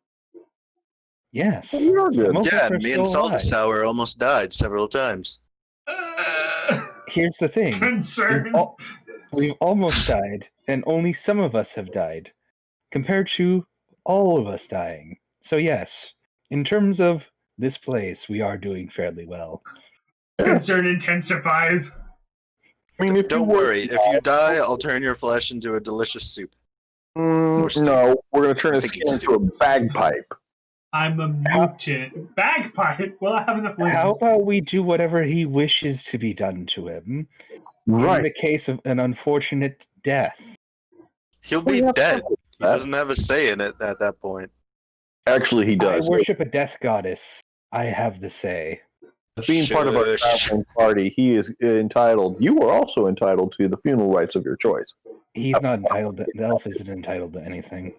Yes. You're good. Most Yeah, of us are me and still Salty alive. Sour almost died several times. Here's the thing. Concern. We've almost died, and only some of us have died, compared to all of us dying. So yes, in terms of this place, we are doing fairly well. Concern intensifies. I mean, Don't worry, if you die, I'll turn your flesh into a delicious soup. No, we're going to turn his think skin he's into a bagpipe. I'm a mutant. Bagpipe? Well, I have enough limbs. How about we do whatever he wishes to be done to him? Right. In the case of an unfortunate death. He'll be dead. He doesn't have a say in it at that point. Actually, he does. I worship a death goddess. I have the say. Being part of our traveling party, he is entitled. You are also entitled to the funeral rites of your choice. He's not entitled to, the elf isn't entitled to anything.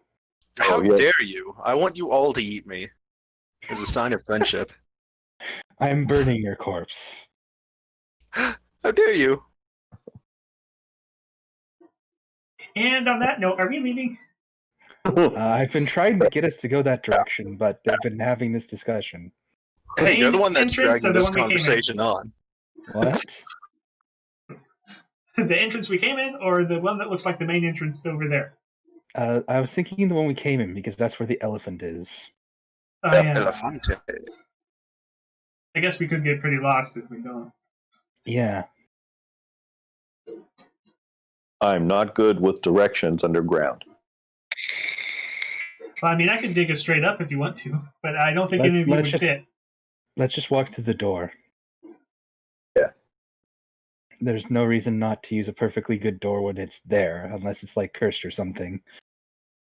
How yeah. dare you? I want you all to eat me. As a sign of friendship. I'm burning your corpse. How dare you? And on that note, are we leaving? I've been trying to get us to go that direction, but they've been having this discussion. Hey, you're the one that's entrance or dragging the this one we came in? conversation on. What? The entrance we came in, or the one that looks like the main entrance over there? I was thinking the one we came in because that's where the elephant is. Oh, yeah. Elefante. I guess we could get pretty lost if we don't. Yeah. I'm not good with directions underground. Well, I mean, I can dig us straight up if you want to, but I don't think any of you would fit. Let's just walk to the door. Yeah. There's no reason not to use a perfectly good door when it's there, unless it's like cursed or something.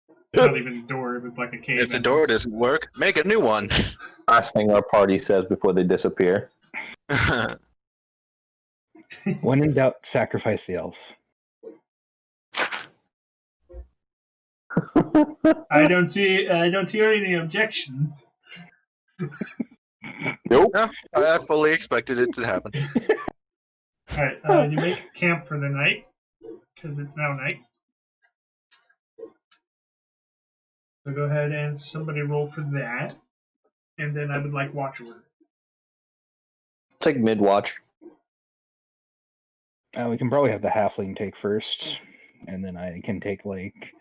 It's not even a door, it was like a cave. If the door doesn't work, make a new one. Last thing our party says before they disappear. When in doubt, sacrifice the elf. I don't hear any objections. Nope. No, I fully expected it to happen. Alright, you make camp for the night, because it's now night. So go ahead and somebody roll for that, and then I would like watch order. Take mid-watch. We can probably have the halfling take first, and then I can take, like,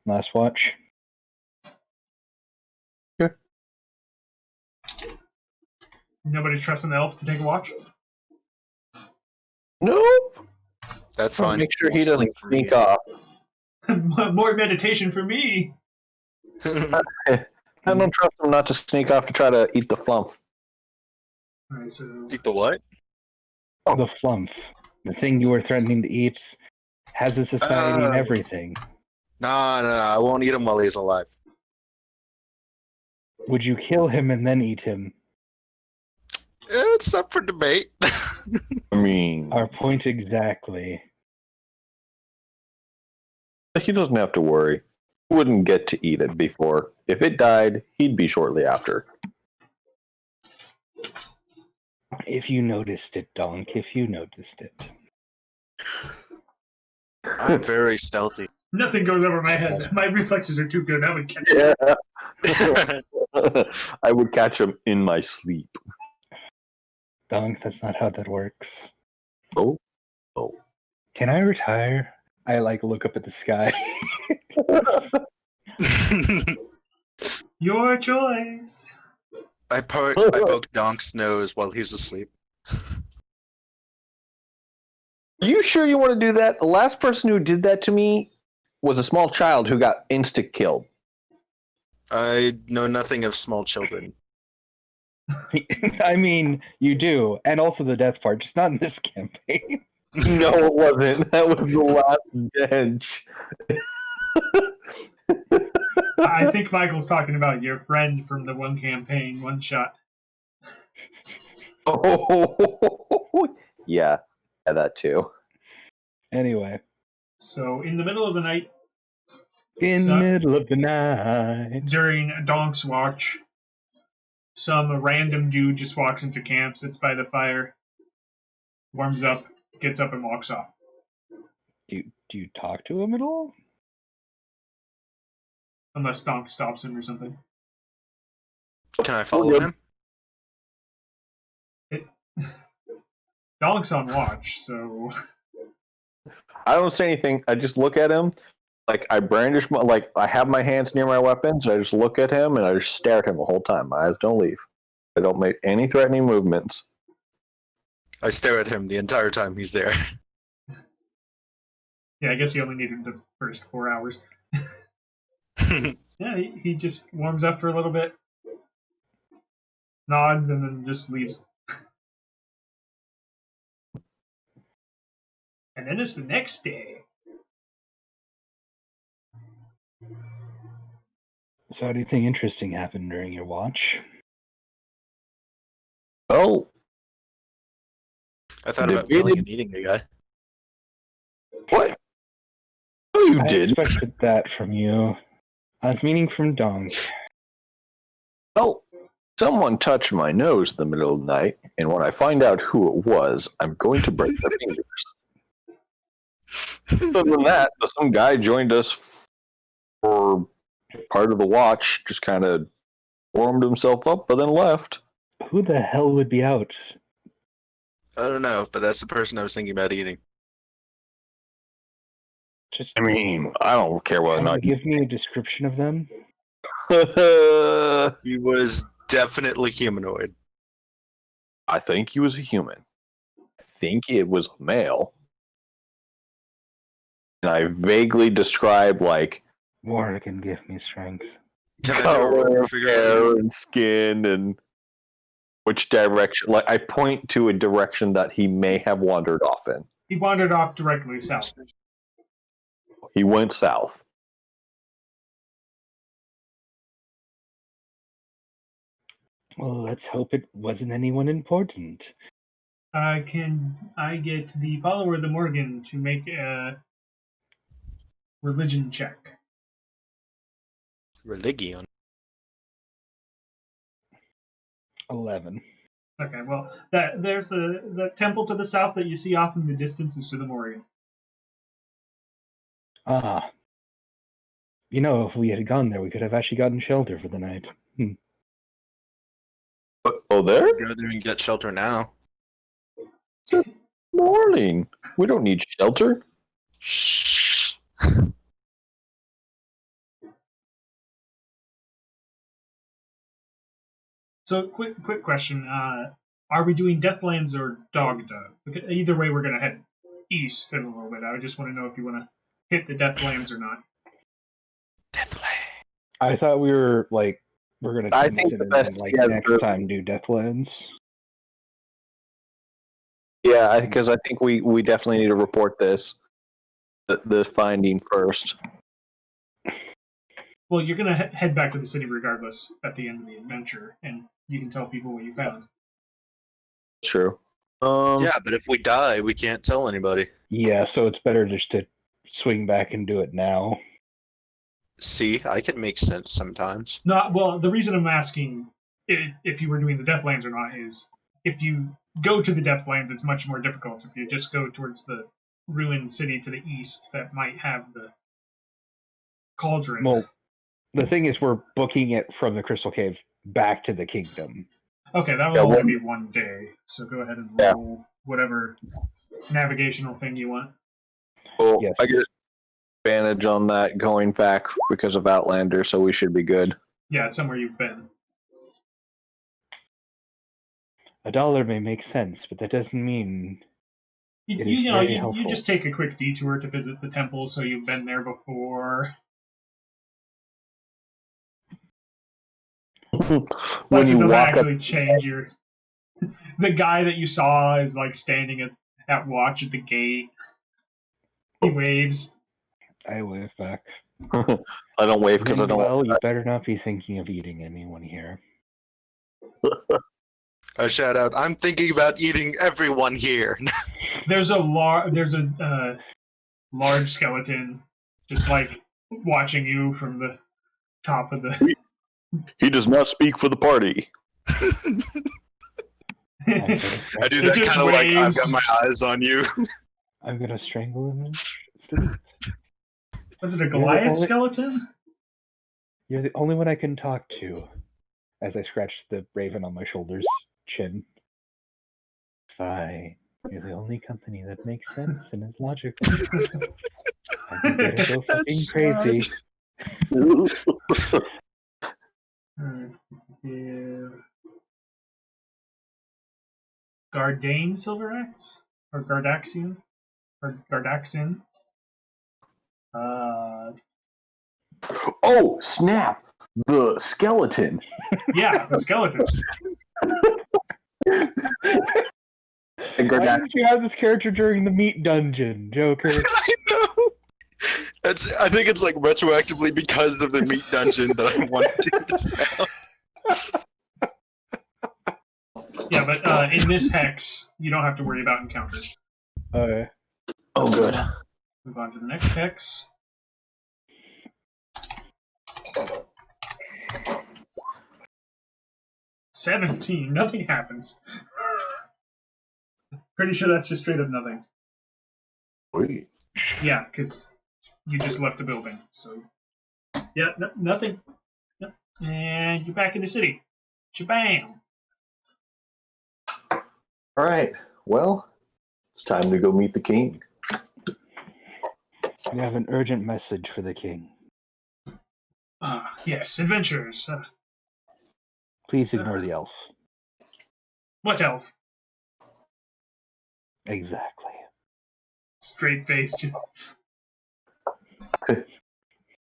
last watch. Sure. Nobody's trusting the elf to take a watch? Nope. That's fine. Make sure he We'll doesn't sleep for me. sneak off. More meditation for me! I don't trust him not to sneak off to try to eat the flump. Alright, so... Eat the what? Oh, the flump. The thing you were threatening to eat has a society and everything. No, I won't eat him while he's alive. Would you kill him and then eat him? It's up for debate. I mean, Our point exactly. he doesn't have to worry. He wouldn't get to eat it before. If it died, he'd be shortly after. If you noticed it, Donk, if you noticed it. I'm very stealthy. Nothing goes over my head. My reflexes are too good. I would catch it. Yeah. I would catch him in my sleep. Donk, that's not how that works. Oh. Can I retire? I, like, look up at the sky. Your choice. I poked Donk's nose while he's asleep. Are you sure you want to do that? The last person who did that to me was a small child who got insta-killed. I know nothing of small children. I mean, you do. And also the death part, just not in this campaign. No, it wasn't. That was the last bench. I think Michael's talking about your friend from the one campaign, one shot. Oh, yeah, that too. Anyway. So, in the middle of the night, In the middle of the night. during Donk's watch, some random dude just walks into camp, sits by the fire, warms up, gets up, and walks off. Do you talk to him at all? Unless Donk stops him or something. Can I follow him? Donk's on watch, so... I don't say anything. I just look at him. Like, I brandish my... Like, I have my hands near my weapons. I just look at him, and I just stare at him the whole time. My eyes don't leave. I don't make any threatening movements. I stare at him the entire time he's there. Yeah, I guess you only needed the first 4 hours. Yeah, he just warms up for a little bit, nods, and then just leaves. And then it's the next day. So anything interesting happened during your watch? Oh. I thought about killing and eating the guy. What? Oh, you I did. expected that from you. I was meaning from Donk. Oh, someone touched my nose in the middle of the night, and when I find out who it was, I'm going to break their fingers. Other than that, some guy joined us for part of the watch, just kind of warmed himself up, but then left. Who the hell would be out? I don't know, but that's the person I was thinking about eating. Just, I mean, I don't care whether or can you not. give me a description of them? He was definitely humanoid. I think he was a human. I think it was a male. and I vaguely describe like War can give me strength. Can I do a color, roll to figure out? hair, and skin, and which direction. Like I point to a direction that he may have wandered off in. He wandered off directly south. He went south. Well, let's hope it wasn't anyone important. Can I get the follower of the Morgan to make a religion check? Religion. 11. Okay, well, there's the temple to the south that you see off in the distance is to the Morgan. Ah. You know, if we had gone there, we could have actually gotten shelter for the night. Oh, there? Go there and get shelter now. Good morning. We don't need shelter. Shh. So, quick question: are we doing Deathlands or Dogda? Either way, we're gonna head east in a little bit. I just want to know if you want to hit the Deathlands or not. I thought we were like we're gonna I tense think it the and best- then, like yeah, next the- time do Deathlands. Yeah, because I think we definitely need to report this, the finding first. Well, you're gonna head back to the city regardless at the end of the adventure, and you can tell people what you found. True. Yeah, but if we die, we can't tell anybody. Yeah, so it's better just to swing back and do it now. See, I can make sense sometimes. No, well, the reason I'm asking if you were doing the Deathlands or not is if you go to the Deathlands, it's much more difficult. If you just go towards the ruined city to the east, that might have the cauldron. Well, the thing is, we're booking it from the Crystal Cave back to the kingdom. Okay, that will Yeah, only one- be one day, so go ahead and Yeah. roll whatever navigational thing you want. Well, Yes. I get advantage on that going back because of Outlander, so we should be good. Yeah, it's somewhere you've been. $1 may make sense, but that doesn't mean You, It you, is you know, very you helpful. just take a quick detour to visit the temple, so you've been there before. When Plus, it you doesn't walk up, actually change your. The guy that you saw is like standing at watch at the gate. He waves. I wave back. I don't wave because I don't. Well, you better not be thinking of eating anyone here. I shout out, I'm thinking about eating everyone here. There's a large skeleton, just like watching you from the top of the. He does not speak for the party. I do It that just kind of like, I've waves. got my eyes on you. I'm gonna strangle him. and sleep. Was it a Goliath only- skeleton? You're the only one I can talk to. As I scratch the raven on my shoulder's chin. Fine. You're the only company that makes sense and is logical. I'm gonna go fucking That's crazy. Gardane Silveraxe? Or Gardaxian? Or Gardaxin? Oh, snap! The skeleton. Yeah, the skeleton. And Why Gardax- did you have this character during the meat dungeon, Joker? I know. I think it's like retroactively because of the meat dungeon that I wanted to get this out. Yeah, but in this hex, you don't have to worry about encounters. Okay. Oh, good. Move on to the next hex. $17. Nothing happens. Pretty sure that's just straight up nothing. Sweet. Yeah, because you just left the building. So, yeah, nothing. Yep. And you're back in the city. Shabam! All right. Well, it's time to go meet the king. We have an urgent message for the king. Yes, adventurers. Please ignore the elf. What elf? Exactly. Straight face, just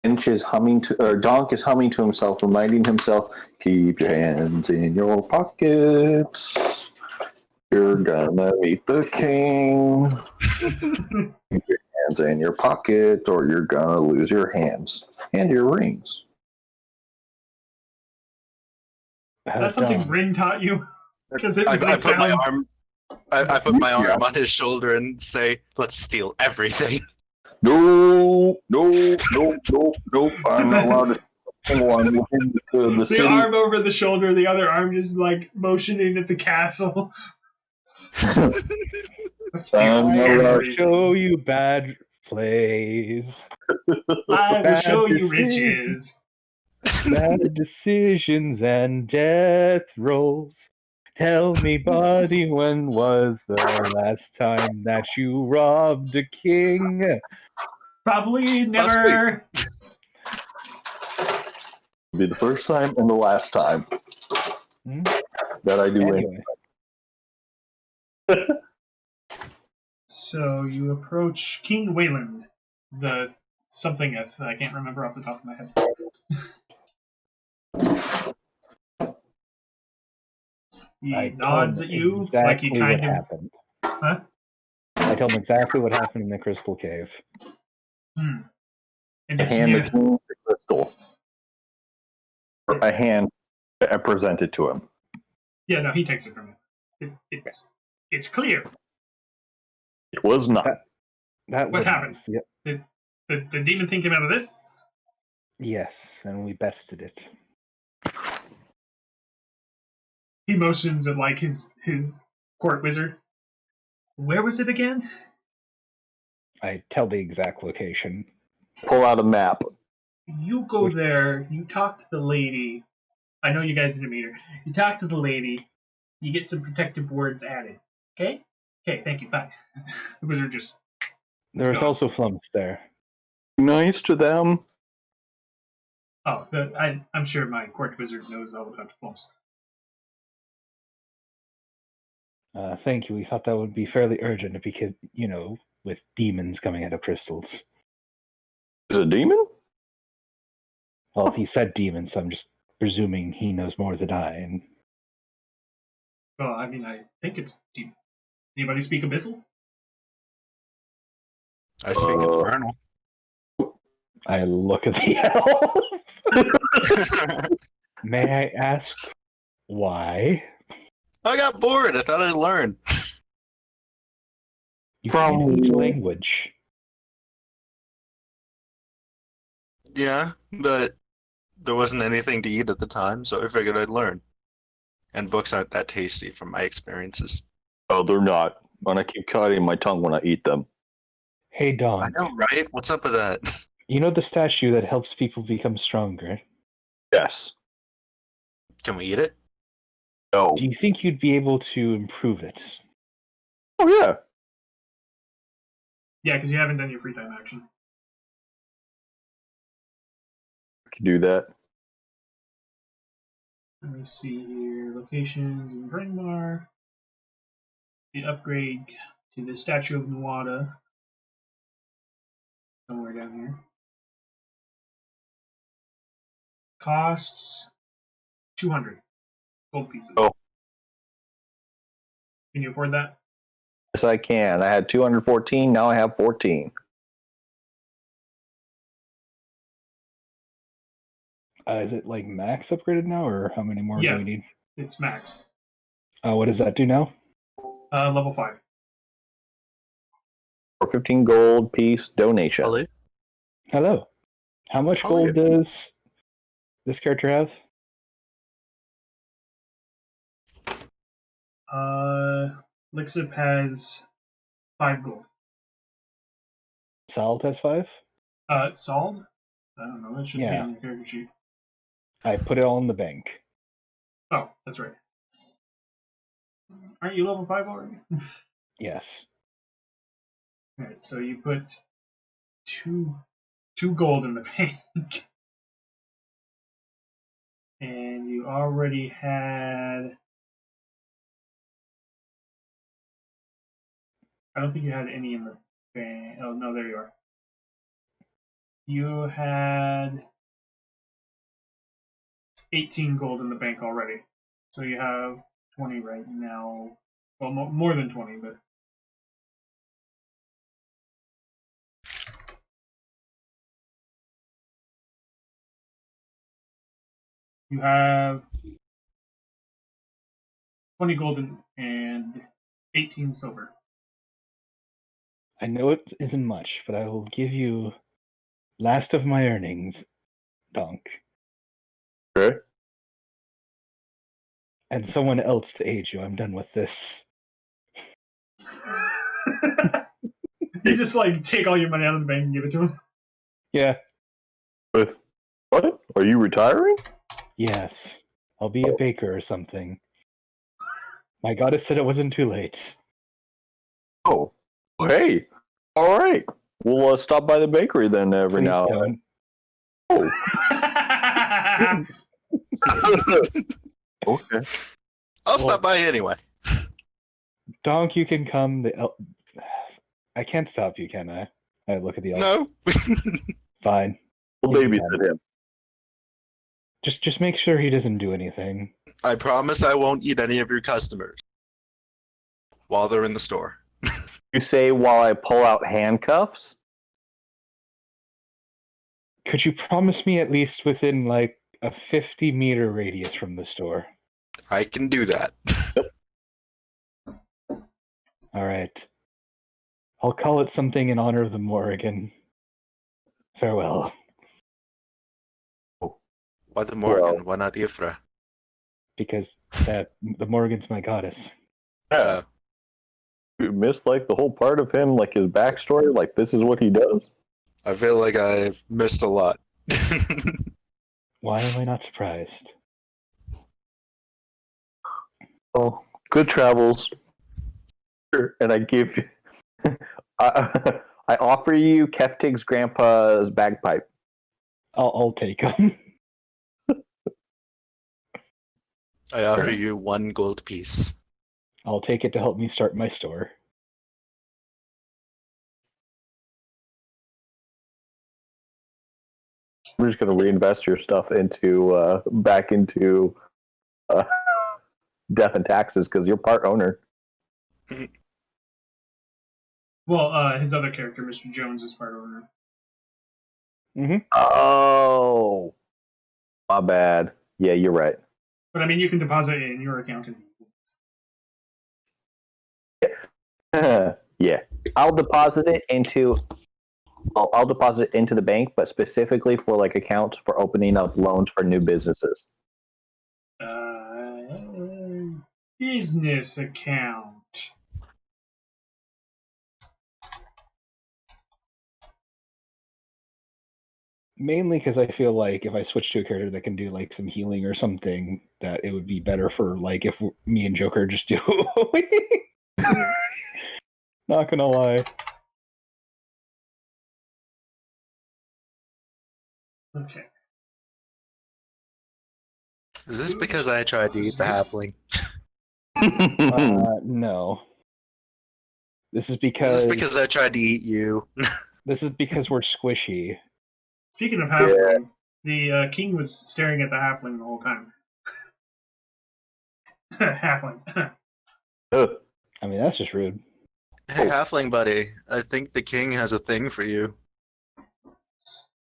Inch is humming to, or Donk is humming to himself, reminding himself, keep your hands in your pockets. You're gonna meet the king. Keep your hands in your pockets, or you're gonna lose your hands and your rings. Is that something Rin taught you? Because it I really put my sounds. arm. I put my arm on his shoulder and say, "Let's steal everything." No. I'm not allowed to steal one within the The city. arm over the shoulder, the other arm just like motioning at the castle. Let's do I'll everything. show you bad plays. I will Bad show you decisions. riches. Bad decisions and death rolls. Tell me, buddy, when was the last time that you robbed a king? Probably Last never. It'll be the first time and the last time that I do Anyway. So you approach King Wayland, the somethingeth. I can't remember off the top of my head. He nods at you like he kind of. Happened. Huh? I told him exactly what happened in the Crystal Cave. And I it's hand the you. king the crystal. Or I hand, I present it to him. Yeah, no, he takes it from you. It's clear. It was not. That What was happened? nice. The demon thing came out of this? Yes, and we bested it. He motions at like his court wizard. Where was it again? I tell the exact location. Pull out a map. You go there, you talk to the lady. I know you guys didn't meet her. You talk to the lady, you get some protective words added. Okay? Okay, thank you, bye. The wizard just... There was gone. also flumps there. Nice to them. Oh, I'm sure my court wizard knows all about flumps. Thank you. We thought that would be fairly urgent because, with demons coming out of crystals. The demon? Well, he said demons, so I'm just presuming he knows more than I. And Well, I mean, I think it's deep. Anybody speak Abyssal? I speak infernal. I look at the elf. May I ask why? I got bored. I thought I'd learn. You can teach language. Yeah, but there wasn't anything to eat at the time, so I figured I'd learn. And books aren't that tasty from my experiences. Oh, they're not. And I keep cutting my tongue when I eat them. Hey, Don. I know, right? What's up with that? You know the statue that helps people become stronger? Yes. Can we eat it? No. Do you think you'd be able to improve it? Oh, yeah. Yeah, because you haven't done your free time action. I can do that. Let me see here. Locations in Brynmar. The upgrade to the Statue of Nuada. Somewhere down here. Costs 200 gold pieces. Oh. Can you afford that? Yes, I can. I had 214. Now I have 14. Is it like max upgraded now, or how many more Yeah. do we need? It's max. What does that do now? Level 5. For 15 gold piece donation. Hello? Hello. How much gold does this character have? Lixip has 5 gold. Salt has 5? Sald? I don't know. That should be Yeah. on your character sheet. I put it all in the bank. Oh, that's right. Aren't you level 5 already? Yes. Alright, so you put two gold in the bank. And you already had... I don't think you had any in the bank. Oh, no, there you are. You had 18 gold in the bank already. So you have 20 right now. Well, more than 20, but. You have 20 gold and 18 silver. I know it isn't much, but I will give you last of my earnings, Donk. Okay. And someone else to aid you. I'm done with this. You just like take all your money out of the bank and give it to him. Yeah. With what? Are you retiring? Yes. I'll be a baker or something. My goddess said it wasn't too late. Oh, hey. All right. We'll stop by the bakery then every Please now and then. don't. Oh. Okay. I'll stop by anyway. Donk, you can come. I can't stop you, can I? I look at the elf. No. Fine. We'll babysit him. Just make sure he doesn't do anything. I promise I won't eat any of your customers while they're in the store. You say while I pull out handcuffs? Could you promise me at least within like a 50-meter radius from the store? I can do that. All right. I'll call it something in honor of the Morrigan. Farewell. Why the Morgan? Well, Why not Ifra? Because the Morrigan's my goddess. yeah. You missed like the whole part of him, like his backstory, like this is what he does. I feel like I've missed a lot. Why am I not surprised? Oh, good travels. And I give you, I offer you Keftig's grandpa's bagpipe. I'll take him. I offer you 1 gold piece. I'll take it to help me start my store. We're just going to reinvest your stuff into back into death and taxes because you're part owner. Well, his other character, Mr. Jones, is part owner. Mm-hmm. Oh, my bad. Yeah, you're right. But I mean, you can deposit it in your account. Yeah, I'll deposit it into. I'll deposit it into the bank, but specifically for like accounts for opening up loans for new businesses. Business account. Mainly because I feel like if I switch to a character that can do like some healing or something, that it would be better for like if me and Joker just do. Not gonna lie. Okay. Is this because I tried to eat the halfling? No. This is Is because this because I tried to eat you? this is because we're squishy. Speaking of halfling, the king was staring at the halfling the whole time. Halfling. I mean, that's just rude. Hey, halfling buddy, I think the king has a thing for you.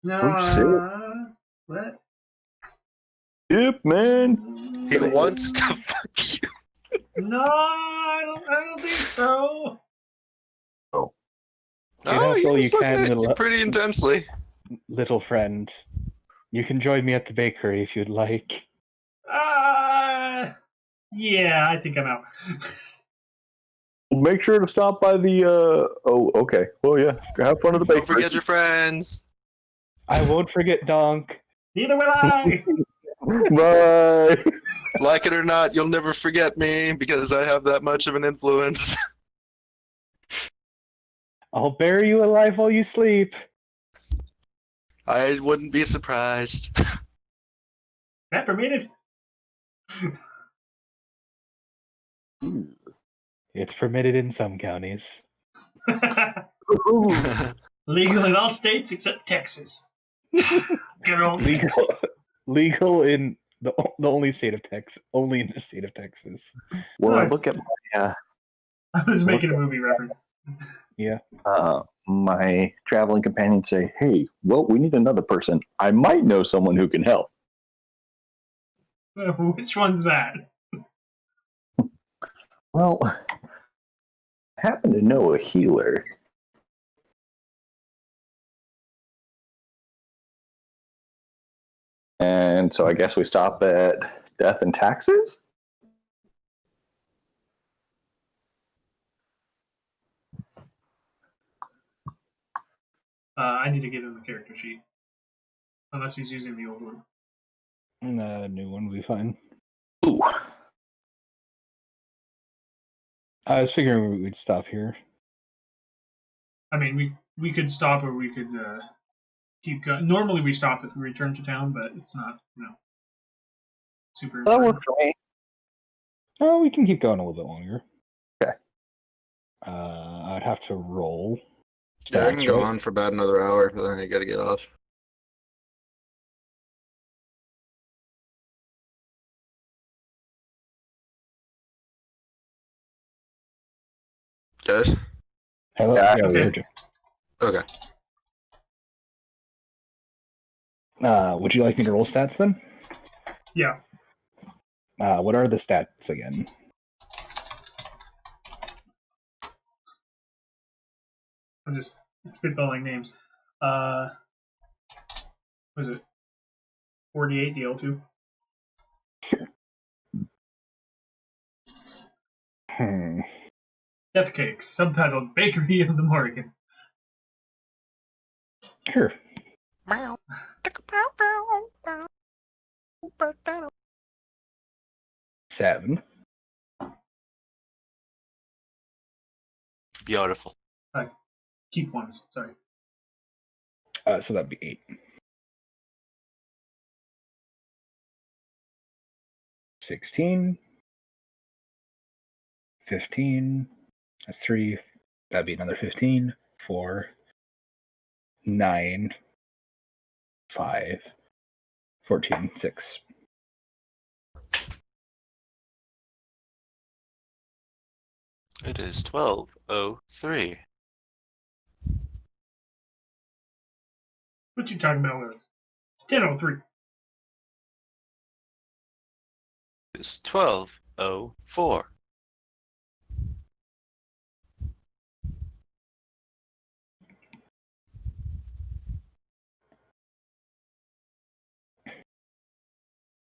No. What? Yep, man. He wants to fuck you. No, I don't think so. Oh, that's he all was you looking can, at you little- pretty intensely. Little friend. You can join me at the bakery if you'd like. Yeah, I think I'm out. Make sure to stop by the. Oh, okay. Well, yeah. Have fun at the bakery. Don't forget your friends. I won't forget Donk. Neither will I. Bye. Like it or not, you'll never forget me because I have that much of an influence. I'll bury you alive while you sleep. I wouldn't be surprised. That permitted. It's permitted in some counties. Legal in all states except Texas. Good old Legal, Texas. legal in the only state of Texas, only in the state of Texas. Well, No, I look at my I was making a movie reference. Yeah. my traveling companion say, "Hey, well, we need another person. I might know someone who can help." Which one's that? Well, I happen to know a healer. And so I guess we stop at death and taxes? I need to give him a character sheet. Unless he's using the old one. The new one will be fine. Ooh. I was figuring we'd stop here. I mean, we could stop or we could keep going. Normally we stop if we return to town, but it's not, super That important. worked for me. Oh, we can keep going a little bit longer. Okay. I'd have to roll. Yeah, I can go right? on for about another hour, but then I gotta get off. Guys? Hello? Yeah, Yeah, we okay. heard you. Okay. Would you like me to roll stats then? Yeah. What are the stats again? I'm just spitballing names. What is it? 48 DL2. Death Cakes, subtitled Bakery of the Morrigan. Sure. 7. Beautiful. Keep ones, sorry. So that'd be 8. 16. 15. That's 3. That'd be another 15. 4. 9. 5. 14. 6. It is 12:03. What you talking about, Lewis? It's 10:03. It's 12:04.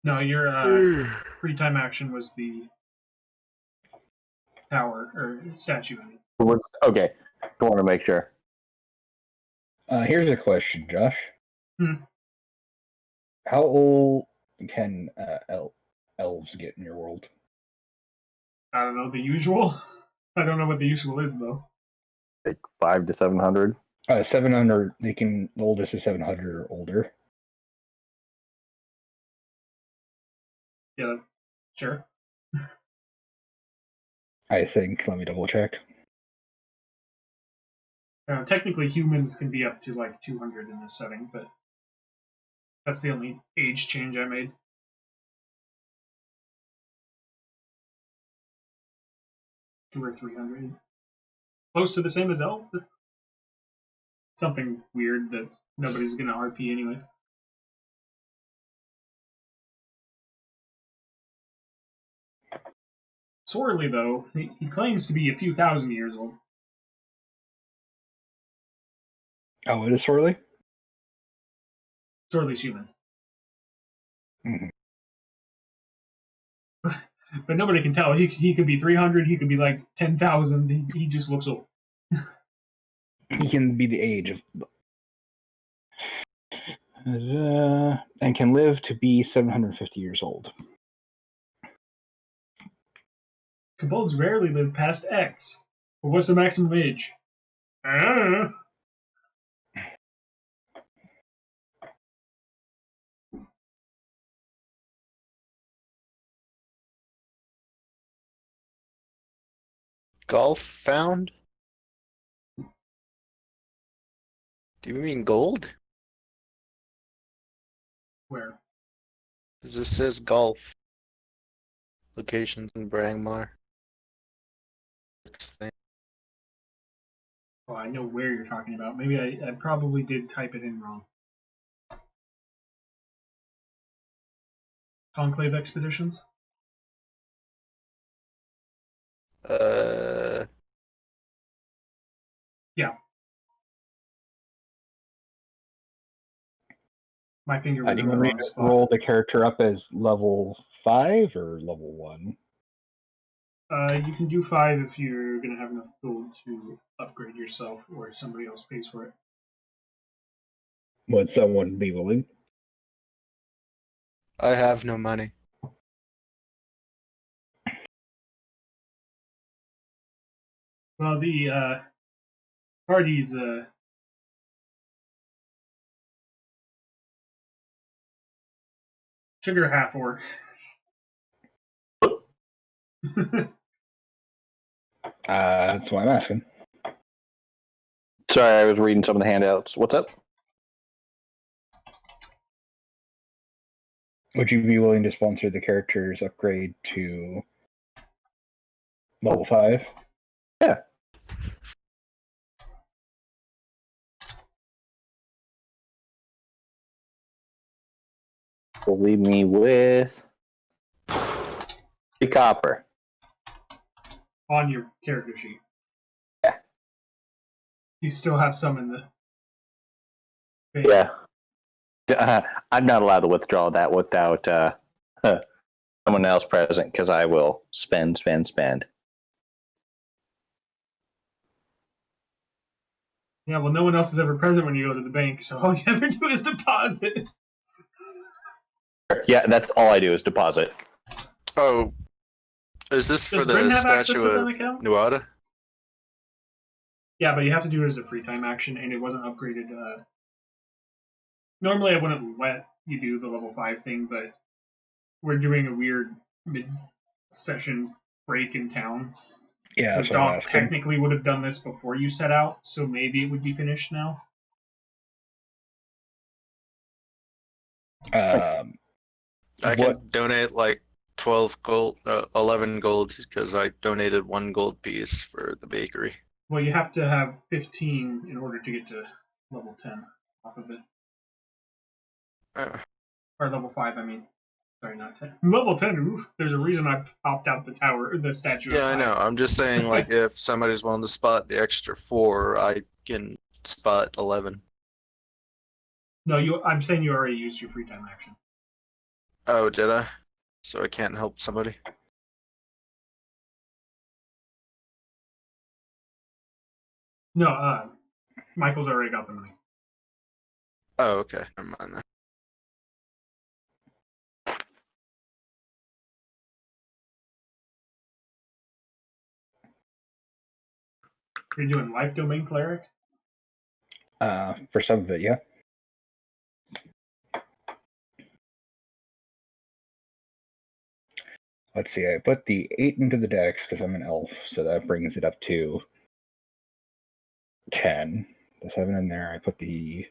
No, your free time action was the tower, or statue, I mean. Okay, I want to make sure. Here's a question, Josh. Hmm. How old can elves get in your world? I don't know, the usual? I don't know what the usual is, though. Like 500 to 700. 700. The oldest is 700 or older. Yeah, sure. I think. Let me double check. Technically, humans can be up to like 200 in this setting, but that's the only age change I made. Two or 300. Close to the same as elves. Something weird that nobody's gonna RP anyways. Sorely, though, he claims to be a few thousand years old. Oh, it is Sorley? Sorely's human. Mm-hmm. But nobody can tell. He could be 300, he could be like 10,000. He just looks old. He can be the age of. And can live to be 750 years old. Kobolds rarely live past X. But what's the maximum age? I don't know. Golf found? Do you mean gold? Where? Because this says golf. Locations in Brangmar. Oh, I know where you're talking about. Maybe I probably did type it in wrong. Conclave expeditions? Yeah. My finger was Do in you the want me wrong to spot. roll the character up as level 5 or level 1? You can do 5 if you're going to have enough gold to upgrade yourself or if somebody else pays for it. Would someone be willing? I have no money. Well, the party's sugar half-orc. That's why I'm asking. Sorry, I was reading some of the handouts. What's up? Would you be willing to sponsor the character's upgrade to level 5? Yeah. Will leave me with 3 copper. On your character sheet. Yeah. You still have some in the bank. Yeah. I'm not allowed to withdraw that without someone else present because I will spend. Yeah, well, no one else is ever present when you go to the bank, so all you ever do is deposit. Yeah, that's all I do is deposit. Oh, is this Does for Bryn the have access statue to of that account? Nuada? Yeah, but you have to do it as a free time action, and it wasn't upgraded. Normally, I wouldn't let you do the level 5 thing, but we're doing a weird mid-session break in town. Yeah, so that's what I'm DAHNK asking. technically would have done this before you set out, so maybe it would be finished now. I can donate like 12 gold, 11 gold, because I donated 1 gold piece for the bakery. Well, you have to have 15 in order to get to level 10 off of it. Or level 5, I mean. Sorry, not 10. Level 10, oof. There's a reason I popped out the tower, the statue. Yeah, I know. I'm just saying, like, if somebody's willing to spot the extra 4, I can spot 11. No, I'm saying you already used your free time action. Oh, did I? So I can't help somebody? No, Michael's already got the money. Oh, okay. Never mind then. You're doing life domain cleric? For some of it, yeah. Let's see, I put the 8 into the dex because I'm an elf, so that brings it up to 10. The 7 in there, I put the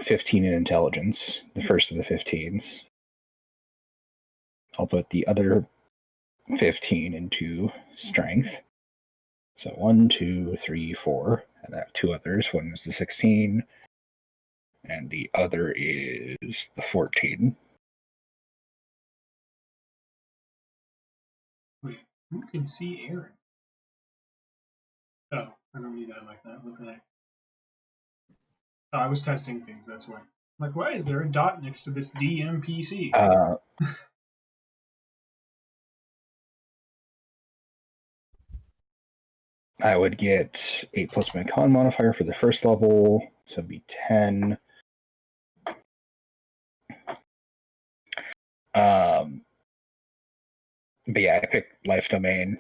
15 in intelligence, the first of the 15s. I'll put the other 15 into strength. So 1, 2, 3, 4. And I have 2 others. One is the 16, and the other is the 14. Wait, who can see Aaron? Oh, I don't need that like that. What the heck? Oh, I was testing things, that's why. I'm like, why is there a dot next to this DMPC? I would get 8 plus my con modifier for the first level, so it'd be 10. But yeah, I picked life domain.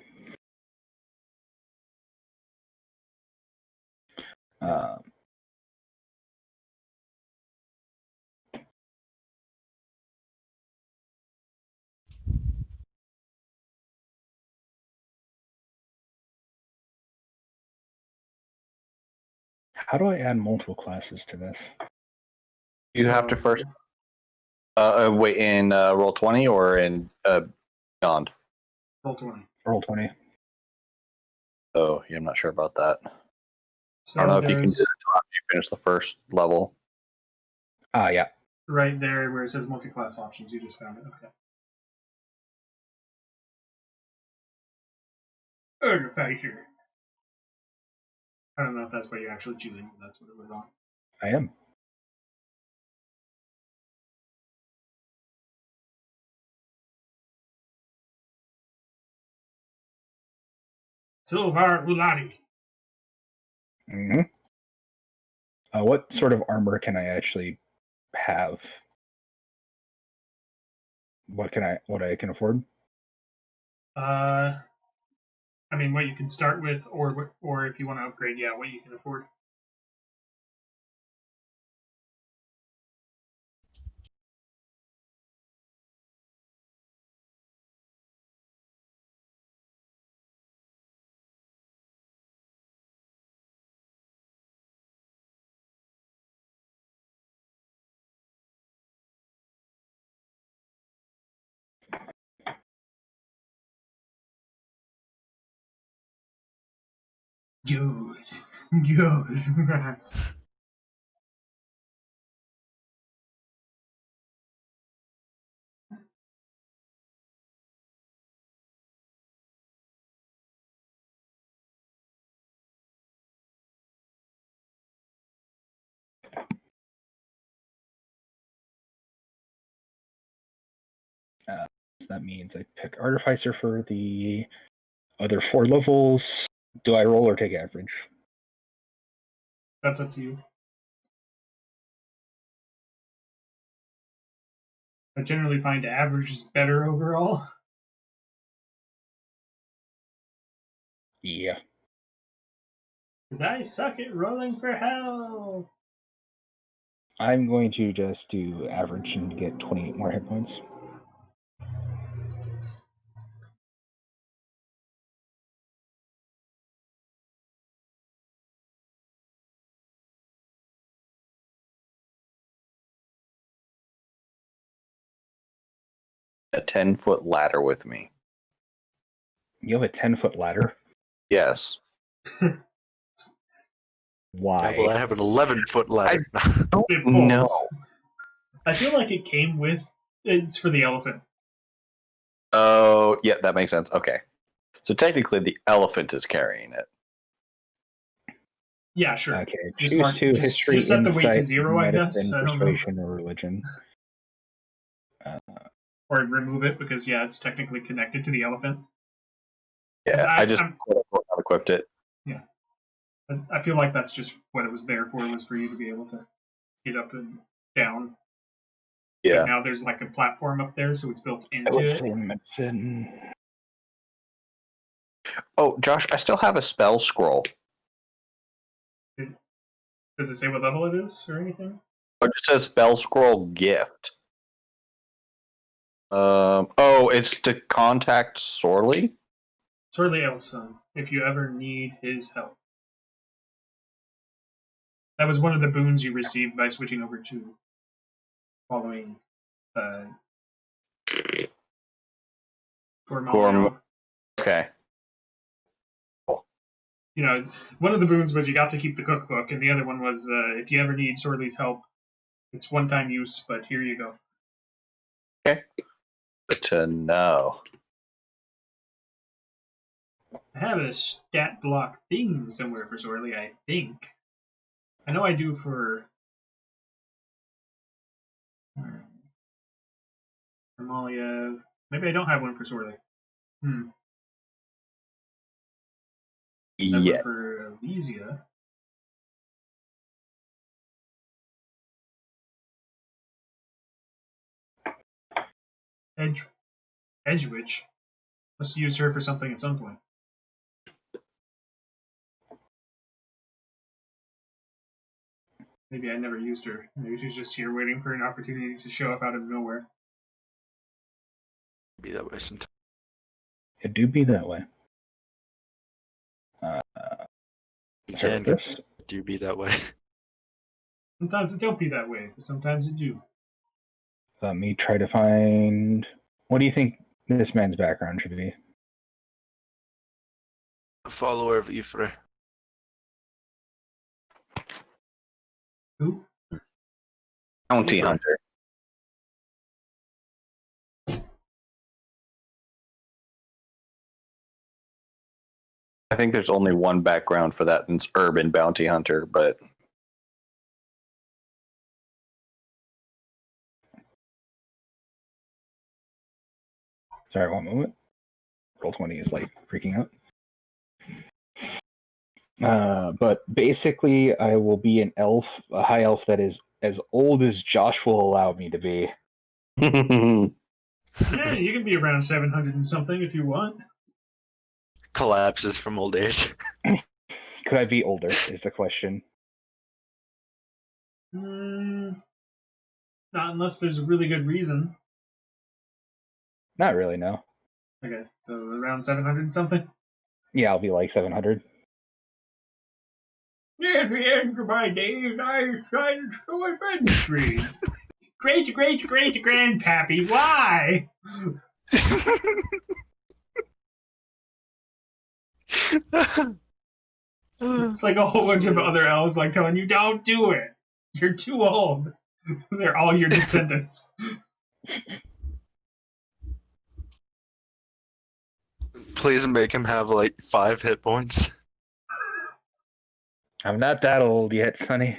How do I add multiple classes to this? You have to first wait in Roll20 or in Beyond. Roll20. Roll20. Oh, yeah, I'm not sure about that. So I don't know if you can do it there's after you finish the first level. Ah, yeah. right there where it says multi-class options. You just found it. Okay. Artificer. I don't know if that's what you're actually choosing, but that's what it was on. I am. Silvar Ulati. Mm-hmm. What sort of armor can I actually have? What I can afford? I mean, what you can start with, or if you want to upgrade, yeah, what you can afford. Good. Good. So that means I pick Artificer for the other 4 levels. Do I roll or take average? That's up to you. I generally find average is better overall. Yeah. Because I suck at rolling for health. I'm going to just do average and get 28 more hit points. A 10-foot ladder with me. You have a 10-foot ladder? Yes. Why? Well, I have an 11-foot ladder. It No. folds. I feel like it came with. It's for the elephant. Oh, yeah, that makes sense. Okay. So technically, the elephant is carrying it. Yeah, sure. Okay, Just choose 2, history, just set the weight to insight, 0, I guess. medicine, I don't know. persuasion, or religion. Or remove it because, yeah, it's technically connected to the elephant. Yeah, I just I'm- equipped it. Yeah. I feel like that's just what it was there for, was for you to be able to get up and down. Yeah. But now there's like a platform up there, so it's built into Let's it. see, medicine. Oh, Josh, I still have a spell scroll. Does it say what level it is or anything? It just says spell scroll gift. Oh, it's to contact Sorley? Sorley Aelfson, if you ever need his help. That was one of the boons you received by switching over to following Gormal. Okay. You know, one of the boons was you got to keep the cookbook, and the other one was if you ever need Sorley's help, it's one-time use, but here you go. Okay. Good to know. I have a stat block thing somewhere for Sorley, I think. I know I do for Amalia. Maybe I don't have one for Sorley. Have Yeah. one for Elysia. Edgewitch. Must use her for something at some point. Maybe I never used her. Maybe she's just here waiting for an opportunity to show up out of nowhere. Be that way sometimes. It do be that way. You can do be that way. Sometimes it don't be that way, but sometimes it do. Let me try to find. What do you think this man's background should be? A follower of Ifre. Who? Bounty hunter. I think there's only one background for that, and it's urban bounty hunter, but Sorry, one moment. Roll20 is like freaking out. But basically, I will be an elf, a high elf that is as old as Josh will allow me to be. Yeah, you can be around 700 and something if you want. Collapses from old age. Could I be older, is the question. Not unless there's a really good reason. Not really, no. Okay, so around 700 and something? Yeah, I'll be like 700. Near the end of my days, I decided to adventure. Great grandpappy, why? It's like a whole bunch of other elves like telling you, don't do it. You're too old. They're all your descendants. Please make him have like 5 hit points. I'm not that old yet, Sonny.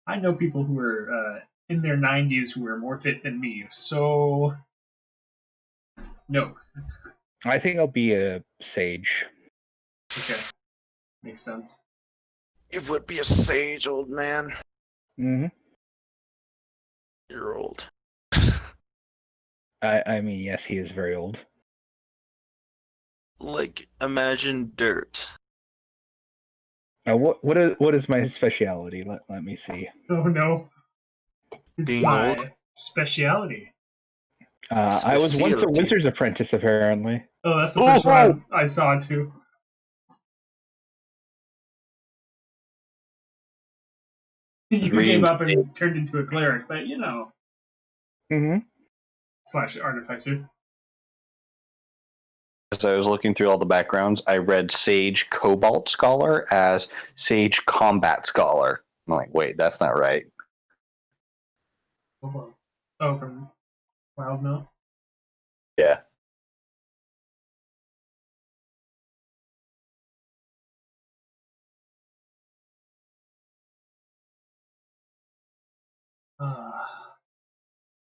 I know people who are in their 90s who are more fit than me, so no. I think I'll be a sage. Okay, makes sense. You would be a sage, old man. Mm-hmm. You're old. I mean, yes, he is very old. Like, imagine dirt. What is my speciality? Let me see. Oh no. It's Being my old? speciality. I was once a Specialty. wizard's apprentice, apparently. Oh, that's the first one I saw too. You gave up and turned into a cleric, but you know. Mm-hmm. / artifactor. as I was looking through all the backgrounds, I read Sage Cobalt Scholar as Sage Combat Scholar. I'm like, wait, that's not right. Oh, from Wild Milk? Yeah.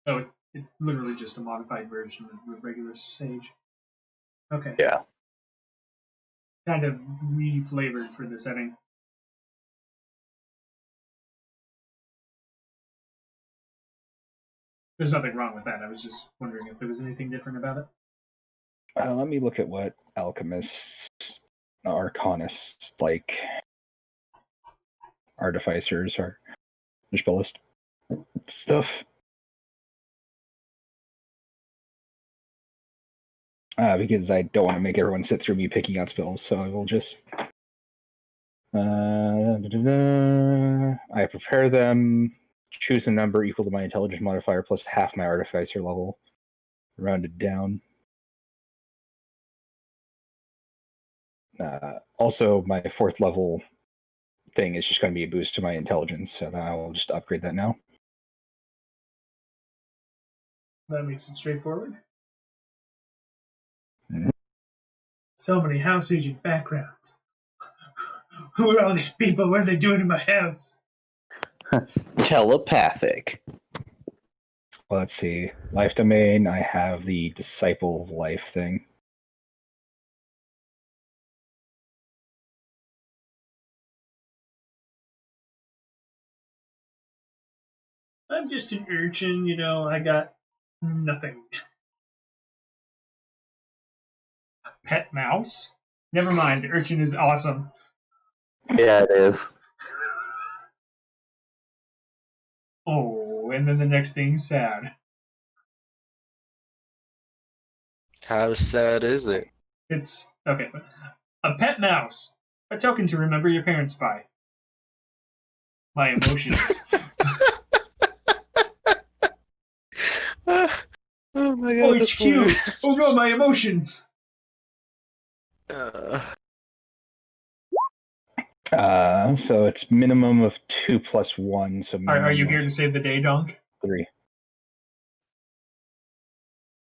Oh, it's literally just a modified version of the regular Sage. Okay. Yeah. Kind of re-flavored for the setting. There's nothing wrong with that. I was just wondering if there was anything different about it. Let me look at what alchemists, arcanists, like artificers are. Spellist stuff. Because I don't want to make everyone sit through me picking out spells, so I will just I prepare them, choose a number equal to my intelligence modifier plus half my artificer level, rounded down. Also, my 4th level thing is just going to be a boost to my intelligence, so I will just upgrade that now. That makes it straightforward. Mhm. So many house agent backgrounds. Who are all these people? What are they doing in my house? Telepathic. Well, let's see. Life domain, I have the Disciple of Life thing. I'm just an urchin, you know, I got nothing. Pet mouse? Never mind, urchin is awesome. Yeah, it is. Oh, and then the next thing's sad. How sad is it? It's okay. A pet mouse. A token to remember your parents by. My emotions. Oh my god, Oh, that's it's cute. hilarious. Oh no, my emotions. So it's minimum of 2 plus 1. So Are you minimum here of to save the day, Donk? 3.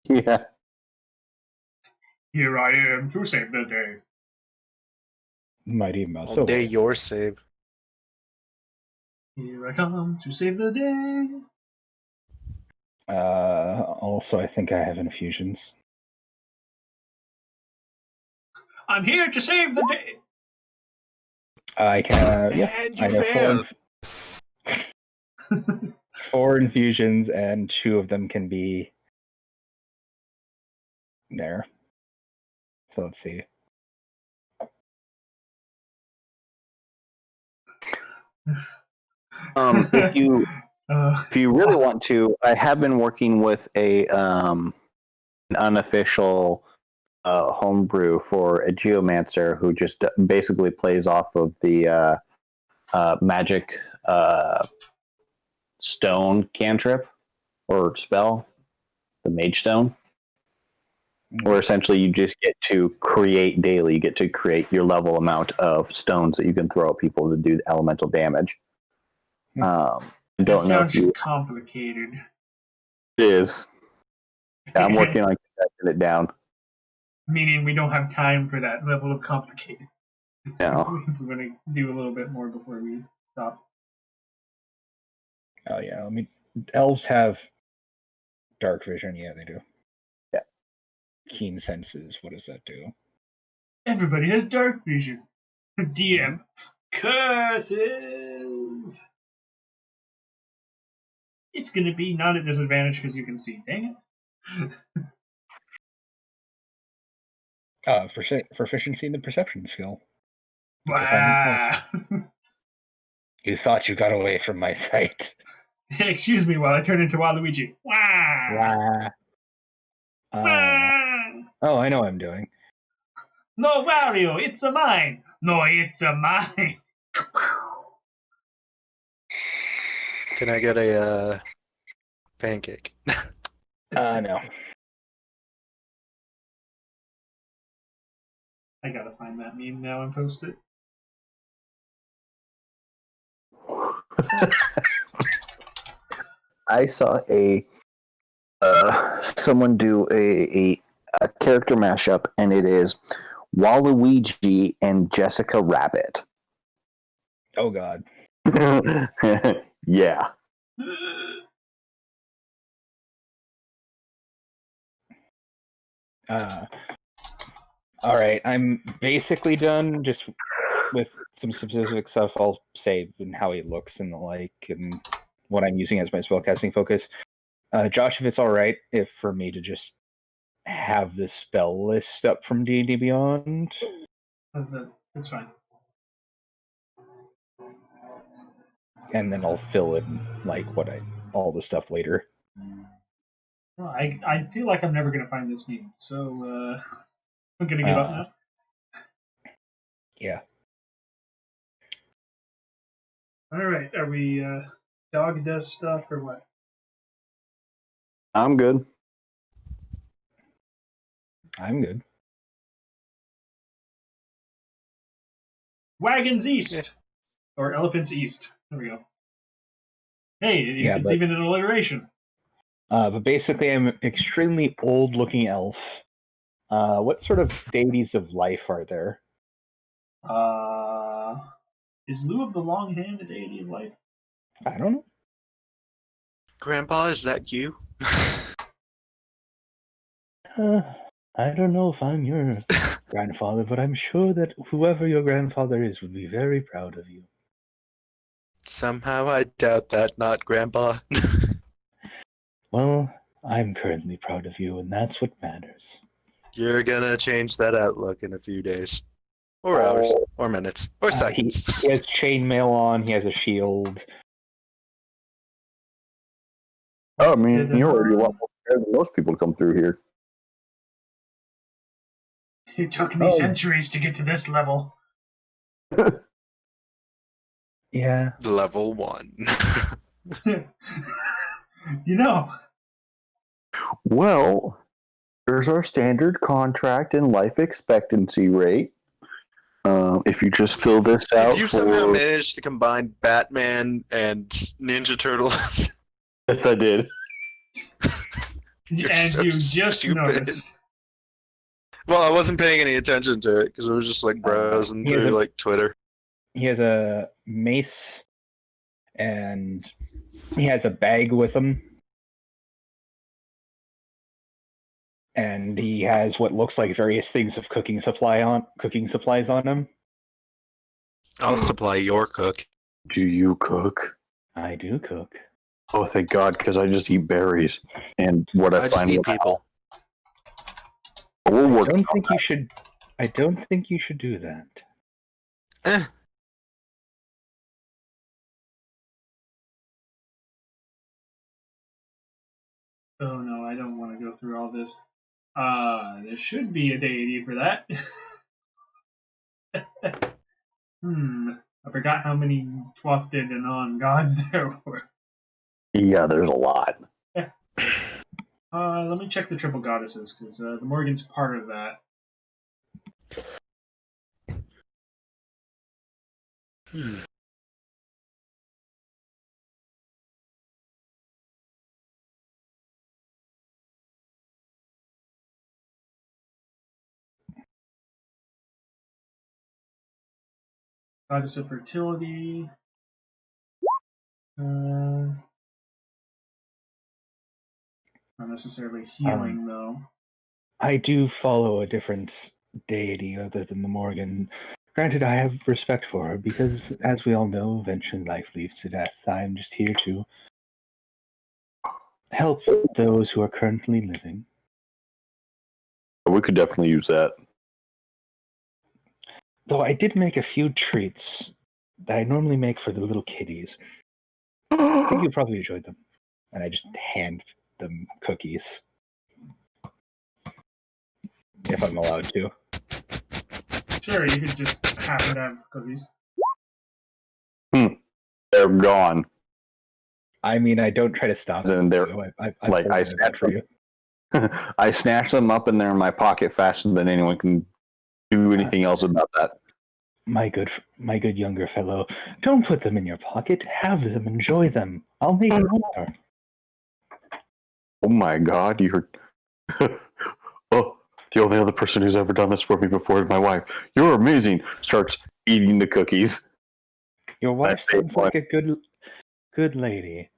Yeah. Here I am to save the day. Mighty Mouse. All day your save. Here I come to save the day. Also, I think I have infusions. I'm here to save the day. I can. Yeah, And I you have fail. 4 infusions, and 2 of them can be there. So let's see. If you really want to, I have been working with an unofficial homebrew for a geomancer who just basically plays off of the magic stone cantrip or spell, the mage stone, where essentially you just get to create daily. You get to create your level amount of stones that you can throw at people to do elemental damage. I don't know if you complicated. it is. Yeah, I'm working on getting it down. Meaning we don't have time for that level of complicated. No. We're going to do a little bit more before we stop. Oh yeah, I mean, elves have dark vision. Yeah, they do. Yeah. Keen senses. What does that do? Everybody has dark vision. DM curses. It's going to be not a disadvantage because you can see. Dang it. Proficiency in the perception skill. Wow. You thought you got away from my sight. Excuse me while I turn into Waluigi. Wow. Oh, I know what I'm doing. No, Wario, it's a mine. No, it's a mine. Can I get a pancake? No. I gotta find that meme now and post it. I saw someone do a character mashup, and it is Waluigi and Jessica Rabbit. Oh God. Yeah. All right, I'm basically done. Just with some specific stuff, I'll say and how he looks and the like, and what I'm using as my spellcasting focus. Josh, if it's all right, if for me to just have the spell list up from D&D Beyond, It's fine. and then I'll fill in like all the stuff later. Well, I feel like I'm never gonna find this meme, so I'm gonna give up now. Yeah. All right, are we dog does stuff or what? I'm good. I'm good. Wagons East or Elephants East. There we go. Hey, Yeah, it's even an alliteration. But basically, I'm an extremely old-looking elf. What sort of deities of life are there? Is Lou of the Long Hand a deity of life? I don't know. Grandpa, is that you? I don't know if I'm your grandfather, but I'm sure that whoever your grandfather is would be very proud of you. Somehow I doubt that, not Grandpa. Well, I'm currently proud of you, and that's what matters. You're gonna change that outlook in a few days. Or hours. Or minutes. Or He seconds. has chainmail on, he has a shield. Oh, I mean, you're already a lot more prepared than most people come through here. It took me centuries to get to this level. Yeah. Level 1. You know. Well, there's our standard contract and life expectancy rate. If you just fill this out If you somehow managed to combine Batman and Ninja Turtles, yes, I did. And so you just stupid. noticed. Well, I wasn't paying any attention to it because it was just like browsing he has through a- like Twitter. He has a mace, and he has a bag with him. And he has what looks like various things of cooking supplies on him. I'll supply your cook. Do you cook? I do cook. Oh, thank God, because I just eat berries and what I I just find. eat people. We'll work. I don't think you should do that. Eh. Oh no, I don't want to go through all this. There should be a deity for that. I forgot how many twafted and on gods there were. Yeah, there's a lot. Let me check the triple goddesses, because the Morgan's part of that. Goddess of fertility. Not necessarily healing, though. I do follow a different deity other than the Morgan. Granted, I have respect for her because, as we all know, eventually life leads to death. I'm just here to help those who are currently living. We could definitely use that. Though I did make a few treats that I normally make for the little kitties. I think you probably enjoyed them. And I just hand them cookies. If I'm allowed to. Sure, you could just happen to have cookies. They're gone. I mean, I don't try to stop And they're you. I snatch for you. I snatch them up and they're in my pocket faster than anyone can do anything else about that. My good younger fellow, don't put them in your pocket. Have them, enjoy them. I'll make more. Oh my God, you're... Oh, the only other person who's ever done this for me before is my wife. You're amazing. Starts eating the cookies. Your wife sounds like a good lady.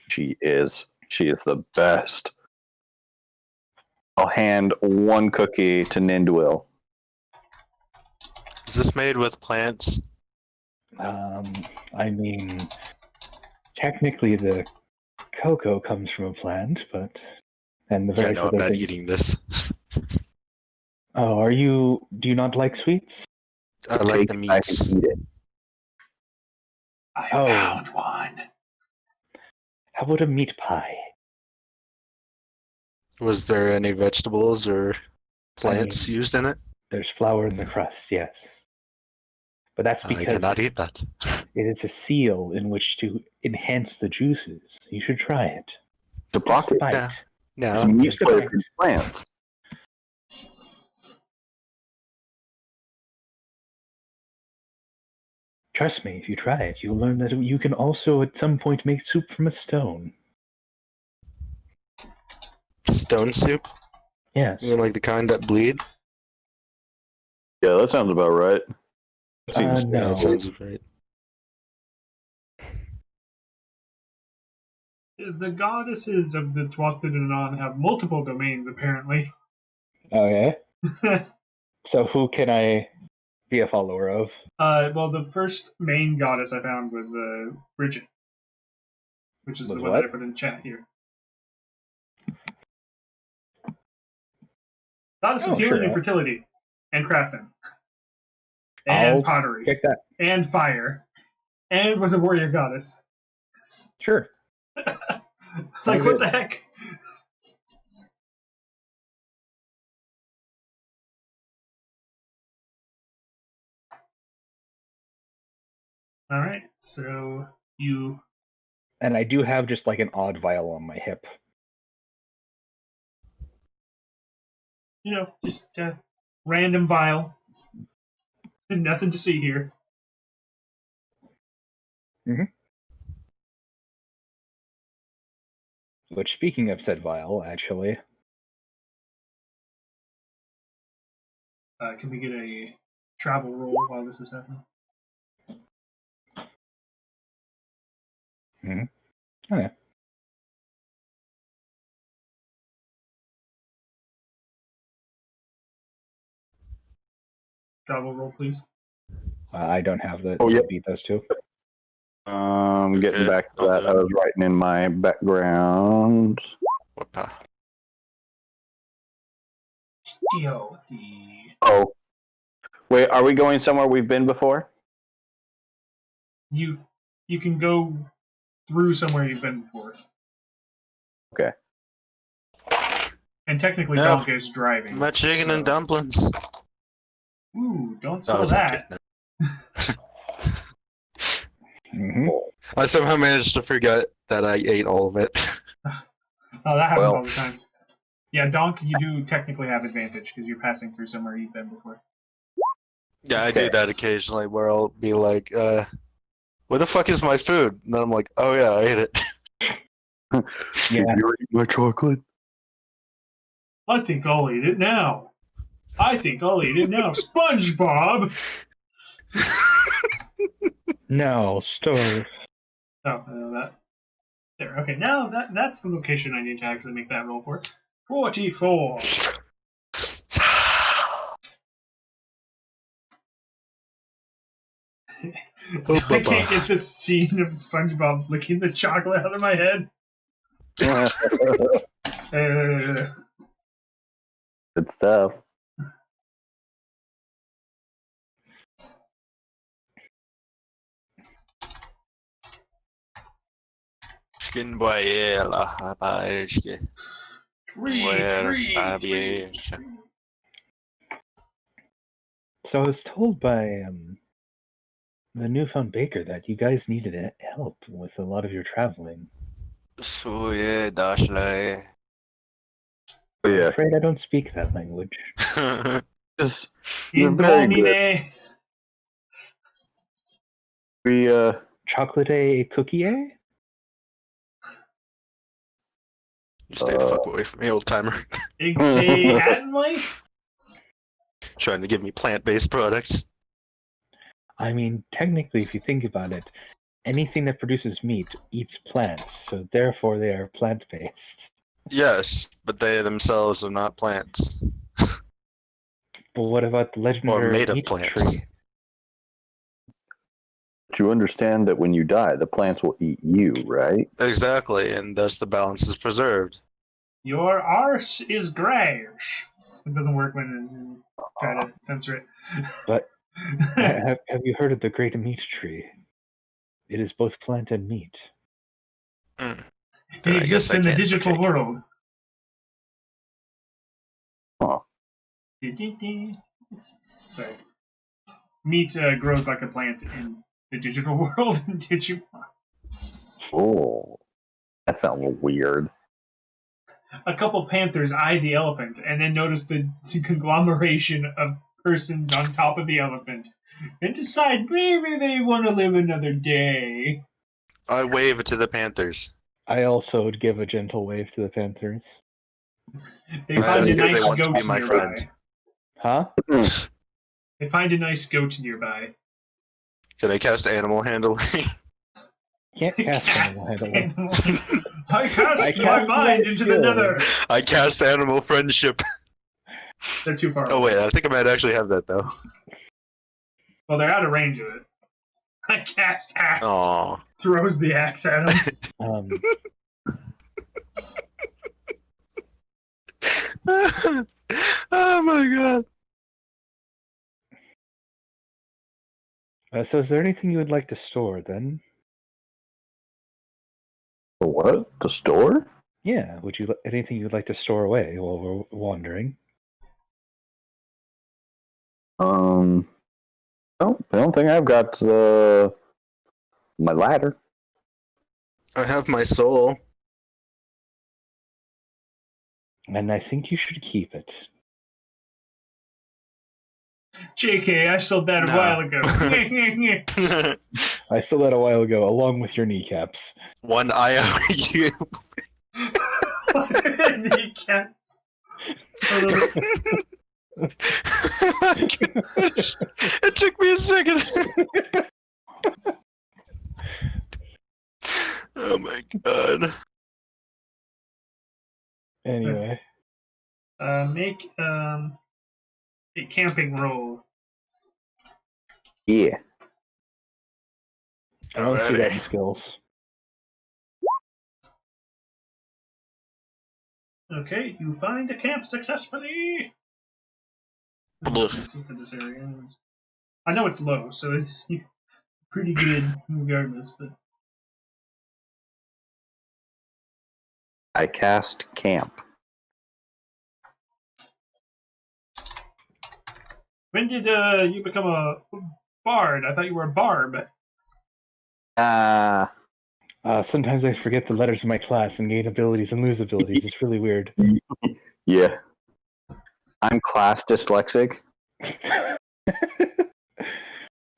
She is. She is the best. I'll hand one cookie to Ninduil. Is this made with plants? I mean, technically the cocoa comes from a plant, but and the various I'm other not things. eating this. Oh, do you not like sweets? I like the meats. I found one. How about a meat pie? Was there any vegetables or plants used in it? There's flour in the crust, yes. But that's I because cannot eat that. it is a seal in which to enhance the juices. You should try it. The pocket bite. No. It's meat flavored plants. Trust me, if you try it, you'll learn that you can also at some point make soup from a stone. Stone soup? Yes. You mean like the kind that bleed? Yeah, that sounds about right. No. That sounds right. The goddesses of the Twafted and On have multiple domains, apparently. Okay. So who can I be a follower of? Well, the first main goddess I found was Bridget, which is the one that I put in chat here. Goddess of healing and fertility, and crafting, and pottery, check that. And fire, and was a warrior goddess. Sure. Like, what the heck? All right, so you And I do have just like an odd vial on my hip. just random vial. Nothing to see here. Which, speaking of said vial, actually, Can we get a travel roll while this is happening? okay. Travel roll, please. I don't have the Oh, to yep. beat those two. Getting Okay, back to I'll that, do I it. was writing in my background. Whoopa. Stealthy. Oh, wait, are we going somewhere we've been before? You can go through somewhere you've been before. Okay. And technically, No. DAHNK is driving. My chicken so- and dumplings. Ooh, don't No, spill it's not that. Mm-hmm. I somehow managed to forget that I ate all of it. Oh, that happens Well. all the time. Yeah, DAHNK, you do technically have advantage because you're passing through somewhere you've been before. Yeah, I Okay. do that occasionally where I'll be like, where the fuck is my food? And then I'm like, oh yeah, I ate it. Yeah. You're eating my chocolate? I think I'll eat it now. SpongeBob! No, stove. Oh, that. There, okay, now that's the location I need to actually make that roll for. 44. I can't get this scene of SpongeBob licking the chocolate out of my head. Good stuff. Skin boyela, rapaz. Three. So I was told by the newfound baker that you guys needed help with a lot of your traveling. Svoje dašle. I'm Yeah. afraid I don't speak that language. Just, you're very good. Indomine. We, Chocolate cookie, eh? You stay the fuck away from me, old timer. Igpay Attenlife? Trying to give me plant-based products. I mean, technically, if you think about it, anything that produces meat eats plants, so therefore they are plant-based. Yes, but they themselves are not plants. But what about the legendary made of meat plants. tree? but you understand that when you die, the plants will eat you, right? Exactly, and thus the balance is preserved. Your arse is grayish. It doesn't work when you try to censor it. But have you heard of the great meat tree? It is both plant and meat. Mm. It exists in the digital world. Huh. Sorry. Meat grows like a plant in the digital world in Digimon. Oh. That sounds weird. A couple panthers eye the elephant and then notice the conglomeration of persons on top of the elephant and decide maybe they want to live another day. I wave to the panthers. I also would give a gentle wave to the panthers. They find a They nice want to goat be my nearby. friend. Huh? They find a nice goat nearby. Can I cast animal handling? Can't cast animal handling. I cast my cast mind my into the skill. nether. I cast animal friendship. They're too far Oh away. wait, I think I might actually have that though. Well, they're out of range of it. I cast axe. Aww. Throws the axe at him. Oh my god. So is there anything you would like to store then? The what? The store? Yeah, would you anything you'd like to store away while we're wandering? No, I don't think I've got My ladder. I have my soul. And I think you should keep it. JK, I sold that a No. while ago. I stole that a while ago, along with your kneecaps. One IOU. Kneecap. It took me a second. Oh my god. Anyway. Make a camping roll. Yeah. I don't see that in Alrighty. skills. Okay, you find a camp successfully. Ugh. Let's see for this area. I know it's low, so it's pretty good regardless. But I cast camp. when did you become a bard? I thought you were a barb. Sometimes I forget the letters of my class and gain abilities and lose abilities. It's really weird. Yeah. I'm class dyslexic.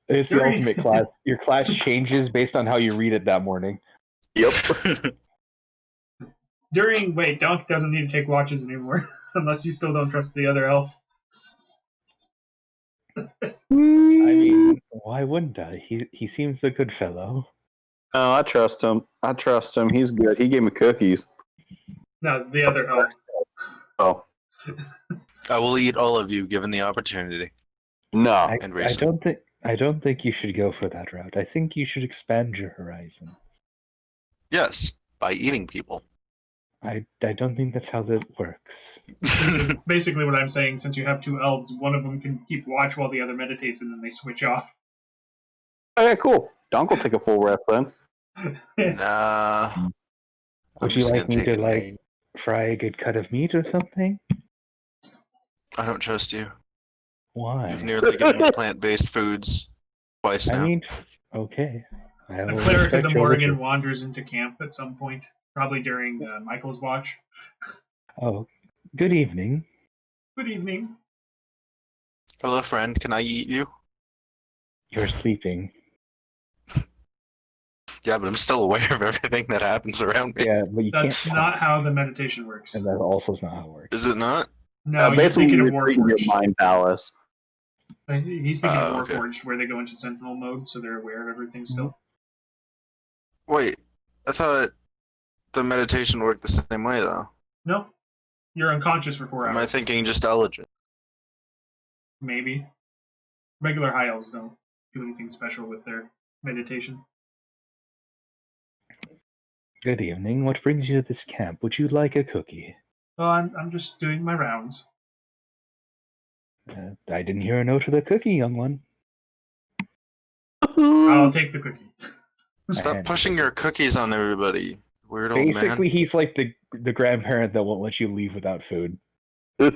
It's the ultimate class. Your class changes based on how you read it that morning. Yep. Wait, DAHNK doesn't need to take watches anymore, unless you still don't trust the other elf. I mean, why wouldn't I? He seems a good fellow. Oh, I trust him. He's good. He gave me cookies. No, the other elf. Oh. I will eat all of you given the opportunity. No. I don't think you should go for that route. I think you should expand your horizon. Yes, by eating people. I don't think that's how that works. Basically what I'm saying, since you have two elves, one of them can keep watch while the other meditates, and then they switch off. Okay, cool. DAHNK will take a full rest then. Nah. Would you like me to fry a good cut of meat or something? I don't trust you. Why? You've nearly given me plant-based foods twice now. I mean, okay. A cleric of the Morrigan wanders into camp at some point, probably during Michael's watch. Oh, good evening. Good evening. Hello, friend. Can I eat you? You're sleeping. Yeah, but I'm still aware of everything that happens around me. Yeah, but you That's can't. not how the meditation works. And that also is not how it works. Is it not? No, you're basically, thinking of you're thinking Warforged. of Mind Palace. He's thinking of Okay. Warforged, where they go into Sentinel mode, so they're aware of everything still. Wait, I thought the meditation worked the same way, though. No, you're unconscious for 4 Am I hours. thinking just Elegant? Maybe. Regular high elves don't do anything special with their meditation. Good evening. What brings you to this camp? Would you like a cookie? Oh, I'm just doing my rounds. I didn't hear a no to the cookie, young one. I'll take the cookie. Stop pushing your cookies on everybody, weird old man. Basically, he's like the grandparent that won't let you leave without food. He's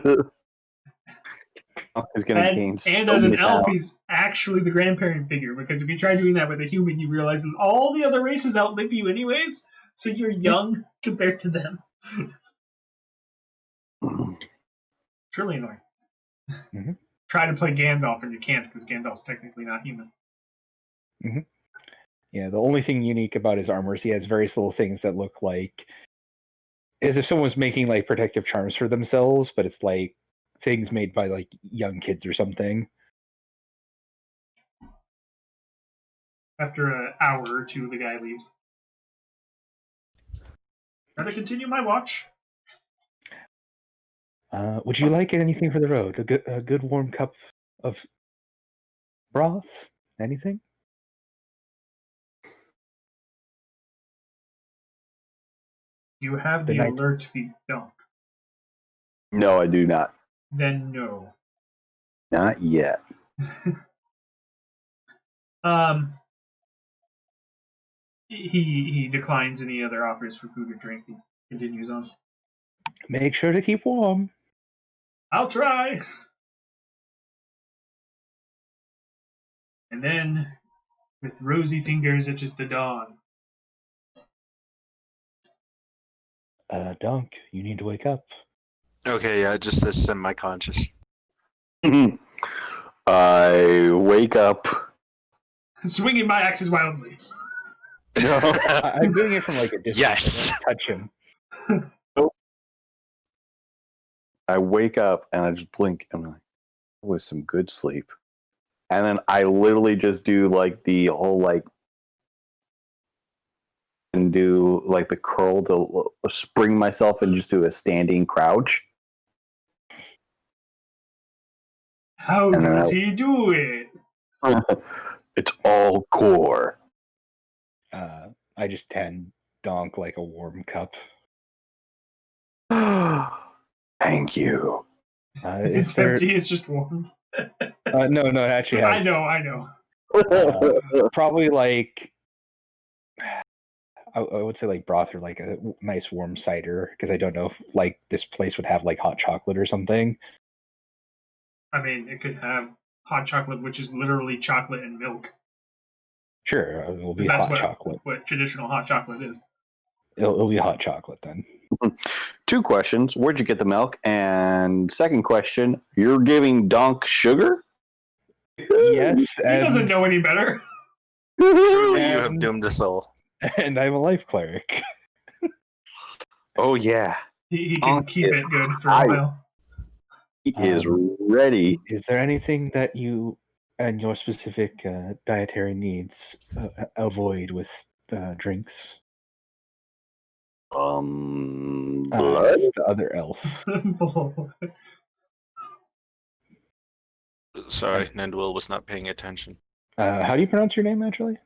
gonna gain And so as an many elf, pounds. he's actually the grandparent figure, because if you try doing that with a human, you realize that all the other races outlive you anyways, so you're young compared to them. Truly annoying. Mm-hmm. Try to play Gandalf and you can't, because Gandalf's technically not human. Mm-hmm. Yeah, the only thing unique about his armor is he has various little things that look like as if someone was making like protective charms for themselves, but it's like things made by like young kids or something. After an hour or two, the guy leaves. Gotta continue my watch. Would you like anything for the road? A good warm cup of broth? Anything? You have the alert feat, DAHNK. No, I do not. Then no. Not yet. He declines any other offers for food or drink. He continues on. Make sure to keep warm. I'll try. And then With rosy fingers, it is the dawn. Donk, you need to wake up. Okay, yeah, just as semi-conscious. I wake up. Swinging my axes wildly. No, I'm doing it from like a distance. Yes. I don't touch him. I wake up and I just blink and I'm like, it was some good sleep. And then I literally just do like the whole like and do like the curl to spring myself and just do a standing crouch. How And does he do it? It's all core. I just tend Donk like a warm cup. Thank you. It's empty, it's just warm. No, it actually has. I know. Probably like I would say like broth or like a nice warm cider, because I don't know if like this place would have like hot chocolate or something. I mean, it could have hot chocolate, which is literally chocolate and milk. Sure, it will be That's hot chocolate. what traditional hot chocolate is. It'll be hot chocolate then. 2 questions. Where'd you get the milk? And second question, you're giving Donk sugar? Yes, He doesn't know any better. Truly, you have doomed us all. And I'm a life cleric. Oh, yeah. He can keep it good for a while. He is ready. Is there anything that you and your specific dietary needs avoid with drinks? Blood? It's the other elf. Sorry, Ninduil was not paying attention. How do you pronounce your name, actually?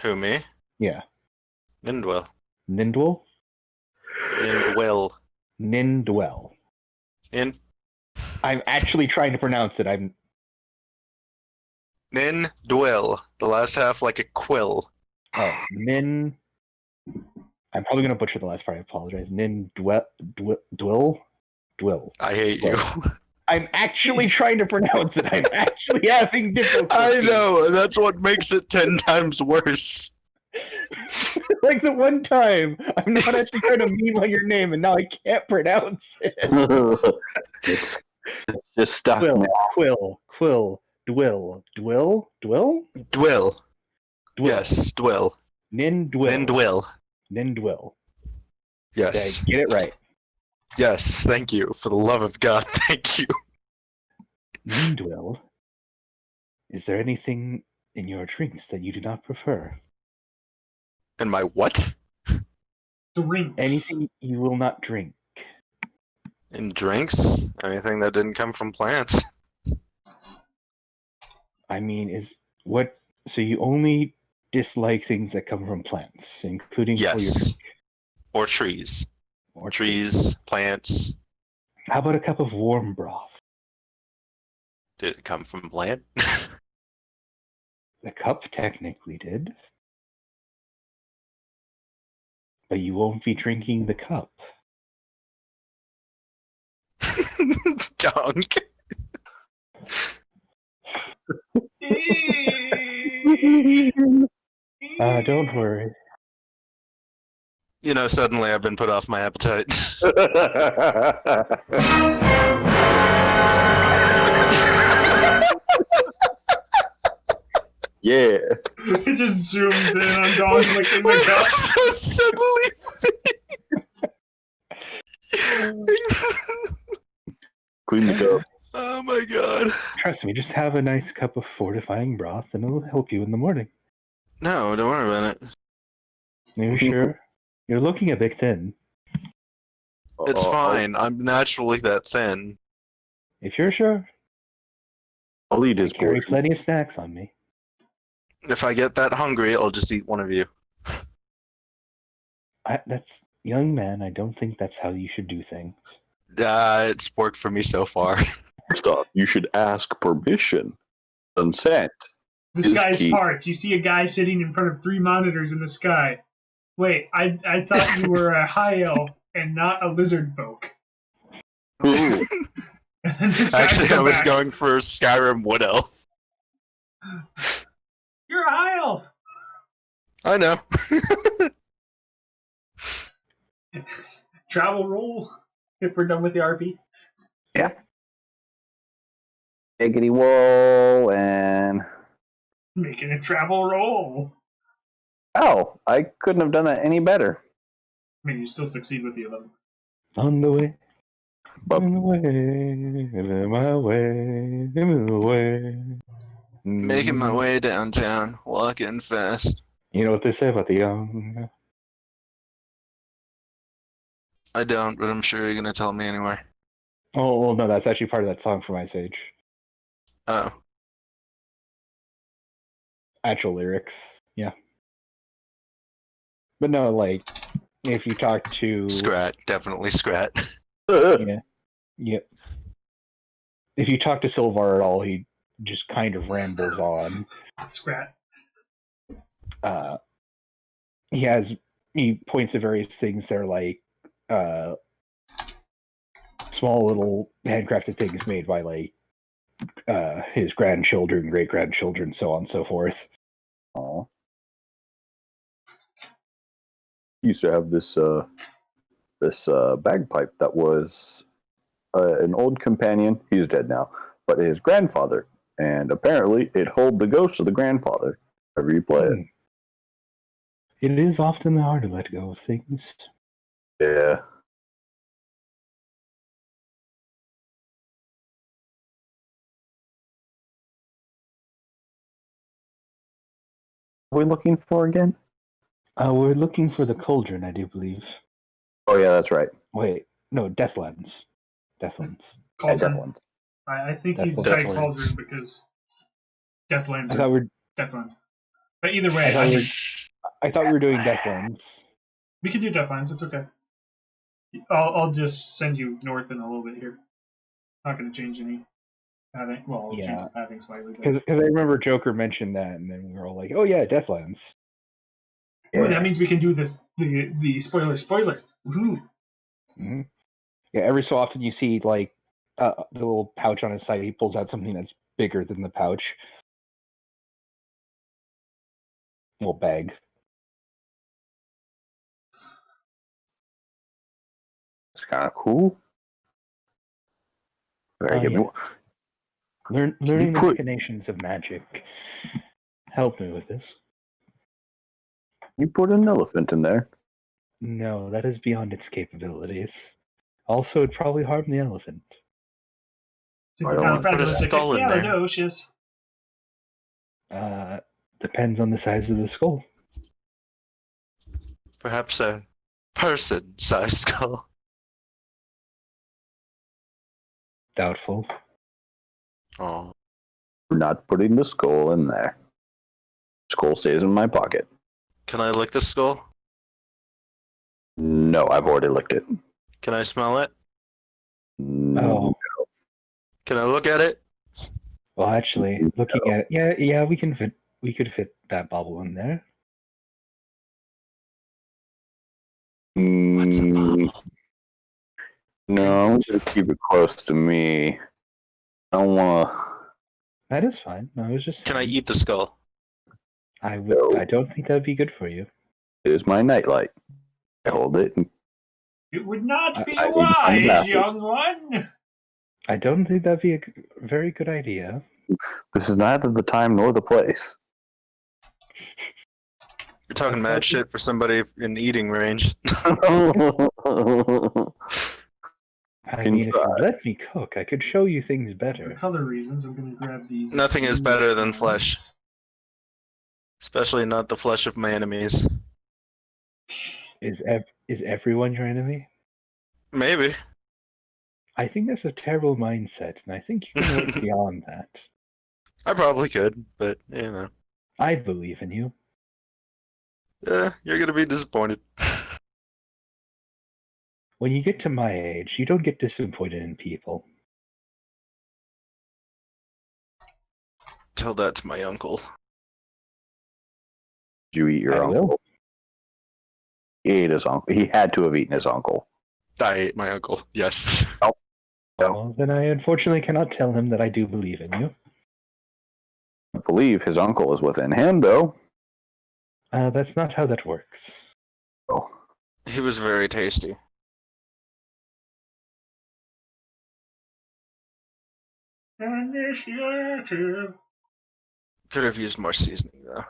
Who, me? Yeah. Ninduil. Ninduil? Ninduil. Ninduil. I'm actually trying to pronounce it. Ninduil. The last half like a quill. Oh, I'm probably going to butcher the last part. I apologize. Ninduil? I hate you. I'm actually trying to pronounce it. I'm actually having difficulty. I know. That's what makes it 10 times worse. Like the one time, I'm not actually trying to meme on your name, and now I can't pronounce it. It's just stuck now. Quill, Dwill. Dwill. Yes, Dwill. Ninduil. Ninduil. Did Yes. I get it right? Yes, thank you. For the love of God, thank you. Ninduil. Is there anything in your drinks that you do not prefer? And my what? Drinks. Anything you will not drink. In drinks? Anything that didn't come from plants. I mean, so you only dislike things that come from plants, including Yes. Or trees. or Trees, plants. How about a cup of warm broth? Did it come from plant? The cup technically did. But you won't be drinking the cup. Donk. Don't worry. You know, suddenly I've been put off my appetite. Yeah. It just zooms in on Donk licking the cup. Suddenly. Clean the cup. Oh my god. Trust me, just have a nice cup of fortifying broth and it'll help you in the morning. No, don't worry about it. Are you sure? You're looking a bit thin. It's fine. I'm naturally that thin. If you're sure, I'll eat I his carry portion. plenty of snacks on me. If I get that hungry, I'll just eat one of you. That's young man. I don't think that's how you should do things. It's worked for me so far. First off, you should ask permission. Consent. The is sky's key. parked. You see a guy sitting in front of 3 monitors in the sky. Wait, I thought you were a high elf and not a lizard folk. Ooh. And then the skies Actually, go I was back. going for Skyrim Wood Elf. You're a high elf. I know. Travel roll. If we're done with the RP. Giggity wall and Making a travel roll. oh, I couldn't have done that any better. I mean, you still succeed with the 11. On the way. But On the way. On my way. On the way. Making my way downtown, walking fast. You know what they say about the young? I don't, but I'm sure you're gonna tell me anyway. Oh, well, no, that's actually part of that song from Ice Age. Oh. Actual lyrics, yeah. But no, like, if you talk to... Scrat, definitely Scrat. Yeah. Yeah. If you talk to Sylvar at all, he just kind of rambles on. Scrat. He points to various things that are like small little handcrafted things made by like his grandchildren, great grandchildren, so on and so forth. oh, used to have this bagpipe that was an old companion. He's dead now, but his grandfather, and apparently it hold the ghost of the grandfather whenever you play it. It is often hard to let go of things. Yeah. What are we looking for again? We're looking for the cauldron, I do believe. Oh yeah, that's right. Wait, no, Deathlands. Deathlands. Yeah, Cauldron. Deathlands. I think you'd Deathlands. say Deathlands. Cauldron because Deathlands I are thought we're. Deathlands. But either I way, thought we were doing Deathlands. we can do Deathlands. It's okay. I'll just send you north in a little bit here. Not going to change any padding. Well, I'll change the padding slightly. Because I remember Joker mentioned that, and then we were all like, "Oh yeah, Deathlands." Ooh, that means we can do this. The spoiler. Woohoo! Mm-hmm. Yeah, every so often you see like the little pouch on his side. He pulls out something that's bigger than the pouch. Little bag. It's kind of cool. Learning the machinations of magic. Help me with this. You put an elephant in there. No, that is beyond its capabilities. Also, it'd probably harm the elephant. I don't put a skull in there. Supercalifragilisticexpialidocious. Depends on the size of the skull. Perhaps a person-sized skull. Doubtful. Oh. We're not putting the skull in there. Skull stays in my pocket. Can I lick the skull? No, I've already licked it. Can I smell it? No. Oh. Can I look at it? Well, actually, looking at it, yeah, we could fit that bubble in there. What's a bubble? No, I'm just keep it close to me. I don't want to. That is fine. I was just. Can I eat the skull? I would. I don't think that would be good for you. It is my nightlight. I hold it. It would not be I'm wise, happy. young one. I don't think that'd be a very good idea. This is neither the time nor the place. You're talking mad shit for somebody in eating range. I mean, if you let me cook, I could show you things For better. color reasons, I'm going to grab these. Nothing is better than flesh. Especially not the flesh of my enemies. Is everyone your enemy? Maybe. I think that's a terrible mindset, and I think you can look beyond that. I probably could, but, you know. I believe in you. You're gonna be disappointed. When you get to my age, you don't get disappointed in people. Tell that to my uncle. Did you eat your I uncle? will. He ate his uncle. He had to have eaten his uncle. I ate my uncle, yes. Well, then I unfortunately cannot tell him that I do believe in you. I believe his uncle is within him, though. That's not how that works. Oh. He was very tasty. Initiative. Could have used more seasoning though.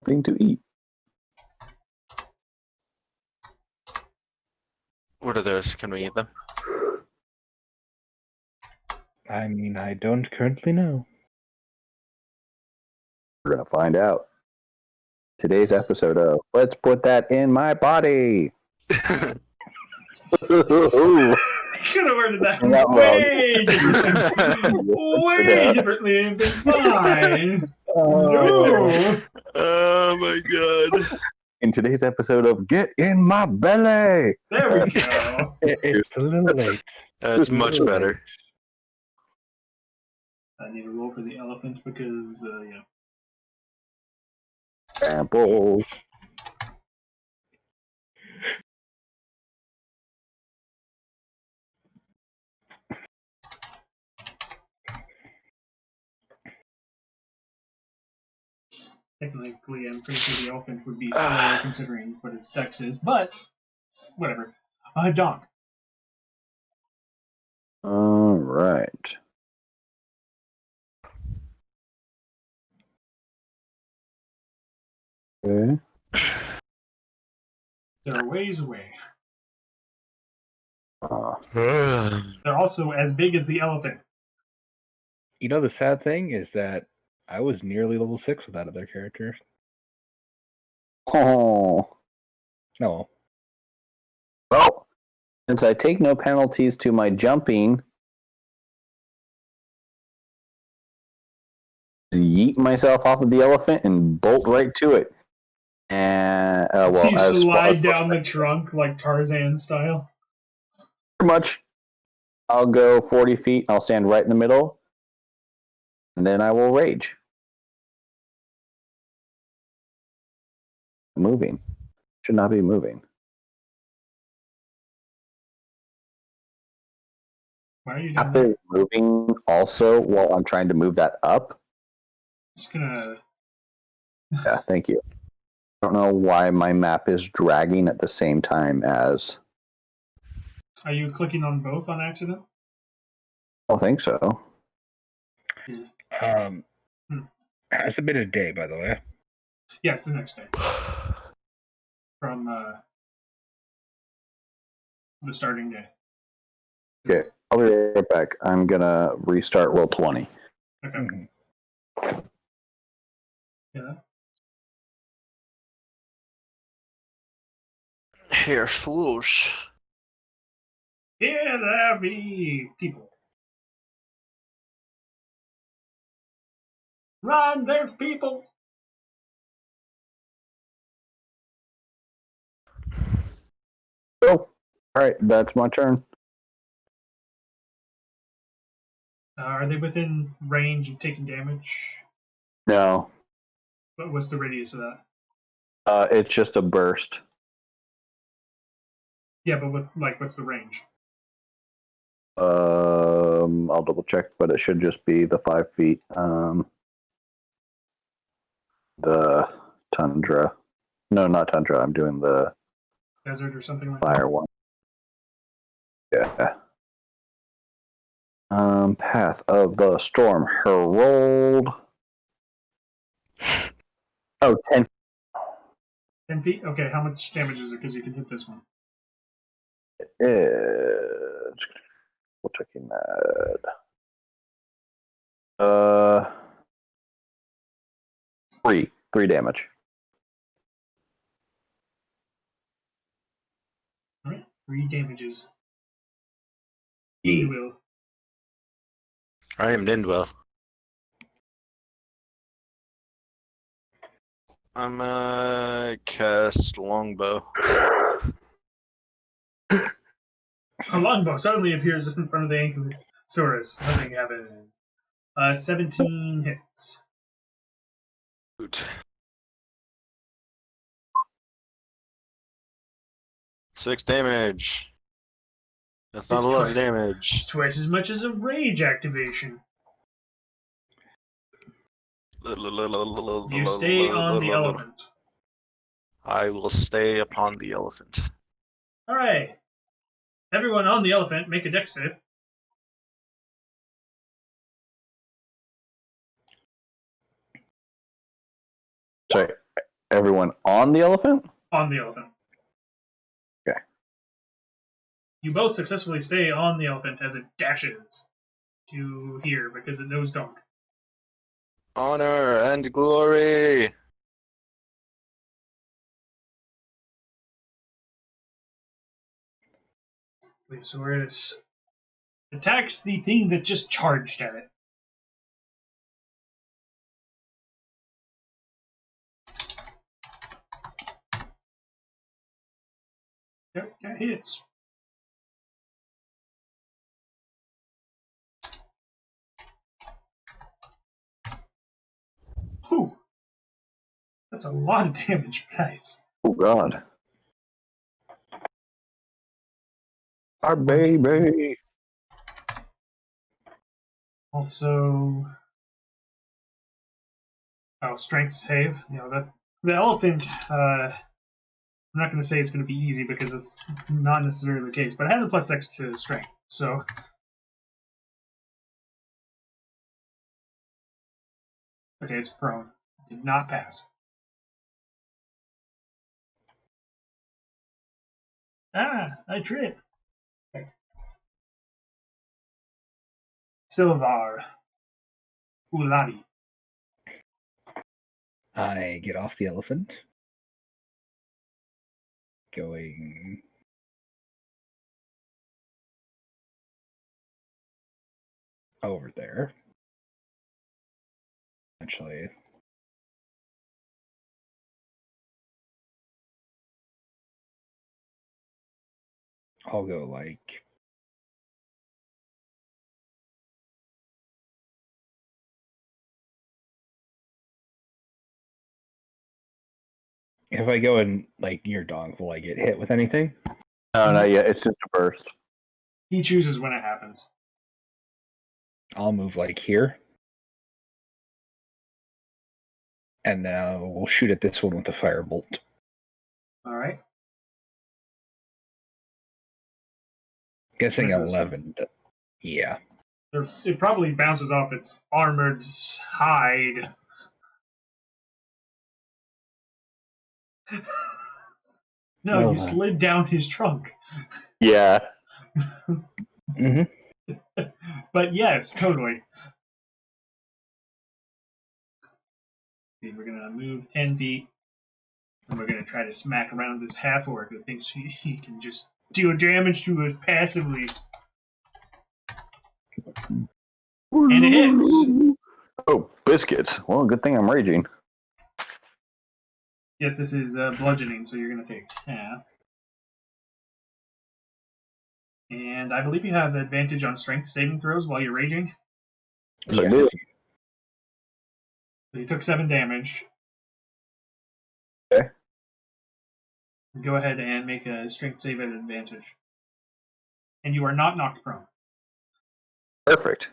Thing to eat. What are those? Can we eat them? I mean, I don't currently know. We're going to find out. Today's episode of Let's Put That in My Body. I could have worded that Not way differently. Way differently and been fine. No. Oh my god. In today's episode of Get in My Belly. There we go. It's a little late. That's much better. I need to roll for the elephant because, Samples. technically I'm pretty sure the elephant would be slower considering what its dex is, but whatever. DAHNK. All right. Okay. They're ways away. Uh, They're also as big as the elephant. You know, the sad thing is that I was nearly level 6 with that other character. oh. No. Well, since I take no penalties to my jumping, yeet myself off of the elephant and bolt right to it. And well, You as slide down the trunk like Tarzan style. pretty much, I'll go 40 feet. I'll stand right in the middle, and then I will rage. Moving should not be moving. Why are you doing Map that? is moving also while I'm trying to move that up. Just gonna. Yeah, thank you. I don't know why my map is dragging at the same time as. Are you clicking on both on accident? I don't think so. Has it been a day, by the way? Yes, the next day. From the starting day. Okay, I'll be right back. I'm gonna restart Roll20. Okay. Mm-hmm. Yeah. Here, fools. Here there be people. Run, there's people. Oh, all right, that's my turn. Are they within range of taking damage? No, What's the radius of that? it's just a burst. Yeah, but what's the range? I'll double check, but it should just be the 5 feet. The tundra. No, not tundra. I'm doing the Desert or something like fire one. Yeah. Path of the Storm Herald. Oh, 10. 10 feet? Okay, how much damage is it? Because you can hit this one. It's we'll checking that. 3 damage. Alright, 3 damages. Yeah. Ninduil. I am Ninduil. I'm cast longbow. A longbow suddenly appears in front of the Ankylosaurus. Nothing happened. 17 hits. 6 damage. That's not It's a lot of It's damage. twice as much as a rage activation. You stay on the elephant. I will stay upon the elephant. All right. Everyone on the elephant, make a dex save. Sorry, everyone on the elephant? On the elephant. Okay. You both successfully stay on the elephant as it dashes to here because it knows DAHNK. Honor and glory. Plesiosaurus attacks the thing that just charged at it. Yep, that hits. Whew. That's a lot of damage, guys. Oh god. Our baby. Also, strength save. The elephant. I'm not going to say it's going to be easy because it's not necessarily the case, but it has a +6 to strength. So, okay, it's prone. Did not pass. I trip. Okay. Silvar. Uladi. I get off the elephant. Going over there. Actually, I'll go like if I go in like near DAHNK, will I get hit with anything? No, not yet. It's just a burst. He chooses when it happens. I'll move like here. And now we'll shoot at this one with a firebolt. All right. Guessing What is this 11. Yeah. It probably bounces off its armored hide. No, Well, you slid down his trunk. Yeah. Mm-hmm. But yes, totally. See, we're gonna move 10 feet, and we're gonna try to smack around this half-orc that thinks he can just deal damage to us passively. And it hits! Oh, biscuits. Well, good thing I'm raging. Yes, this is bludgeoning, so you're gonna take half. And I believe you have advantage on strength saving throws while you're raging. So Yes. good. So you took 7 damage. Okay. Go ahead and make a strength save at advantage. And you are not knocked prone. Perfect.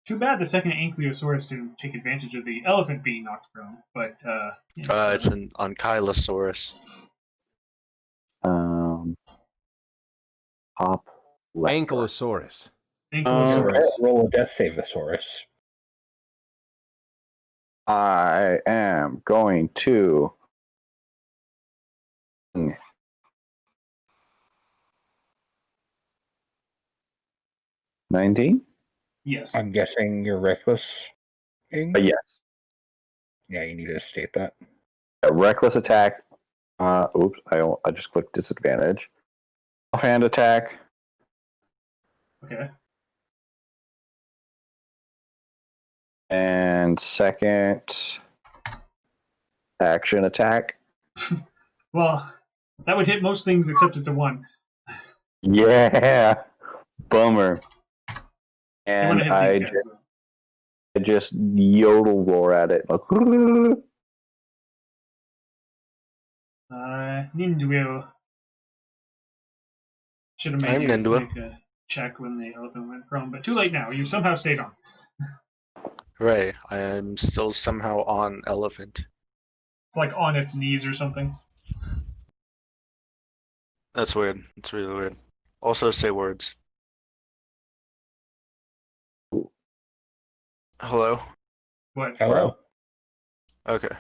Too bad the second Ankylosaurus didn't take advantage of the elephant being knocked prone, but It's an Ankylosaurus. Top left. Ankylosaurus. Ankylosaurus. Roll a death save-osaurus. I am going to 19? Yes. I'm guessing you're reckless. Yes. Yeah, you need to state that. A reckless attack. Oops, I just clicked disadvantage. Offhand attack. Okay. And second action attack. Well, that would hit most things except it's a 1. Yeah. Bummer. You And want to hit these guys, though. I just yodel roar at it. Ninduil. Should have made I'm you Ninduil. make a check when the elephant went prone, but too late now. You somehow stayed on. Right, I am still somehow on elephant. It's like on its knees or something. That's weird. It's really weird. Also, say words. Hello? What? Hello. Okay.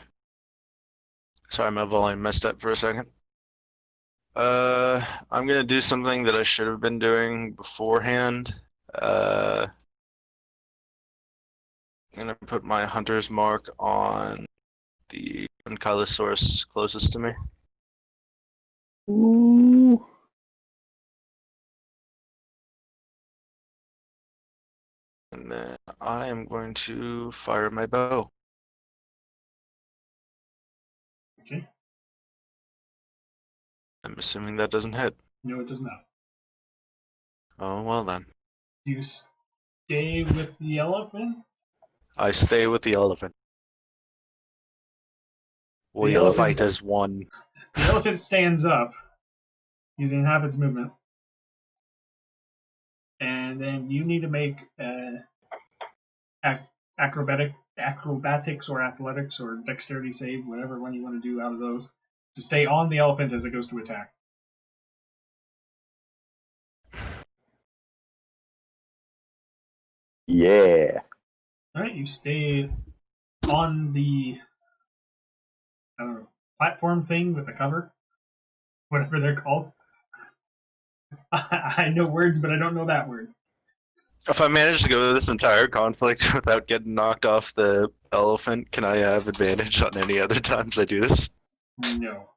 Sorry, my volume messed up for a second. I'm gonna do something that I should have been doing beforehand. I'm gonna put my hunter's mark on the Ankylosaurus closest to me. Ooh. And then I am going to fire my bow. Okay. I'm assuming that doesn't hit. No, it does not. Oh, well then. You stay with the elephant? I stay with the elephant. We elephant- fight as one. The elephant stands up, using half its movement. And then you need to make acrobatics or athletics or dexterity save, whatever one you want to do out of those, to stay on the elephant as it goes to attack. Yeah. Alright, you stay on the I don't know, platform thing with a cover, whatever they're called. I know words, but I don't know that word. If I manage to go through this entire conflict without getting knocked off the elephant, can I have advantage on any other times I do this? No.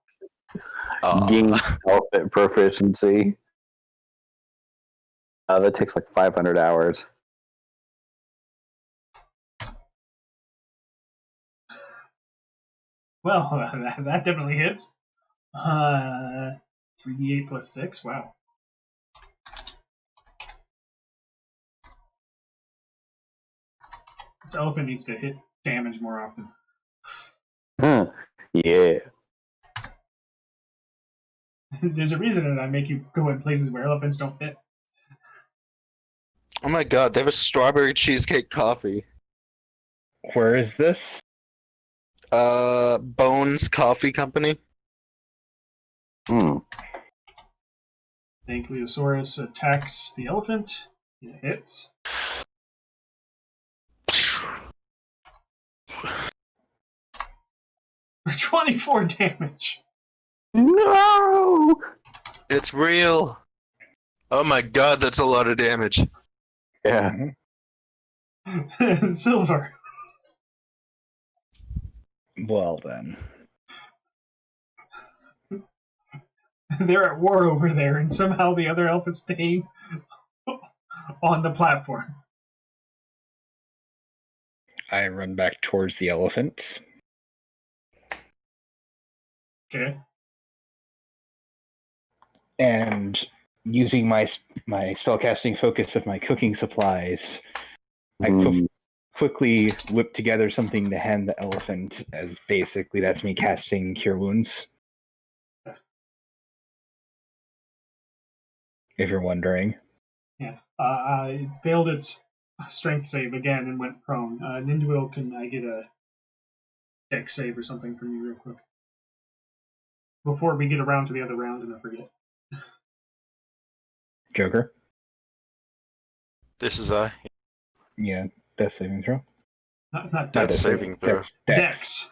Gain elephant proficiency. That takes like 500 hours. Well, that definitely hits. 3d8 plus 6, wow. This elephant needs to hit damage more often. Yeah. There's a reason that I make you go in places where elephants don't fit. Oh my god, they have a strawberry cheesecake coffee. Where is this? Bones Coffee Company. Ankylosaurus attacks the elephant. It hits. For 24 damage. No! It's real. Oh my god, that's a lot of damage. Yeah. Silver. Well then. They're at war over there, and somehow the other elf is staying on the platform. I run back towards the elephant. Okay. And using my spellcasting focus of my cooking supplies, I quickly whip together something to hand the elephant, as basically that's me casting Cure Wounds. If you're wondering. Yeah. It failed its strength save again and went prone. Ninduil, can I get a dex save or something from you real quick? Before we get around to the other round and I forget. Joker? This is Yeah, death saving throw. Not death dex. saving throw. Dex.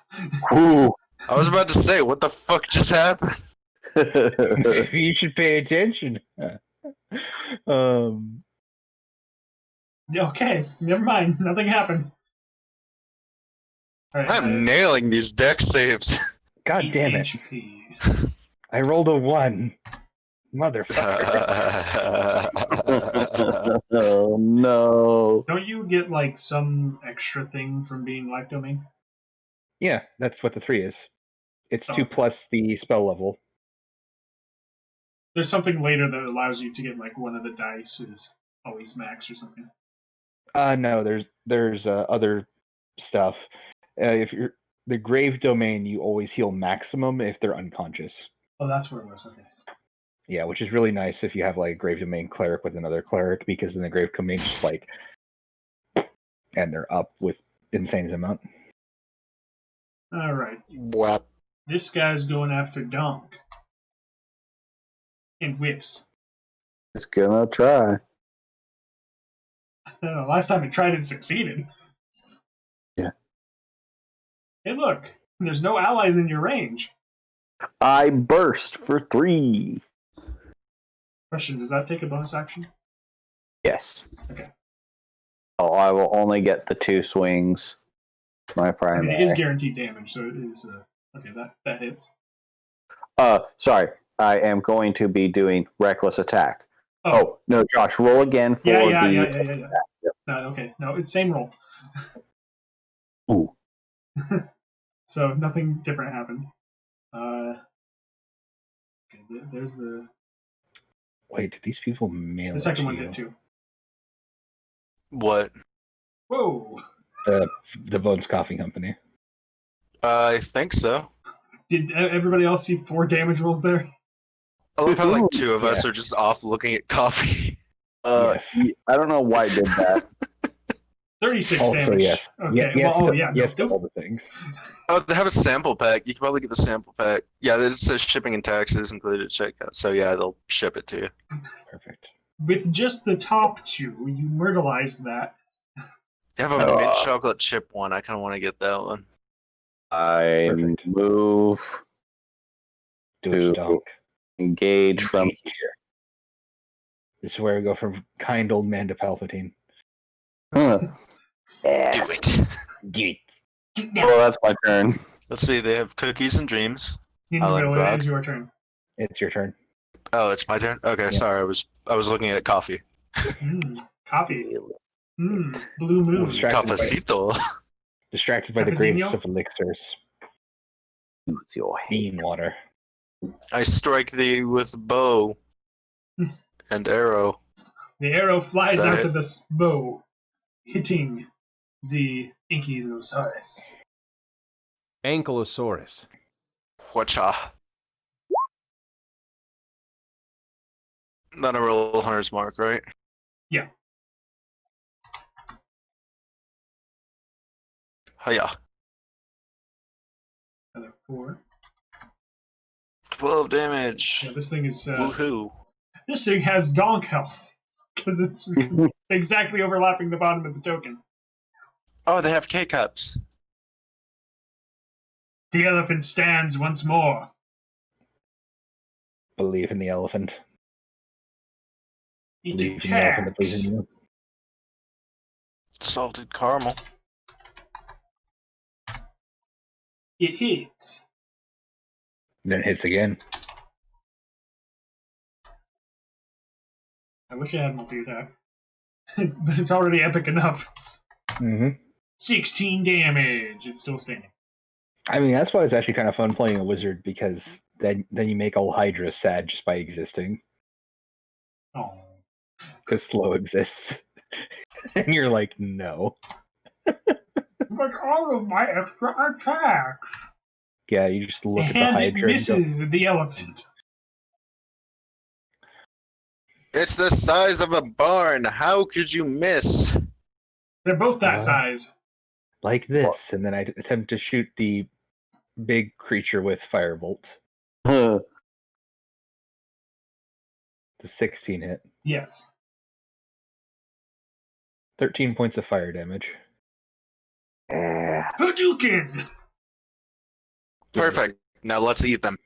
Ooh. I was about to say, what the fuck just happened? You should pay attention. Okay, never mind. Nothing happened. All right, I'm nailing these dex saves. God damn it. HP. I rolled a 1. Motherfucker. Oh no. Don't you get like some extra thing from being Life Domain? Yeah, that's what the 3 is. It's 2 Okay. plus the spell level. There's something later that allows you to get like one of the dice is always max or something. No, there's other stuff. If you're the grave domain, you always heal maximum if they're unconscious. Oh, that's where it was. Okay. Yeah, which is really nice if you have like a grave domain cleric with another cleric, because then the grave domain just like, and they're up with insane amount. All right. What? This guy's going after DAHNK. And whips. It's gonna try. Last time it tried, it succeeded. Yeah. Hey, look. There's no allies in your range. I burst for 3. Question, does that take a bonus action? Yes. Okay. Oh, I will only get the 2 swings. My I primary. mean, it is guaranteed damage, so it is... okay, that hits. Sorry. I am going to be doing reckless attack. Oh no, Josh, roll again for Yeah. Yep. No, okay. No, it's same roll. Ooh. So nothing different happened. Okay, there's the... Wait, did these people mail The it second to one you? hit too. What? Whoa! The Bones Coffee Company. I think so. Did everybody else see 4 damage rolls there? I love how like 2 of us are just off looking at coffee. Yes. I don't know why I did that. 36 Also, damage. yes. Okay, Yes, well, yes, no, to all the things. Oh, they have a sample pack. You can probably get the sample pack. Yeah, it says shipping and taxes included at checkout. So yeah, they'll ship it to you. Perfect. with just the top 2, you myrtleized that. They have a mint chocolate chip one. I kind of want to get that one. I Perfect. move Do it, Donk. engage from here. This is where we go from kind old man to Palpatine. Yes. Do it. Do it. Well, that's my turn. Let's see. They have cookies and dreams. Ninduil, it is your turn. It's your turn. Oh, it's my turn. Okay, Yeah. sorry. I was looking at coffee. Coffee. Blue moon. Cafecito. Distracted by the Cafezinho? graves of elixirs. It's your Bean water. I strike thee with bow and arrow. The arrow flies Is that out it? of the bow, hitting the Ankylosaurus. Ankylosaurus. Whatcha? Not a roll hunter's mark, right? Yeah. Hiya. Another 4. 12 damage. Yeah, this thing is. Woohoo. This thing has DAHNK health because it's exactly overlapping the bottom of the token. Oh, they have K-cups. The elephant stands once more. Believe in the elephant. It Believe in the elephant that believes attacks. in you. Salted caramel. It hits. Then it hits again. I wish I had multi-attack. But it's already epic enough. Mm-hmm. 16 damage. It's still standing. I mean, that's why it's actually kind of fun playing a wizard, because then you make all Hydra sad just by existing. Oh. Because slow exists. And you're like, no. But all of my extra attacks. Yeah, you just look at the And Hydra it misses the elephant. It's the size of a barn. How could you miss? They're both that size. like this, and then I attempt to shoot the big creature with firebolt. The 16 hit. Yes. 13 points of fire damage. Hadouken! Perfect. Now let's eat them.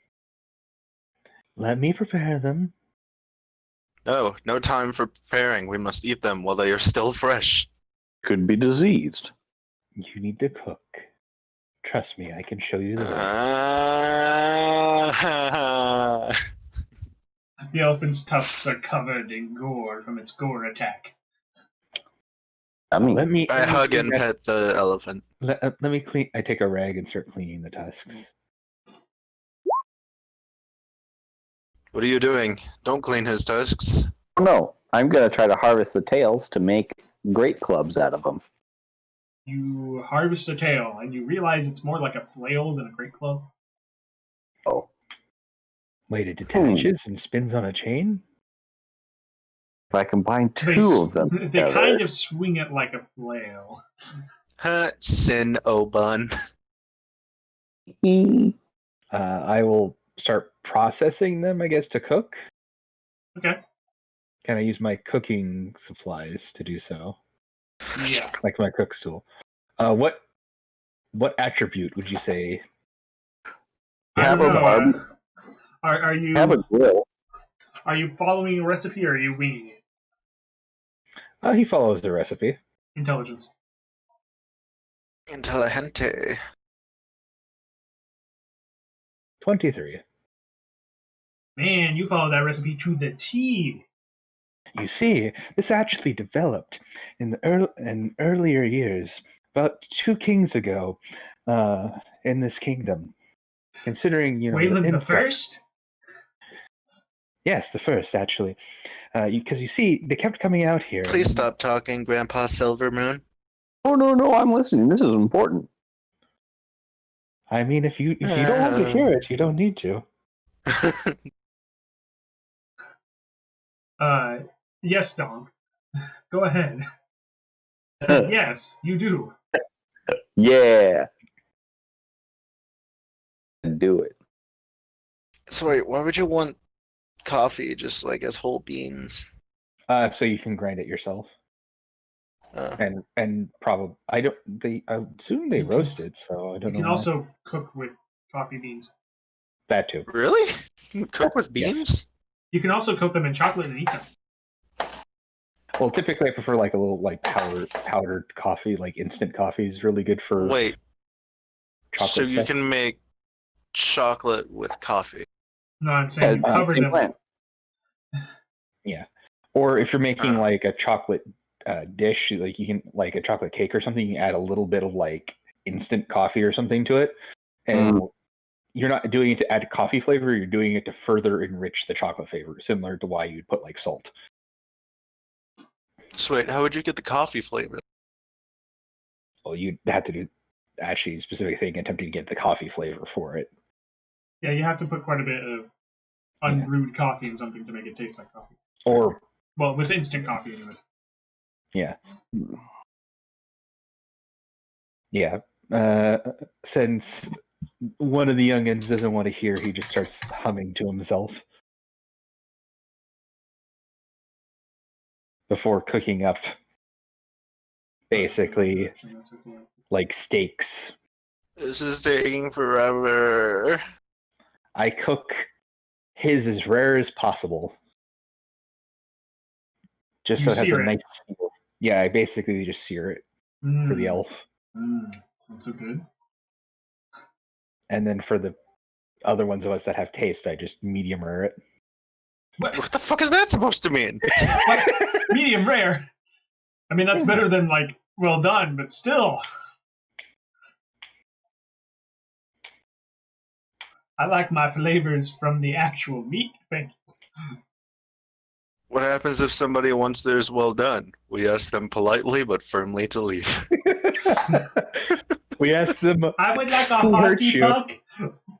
Let me prepare them. No, no time for preparing. We must eat them while they are still fresh. Could be diseased. You need to cook. Trust me, I can show you the way. The elephant's tusks are covered in gore from its gore attack. I mean, Let me. I hug and pet the elephant. Let me clean. I take a rag and start cleaning the tusks. What are you doing? Don't clean his tusks. no, I'm gonna try to harvest the tails to make great clubs out of them. You harvest a tail, and you realize it's more like a flail than a great club. Oh, Wait, it detaches and spins on a chain? if I combine They, two of them, they kind of swing it like a flail. Sin Oban. I will start processing them, I guess, to cook. Okay. Can I use my cooking supplies to do so? Yeah. Like my cook's tool. What attribute would you say? I Have don't a know. barb- Are you have a grill. are you following a recipe or are you winging it? He follows the recipe. Intelligence. Intelligente. 23. Man, you follow that recipe to the T. You see, this actually developed in earlier years, about 2 kings ago, in this kingdom. Considering, Wayland the influx- First? Yes, the first, actually. Because you see, they kept coming out here. Please stop talking, Grandpa Silvermoon. Oh no, I'm listening. This is important. I mean, if you don't want to hear it, you don't need to. Yes, Donk. Go ahead. Yes, you do. Yeah. Do it. So wait, why would you want coffee just like as whole beans? So you can grind it yourself. Uh, And probably I assume they roast it, so I don't You know. can why. also cook with coffee beans. That too. really? You can cook with Yes. beans? You can also cook them in chocolate and eat them. Well, typically I prefer like a little like powdered coffee, like instant coffee is really good for Wait, chocolate so you stuff. can make chocolate with coffee? No, I'm saying you cover same them. plan. Or if you're making Ah. like a chocolate dish, like you can like a chocolate cake or something, you can add a little bit of like instant coffee or something to it, and you're not doing it to add coffee flavor. You're doing it to further enrich the chocolate flavor, similar to why you'd put like salt. So wait, how would you get the coffee flavor? Well, you'd have to do actually a specific thing attempting to get the coffee flavor for it. Yeah, you have to put quite a bit of unbrewed coffee in something to make it taste like coffee. Or Well, with instant coffee, anyway. yeah, since one of the youngins doesn't want to hear, he just starts humming to himself before cooking up basically like steaks. This is taking forever. I cook his as rare as possible, just You so it has sear a it. nice feel. Yeah, I basically just sear it for the elf, Sounds so good. and then for the other ones of us that have taste, I just medium rare it. What the fuck is that supposed to mean? What? Medium rare. I mean, that's better than like well done, but still. I like my flavors from the actual meat. Thank you. What happens if somebody wants theirs well done? We ask them politely but firmly to leave. We asked them. I would like a Who hurt hockey you? puck.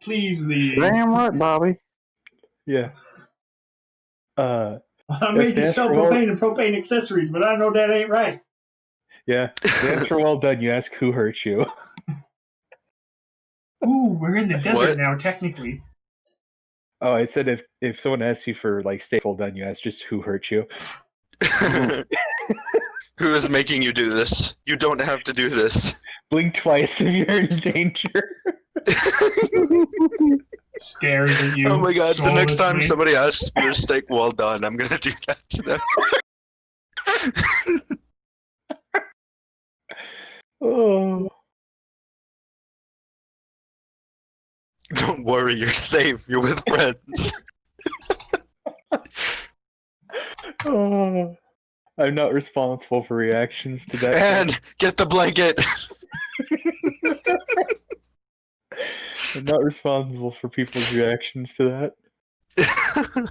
Please leave. Damn right, Bobby. Yeah. I If made they you ask sell for more- propane and propane accessories, but I know that ain't right. Yeah. The answer well done. You ask who hurt you. Ooh, we're in the desert What? now, technically. Oh, I said if someone asks you for like steak well done, you ask just who hurt you. Who is making you do this? You don't have to do this. Blink twice if you're in danger. Stares at you. Oh my god, the next time soullessly. somebody asks for a steak well done, I'm gonna do that to them. Oh. Don't worry, you're safe. You're with friends. Oh. I'm not responsible for reactions to that. And get the blanket. I'm not responsible for people's reactions to that.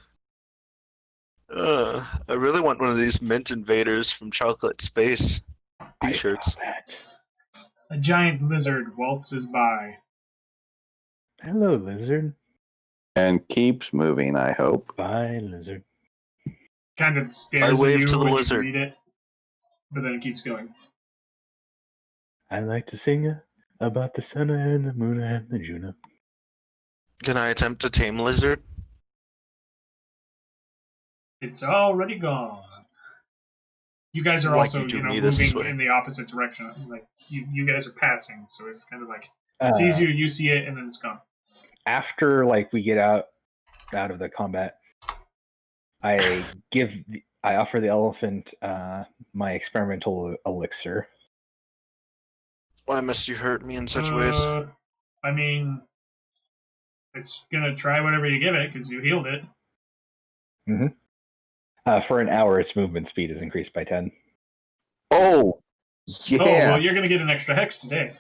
I really want one of these mint invaders from Chocolate Space I t-shirts. saw that. A giant lizard waltzes by. Hello, lizard. And keeps moving, I hope. Bye, lizard. Kind of stares I at wave you to the when lizard. you read it, but then it keeps going. I like to sing about the sun and the moon and the Juno. Can I attempt to tame lizard? It's already gone. You guys are Like also, you do know, me this moving way. in the opposite direction. Like you guys are passing, so it's kind of like Uh, sees you, you see it, and then it's gone. After we get out of the combat, I offer the elephant my experimental elixir. Why must you hurt me in such ways? I mean, it's gonna try whatever you give it because you healed it. For an hour, its movement speed is increased by 10. Oh, yeah. Oh well, you're gonna get an extra hex today.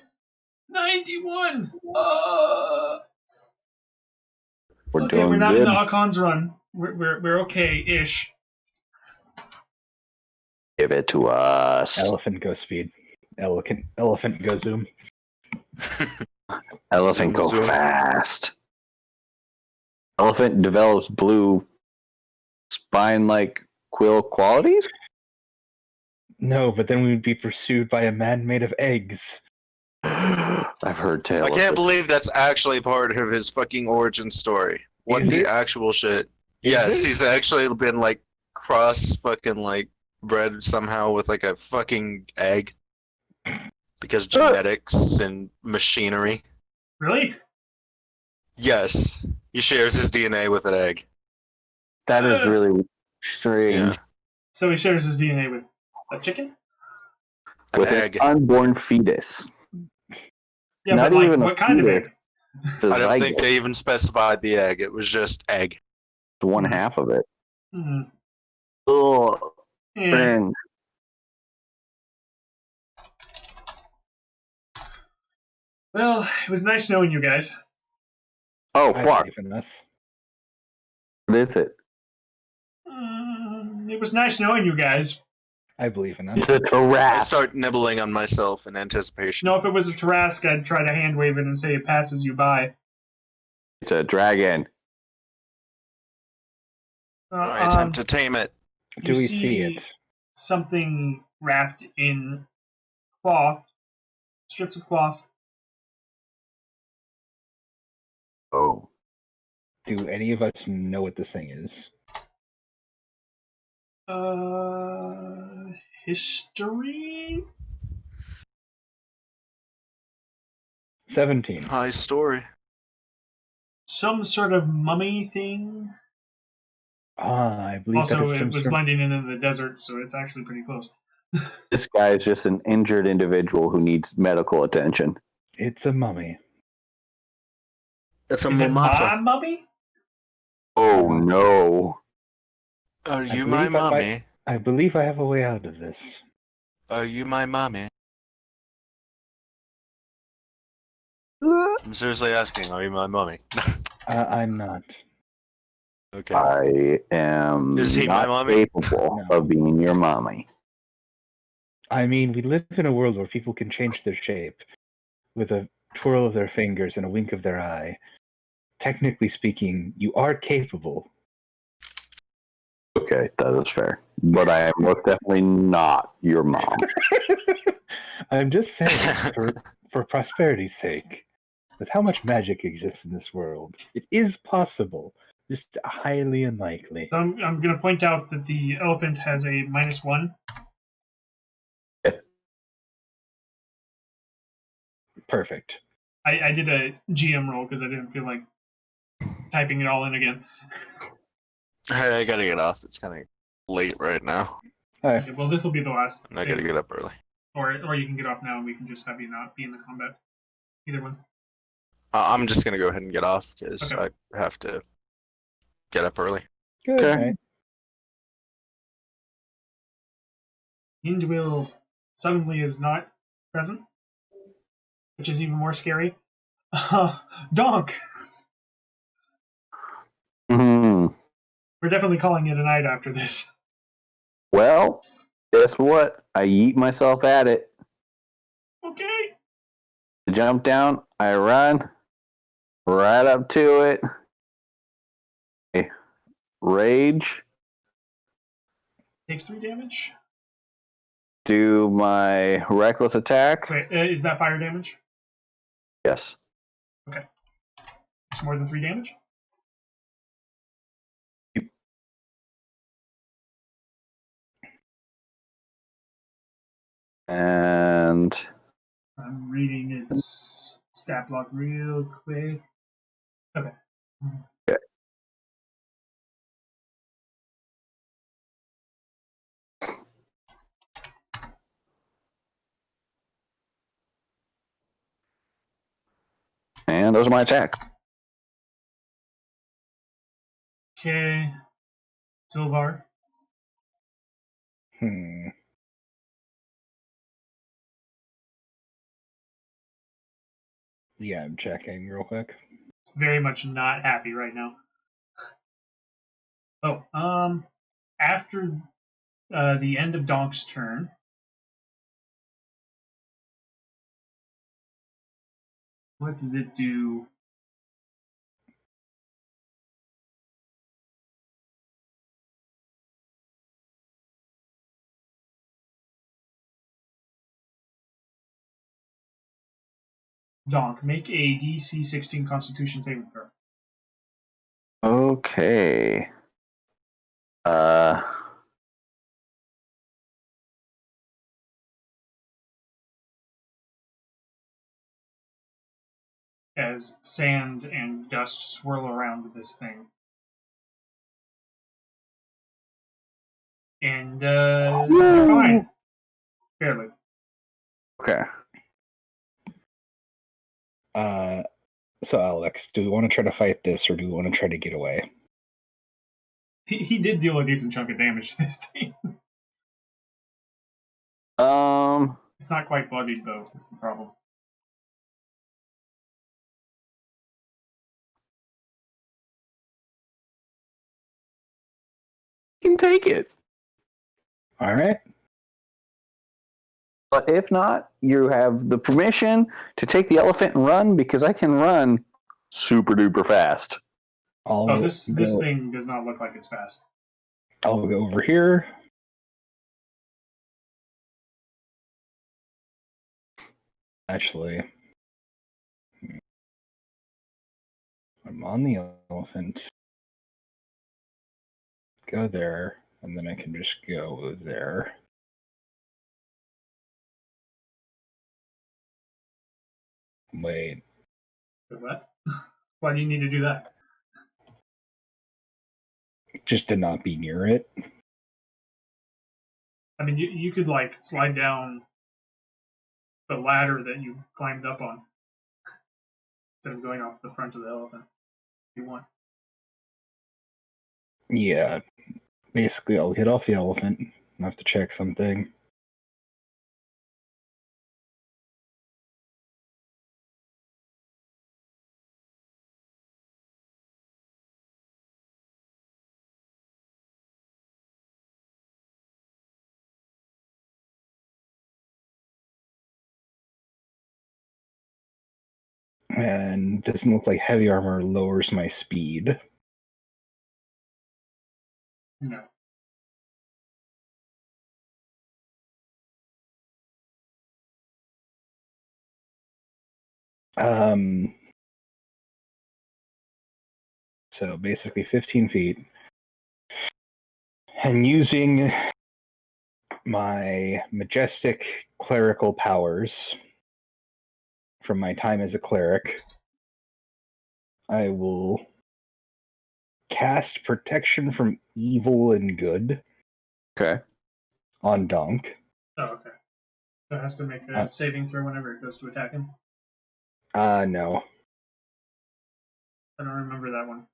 91. We're Okay, doing we're not good. in the Akon's run. We're okay-ish. Give it to us. Elephant go speed. Elephant go zoom. Elephant go Zoom. fast. Elephant develops blue spine-like quill qualities? No, but then we would be pursued by a man made of eggs. I've heard tales. I can't believe that's actually part of his fucking origin story. What Is the it? actual shit? Is Yes, it? he's actually been bred somehow with a fucking egg. Because genetics and machinery. Really? Yes, he shares his DNA with an egg. That is really strange. Yeah. So he shares his DNA with a chicken? An With egg. an unborn fetus. Yeah, Not but even a what kind of fetus. egg? I don't think they even specified the egg. It was just egg. One half of it. Hmm. Ugh. Yeah. Friend. Well, it was nice knowing you guys. Oh, I fuck. believe in us. What is it? It was nice knowing you guys. I believe in us. It's a I giraffe. start nibbling on myself in anticipation. No, if it was a Tarask, I'd try to hand wave it and say it passes you by. It's a dragon. I attempt to tame it. Do we see it? Something wrapped in cloth, strips of cloth. Oh. Do any of us know what this thing is? History? 17. High story. Some sort of mummy thing. I believe that Also, is it some was sort blending in the desert, so it's actually pretty close. This guy is just an injured individual who needs medical attention. It's a mummy. It's a Is it mumata. my mummy? Oh no. Are you believe my I might- mommy? I believe I have a way out of this. Are you my mommy? I'm seriously asking, are you my mommy? I'm not. Okay. I am Is he my not mommy? capable No. of being your mommy. I mean, we live in a world where people can change their shape with a twirl of their fingers and a wink of their eye. Technically speaking, you are capable. Okay, that is fair. But I am most definitely not your mom. I'm just saying, for prosperity's sake, with how much magic exists in this world, it is possible, just highly unlikely. So I'm going to point out that the elephant has a -1. Perfect. I did a GM roll because I didn't feel like typing it all in again. Hey, I gotta get off. It's kind of late right now. Okay, well, this will be the last. And I gotta get up early. Or you can get off now and we can just have you not be in the combat. Either one. I'm just gonna go ahead and get off because Okay. I have to get up early. Good Okay. night. Ninduil suddenly is not present, which is even more scary. DAHNK! Hmm. We're definitely calling it a night after this. Well, guess what? I yeet myself at it. Okay. jump down. I run right up to it. Rage. Takes 3 damage. Do my reckless attack. Wait, is that fire damage? Yes. It's more than 3 damage? And I'm reading its stat block real quick. Okay. and those are my attack. Okay. Silvar. Yeah, I'm checking real quick. Very much not happy right now. Oh, after the end of Donk's turn, what does it do? Donk, make a DC 16 Constitution saving throw. Okay. As sand and dust swirl around this thing. And they're fine. Barely. Okay. So Alex, do we want to try to fight this, or do we want to try to get away? He did deal a decent chunk of damage to this thing. It's not quite bloodied though. That's the problem. You can take it. All right. But if not, you have the permission to take the elephant and run, because I can run super duper fast. This thing does not look like it's fast. I'll go over here. Actually, I'm on the elephant. Go there, and then I can just go there. Wait. What? Why do you need to do that? Just to not be near it. I mean, you could like slide down the ladder that you climbed up on instead of going off the front of the elephant. If you want. Yeah. Basically, I'll get off the elephant. I have to check something. And doesn't look like heavy armor lowers my speed. No. So basically 15 feet. And using my majestic clerical powers from my time as a cleric, I will cast protection from evil and good. Okay. On Donk. Oh, okay. So it has to make a saving throw whenever it goes to attack him? No. I don't remember that one.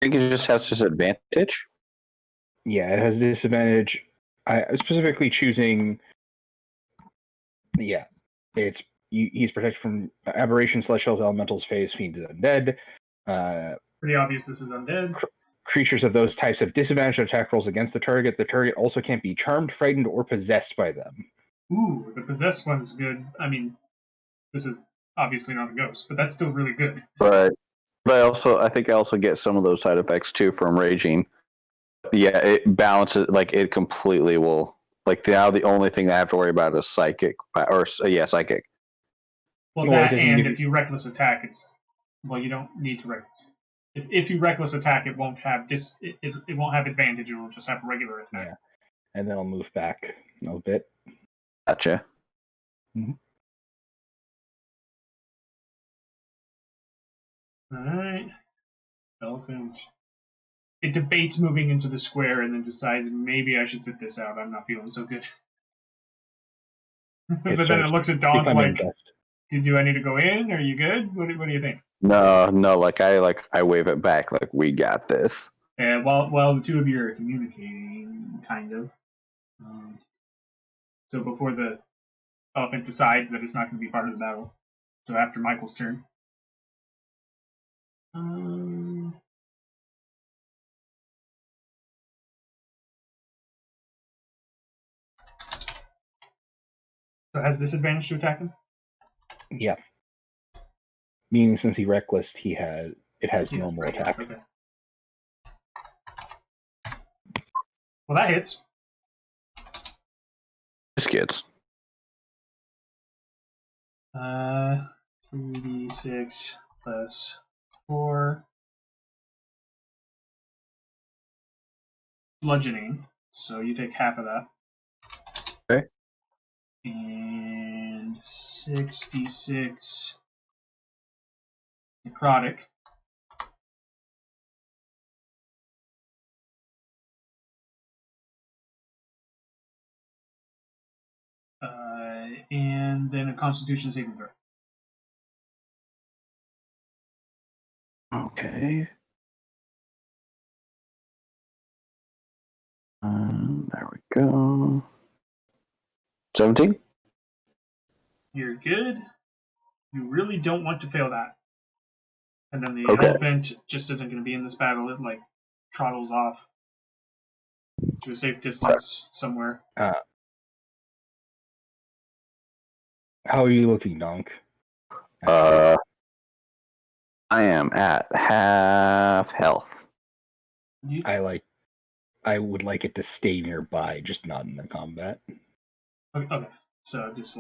I think it just has disadvantage. Yeah, it has disadvantage. I was specifically choosing. Yeah, he's protected from aberrations, celestials, elementals, phase, fiends, and undead. Pretty obvious this is undead. Creatures of those types have disadvantage on attack rolls against the target. The target also can't be charmed, frightened, or possessed by them. Ooh, the possessed one's good. I mean, this is obviously not a ghost, but that's still really good. But I think I also get some of those side effects too from raging. Yeah, it balances, like it completely will. Like now, the only thing I have to worry about is psychic, psychic. Well, Well, it that doesn't and give if you reckless attack, you don't need to reckless. If you reckless attack, it won't have it won't have advantage. It will just have regular attack. Yeah, and then I'll move back a little bit. Gotcha. All right, elephant. It debates moving into the square and then decides maybe I should sit this out. I'm not feeling so good. But then it starts looks at Donk becoming like, dust. do I need to go in? Are you good? What do you think? No, like I wave it back, like we got this. And while the two of you are communicating, kind of. So before the elephant decides that it's not going to be part of the battle. So after Michael's turn. So has disadvantage to attack him? Yeah. Meaning since he reckless, it has normal attack. Okay. Well, that hits. This gets 3d6 plus 4 bludgeoning. So you take half of that. Okay. And 6d6 necrotic. And then a Constitution saving throw. okay. There we go. 17. You're good. You really don't want to fail that. And then the Okay. elephant just isn't going to be in this battle. It trottles off to a safe distance somewhere. How are you looking, Donk? I am at half health. I would like it to stay nearby, just not in the combat. Okay. So just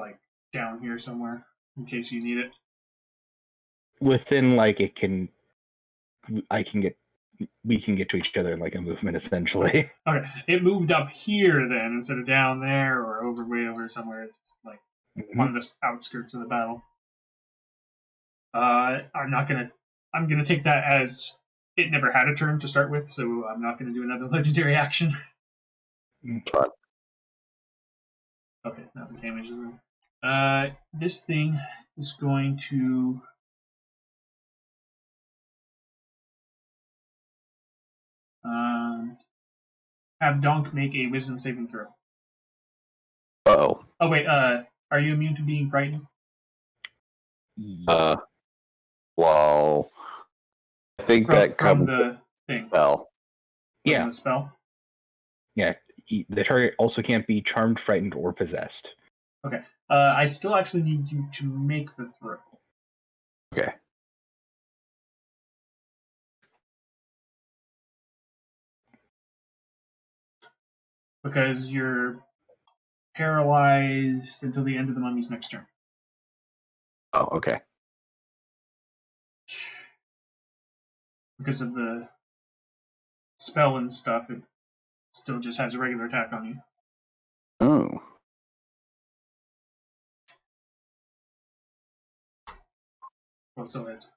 down here somewhere in case you need it. Within we can get to each other in a movement essentially. Okay. It moved up here then instead of down there or way over somewhere. It's just on the outskirts of the battle. I'm gonna take that as it never had a turn to start with, so I'm not gonna do another legendary action. Fine. Okay, now the damage is this thing is going to have Donk make a wisdom saving throw. Uh-oh. Oh wait, are you immune to being frightened? Well, I think that from comes the thing. spell. Yeah. The spell. Yeah. The target also can't be charmed, frightened, or possessed. Okay. I still actually need you to make the throw. Okay. Because you're paralyzed until the end of the mummy's next turn. Oh, okay. Because of the spell and stuff, it still just has a regular attack on you. Oh. Well, so it's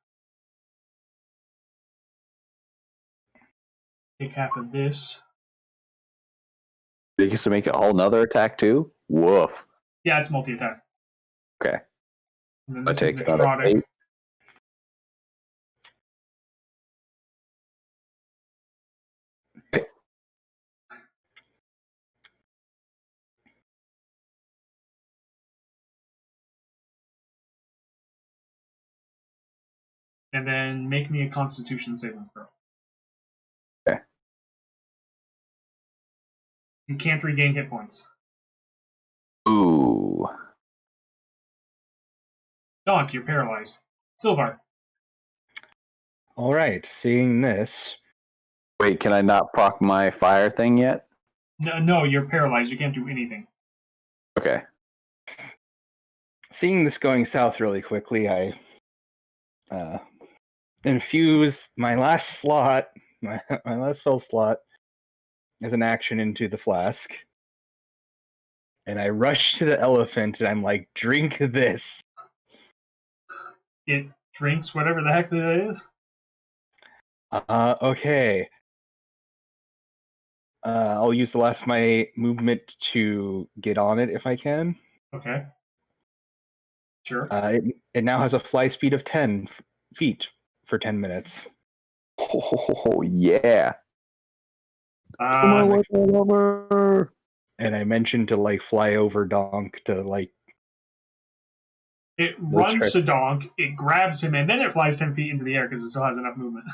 take half of this. He gets to make a whole nother attack too? Woof. Yeah, it's multi-attack. Okay. And then I this is take another necrotic. 8. And then make me a Constitution saving throw. Okay. You can't regain hit points. Ooh. Donk, you're paralyzed. Silvar. All right, seeing this, Wait, can I not proc my fire thing yet? No, you're paralyzed. You can't do anything. Okay. seeing this going south really quickly, I infuse my last slot, my last spell slot, as an action into the flask, and I rush to the elephant, and I'm like, "Drink this." It drinks whatever the heck that is. Okay. I'll use the last of my movement to get on it if I can. Okay. Sure. It now has a fly speed of 10 feet for 10 minutes. Oh, yeah. Uh, And I mentioned to like fly over Donk to like. it runs to Donk, it grabs him, and then it flies 10 feet into the air because it still has enough movement.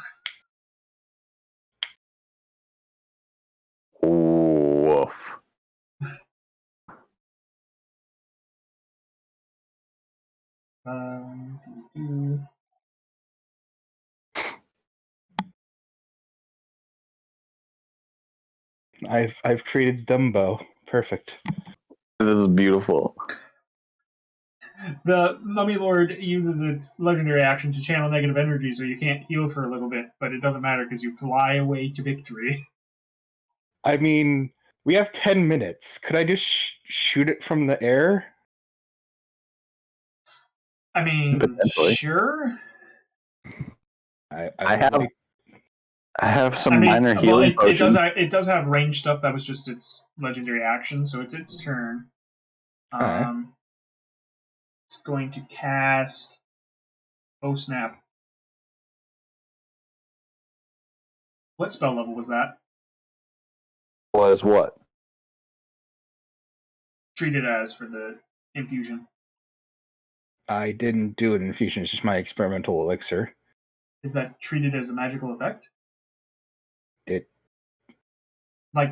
Woof. I've created Dumbo. Perfect. This is beautiful. The Mummy Lord uses its legendary action to channel negative energy, so you can't heal for a little bit, but it doesn't matter because you fly away to victory. I mean, we have 10 minutes. Could I just shoot it from the air? I mean, sure. I have some minor healing potions. It does have range stuff. That was just its legendary action, so it's its turn. It's going to cast. Oh snap! What spell level was that? Was what? Treated as for the infusion. I didn't do an infusion. It's just my experimental elixir. Is that treated as a magical effect?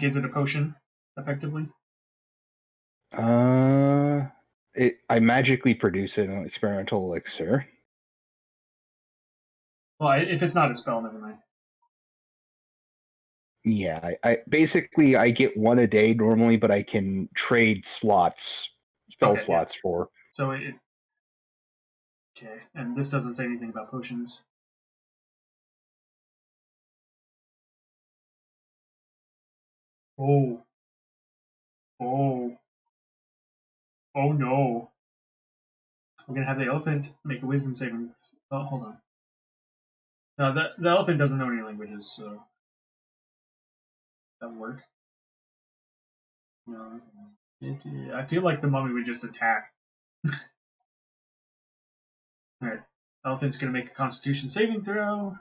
Is it a potion, effectively? I magically produce an experimental elixir. Well, if it's not a spell, never mind. Yeah, I basically I get one a day normally, but I can trade spell slots for. So okay, and this doesn't say anything about potions. Oh no! We're gonna have the elephant make a wisdom saving. Oh, hold on. No, the elephant doesn't know any languages, so that would work. No, I feel like the mummy would just attack. All right, elephant's gonna make a Constitution saving throw.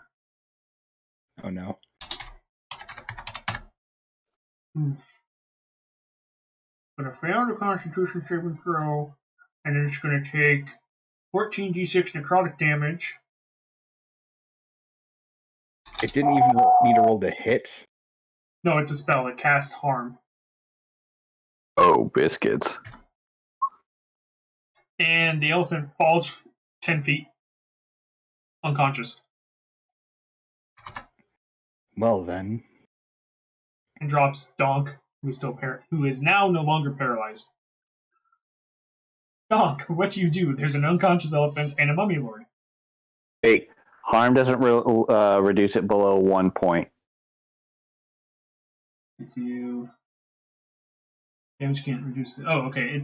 Oh no! But I failed a Constitution saving throw, and then it's gonna take 14d6 necrotic damage. It didn't even need to roll to hit. No, it's a spell. It casts harm. Oh, biscuits. And the elephant falls 10 feet, unconscious. Well then. And drops Donk, who is now no longer paralyzed. Donk, what do you do? There's an unconscious elephant and a mummy lord. Hey, harm doesn't reduce it below 1 point. Damage can't reduce it. Oh, okay.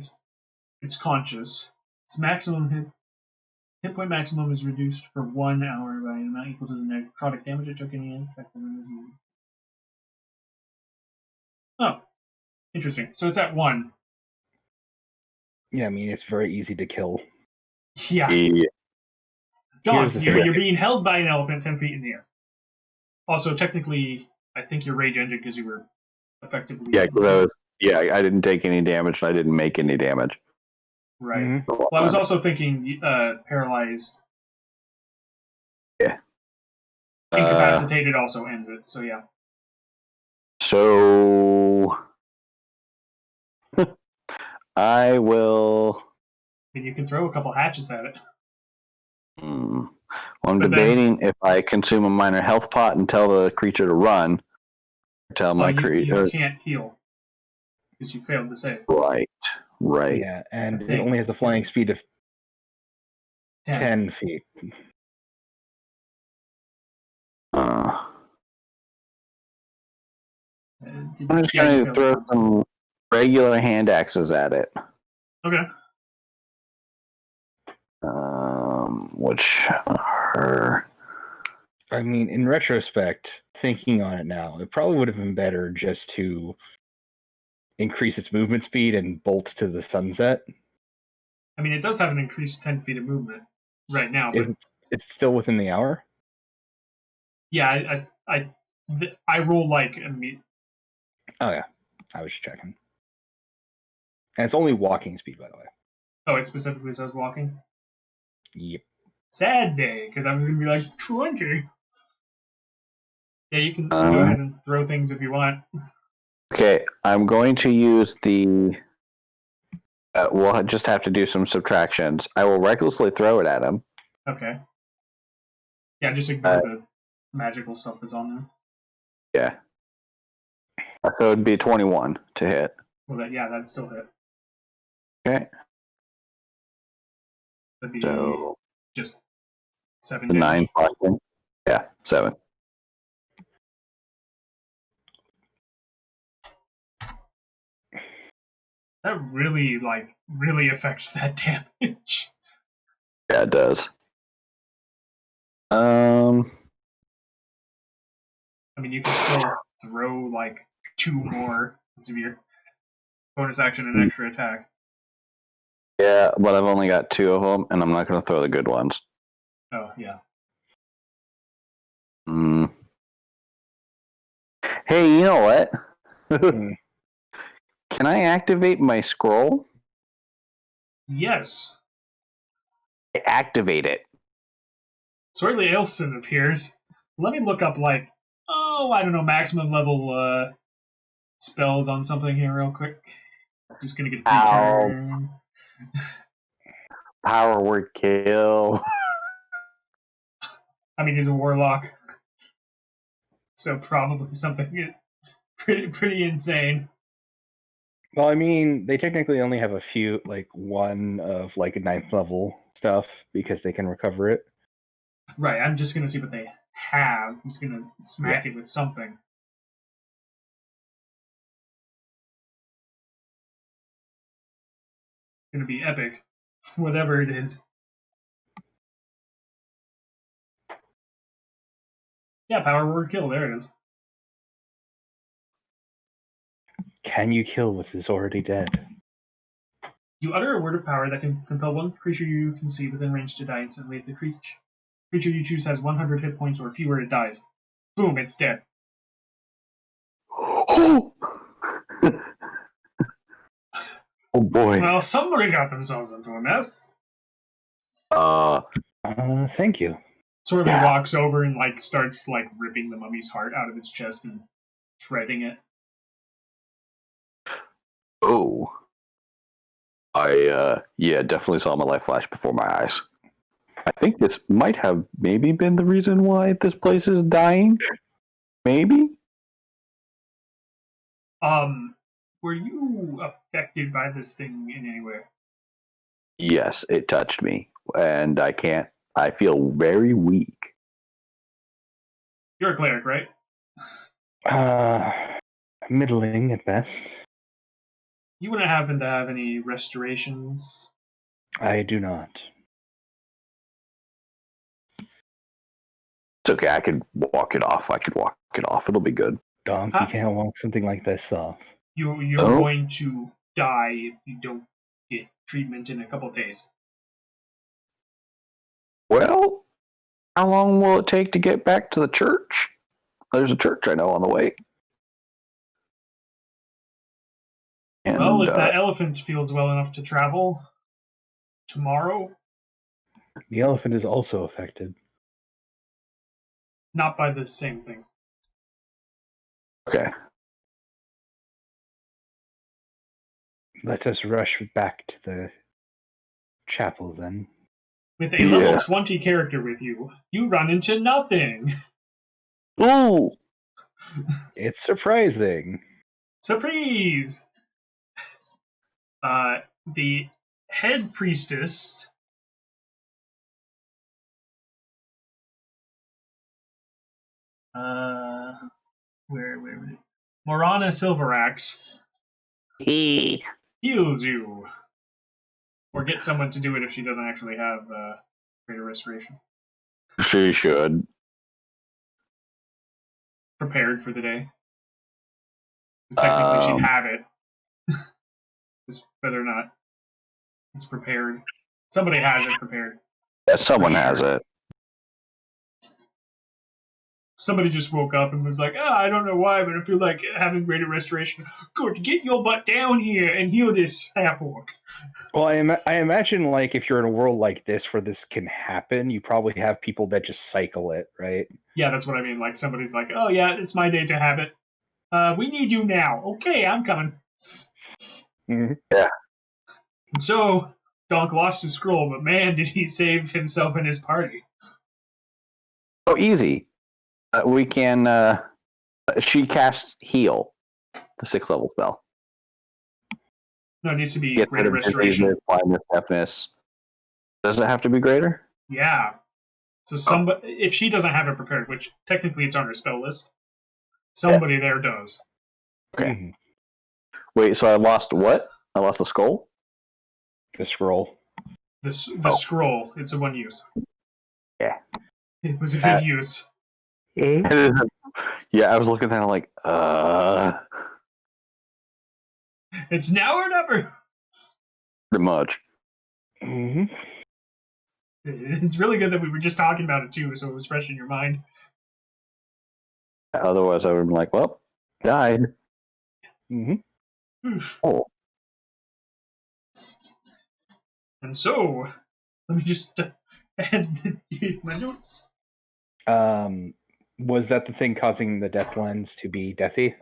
It's conscious. Its maximum hit point maximum is reduced for 1 hour by an amount equal to the necrotic damage it took in the end. Oh, interesting. So it's at 1. Yeah, I mean it's very easy to kill. Yeah. Donk, you're being held by an elephant 10 feet in the air. Also, technically, I think your rage ended because you were effectively. Yeah, I didn't take any damage and I didn't make any damage. Right. Mm-hmm. Well, I was also thinking paralyzed. Yeah. Incapacitated also ends it, so yeah. So I will. And you can throw a couple hatchets at it. Well, I'm But then- debating if I consume a minor health pot and tell the creature to run, or tell my you creature. can't heal because you failed to save. Right. Yeah, and I it think- only has a flying speed of 10 feet. I'm just Yeah, you going to failed throw to some regular hand axes at it. Okay. Which are. I mean, in retrospect, thinking on it now, it probably would have been better just to increase its movement speed and bolt to the sunset. I mean, it does have an increased 10 feet of movement right now, but It's still within the hour? yeah, I roll like Oh, yeah. I was checking. And it's only walking speed, by the way. Oh, it specifically says walking. Yep. Sad day, because I was gonna be like 20. Yeah, you can go ahead and throw things if you want. Okay, I'm going to use the. We'll just have to do some subtractions. I will recklessly throw it at him. Okay. Yeah, just ignore the magical stuff that's on there. Yeah. So it'd be 21 to hit. Well, that'd still hit. Okay. That'd be So just 7 the damage. 9 plus. Yeah, 7. That really affects that damage. Yeah, it does. I mean, you can still throw like 2 more severe bonus action and extra attack. Yeah, but I've only got 2 of them, and I'm not going to throw the good ones. Oh, yeah. Hey, you know what? Hmm. Can I activate my scroll? Yes. I activate it. Sorely Aelfson appears. Let me look up, I don't know, maximum level spells on something here real quick. Just gonna get a free turn. Power word kill. I mean, he's a warlock. So probably something pretty insane. Well, I mean, they technically only have a few, one of, 9th level stuff because they can recover it. Right, I'm just gonna see what they have. He's gonna smack it with something. Gonna be epic. Whatever it is. Yeah, power word kill, there it is. Can you kill what is already dead? You utter a word of power that can compel one creature you can see within range to die instantly. If the creature you choose has 100 hit points or fewer, it dies. Boom, it's dead. Oh boy. Well, somebody got themselves into a mess. Thank you. Sorely walks over and starts ripping the mummy's heart out of its chest and shredding it. Oh. I definitely saw my life flash before my eyes. I think this might have maybe been the reason why this place is dying. Maybe? Were you affected by this thing in any way? Yes, it touched me. And I feel very weak. You're a cleric, right? Middling at best. You wouldn't happen to have any restorations? I do not. It's okay, I could walk it off. It'll be good. Donk, you can't walk something like this off. You're going to die if you don't get treatment in a couple days. Well, how long will it take to get back to the church? There's a church I know on the way. And, Well, if that elephant feels well enough to travel tomorrow. The elephant is also affected. Not by the same thing. Okay. Let us rush back to the chapel then. With a level 20 character with you, you run into nothing. Ooh. It's surprising. Surprise! The head priestess where Morana Silveraxe heals you. Or get someone to do it if she doesn't actually have Greater Restoration. She should. Prepared for the day. Because technically she'd have it. Just whether or not it's prepared. Somebody has it prepared. Yeah, someone has it. Somebody just woke up and was like, I don't know why, but I feel like having Greater Restoration. Good, get your butt down here and heal this half-orc. Well, I imagine, like, if you're in a world like this where this can happen, you probably have people that just cycle it, right? Yeah, that's what I mean. Like, somebody's like, oh yeah, it's my day to have it. We need you now. Okay, I'm coming. Mm-hmm. Yeah. And so, DAHNK lost his scroll, but man, did he save himself and his party. Oh, easy. We can. She casts heal, the 6th level spell. No, it needs to be Get Greater rid of Restoration. diseases, blindness, deafness. Does it have to be greater? Yeah. So somebody, if she doesn't have it prepared, which technically it's on her spell list, somebody there does. Okay. Mm-hmm. Wait, so I lost what? I lost the skull? The scroll. The scroll, it's a one use. Yeah. It was a good use. Yeah, I was looking at it like, It's now or never. pretty much. Mm-hmm. It's really good that we were just talking about it too, so it was fresh in your mind. Otherwise, I would have been like, well, died. Mm-hmm. Oh. And so, let me just add my notes. Was that the thing causing the death lens to be deathy?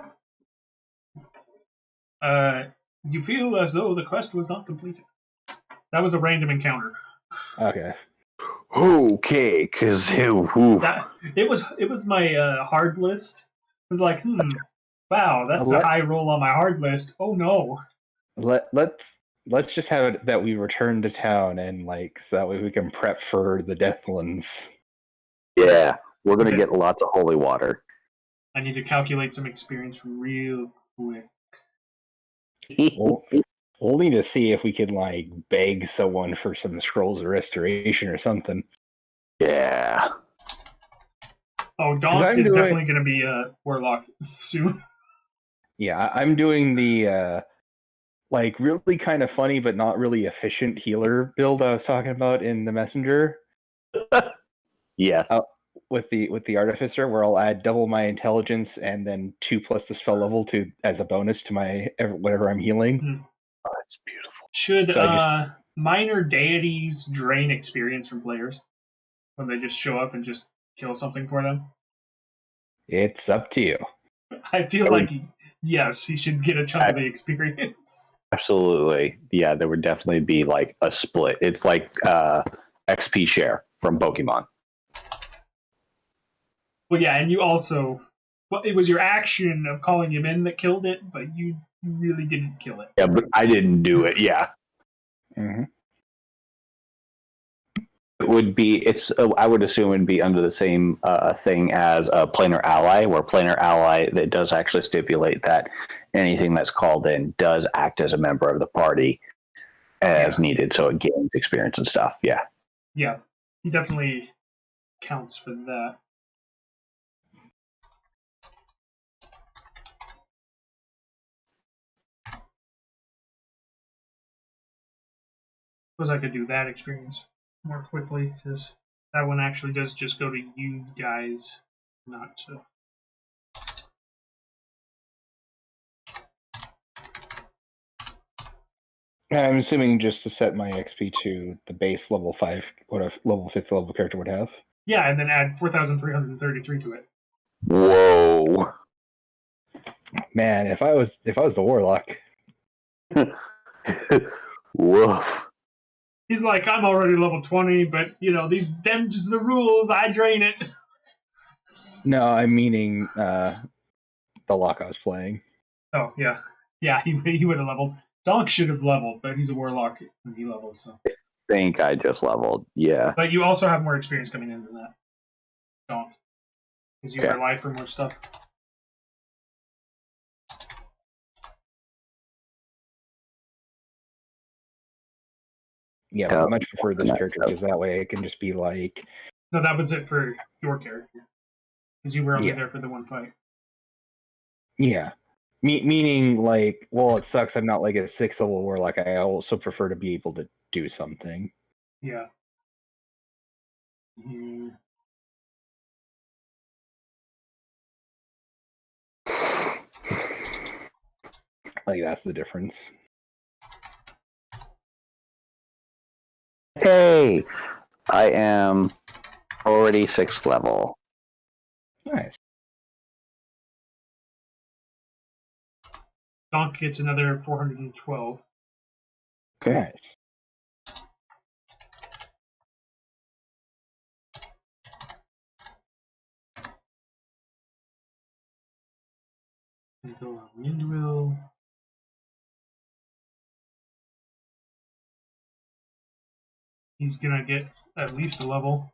You feel as though the quest was not completed. That was a random encounter. Okay. Okay, because it was my hard list. It was like, wow, that's a high roll on my hard list. Oh no. Let's just have it that we return to town and like so that way we can prep for the Deathlands. Yeah, we're gonna get lots of holy water. I need to calculate some experience real quick. We'll need to see if we can like beg someone for some scrolls of restoration or something. Yeah. Oh, DAHNK is definitely going to be a warlock soon. Yeah, I'm doing the like really kind of funny but not really efficient healer build I was talking about in the messenger. Yes. With the artificer, where I'll add double my intelligence and then 2+ the spell level to as a bonus to my whatever I'm healing. Oh, that's beautiful. Should minor deities drain experience from players when they just show up and just kill something for them? It's up to you. I feel like yes, he should get a chunk of the experience. Absolutely. Yeah, there would definitely be like a split. It's like XP share from Pokemon. Well, yeah, and you also... Well, it was your action of calling him in that killed it, but you really didn't kill it. Yeah, but I didn't do it, yeah. Mm-hmm. It would be, I would assume it would be under the same thing as a planar ally, where planar ally that does actually stipulate that anything that's called in does act as a member of the party as needed, so it gains experience and stuff, yeah. Yeah, he definitely counts for that. Suppose I could do that experience more quickly, because that one actually does just go to you guys, not to... I'm assuming just to set my XP to the base level 5, what a level 5th level character would have. Yeah, and then add 4,333 to it. Whoa. Man, if I was the warlock. Woof. He's like, I'm already level 20, but them just the rules. I drain it. No, I'm meaning the lock I was playing. Oh yeah, he would have leveled. DAHNK should have leveled, but he's a warlock when he levels. So. Think I just leveled. Yeah. But you also have more experience coming in than that. DAHNK, because you Okay. rely for more stuff. Yeah, but I much prefer this character because that way it can just be like. No, that was it for your character, because you were only Yeah. there for the one fight. Yeah. Meaning, like, well, it sucks I'm not like a 6th level warlock. I also prefer to be able to do something. Yeah. Mm. Like, that's the difference. Hey, I am already 6th level. Nice. DAHNK gets another 412. Okay. Nice. And go on Ninduil. He's gonna get at least a level.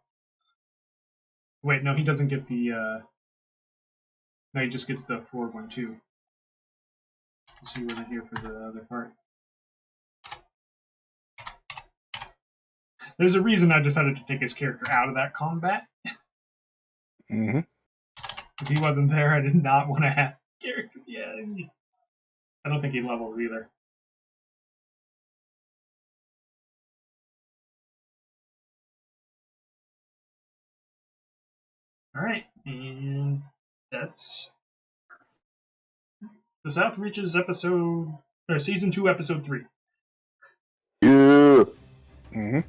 Wait, no, he doesn't get the. No, he just gets the 412. So he wasn't here for the other part. There's a reason I decided to take his character out of that combat. Mm-hmm. If he wasn't there, I did not want to have character. Yeah, I don't think he levels either. All right, and that's the South Reaches season 2, episode 3. Yeah. Mm-hmm.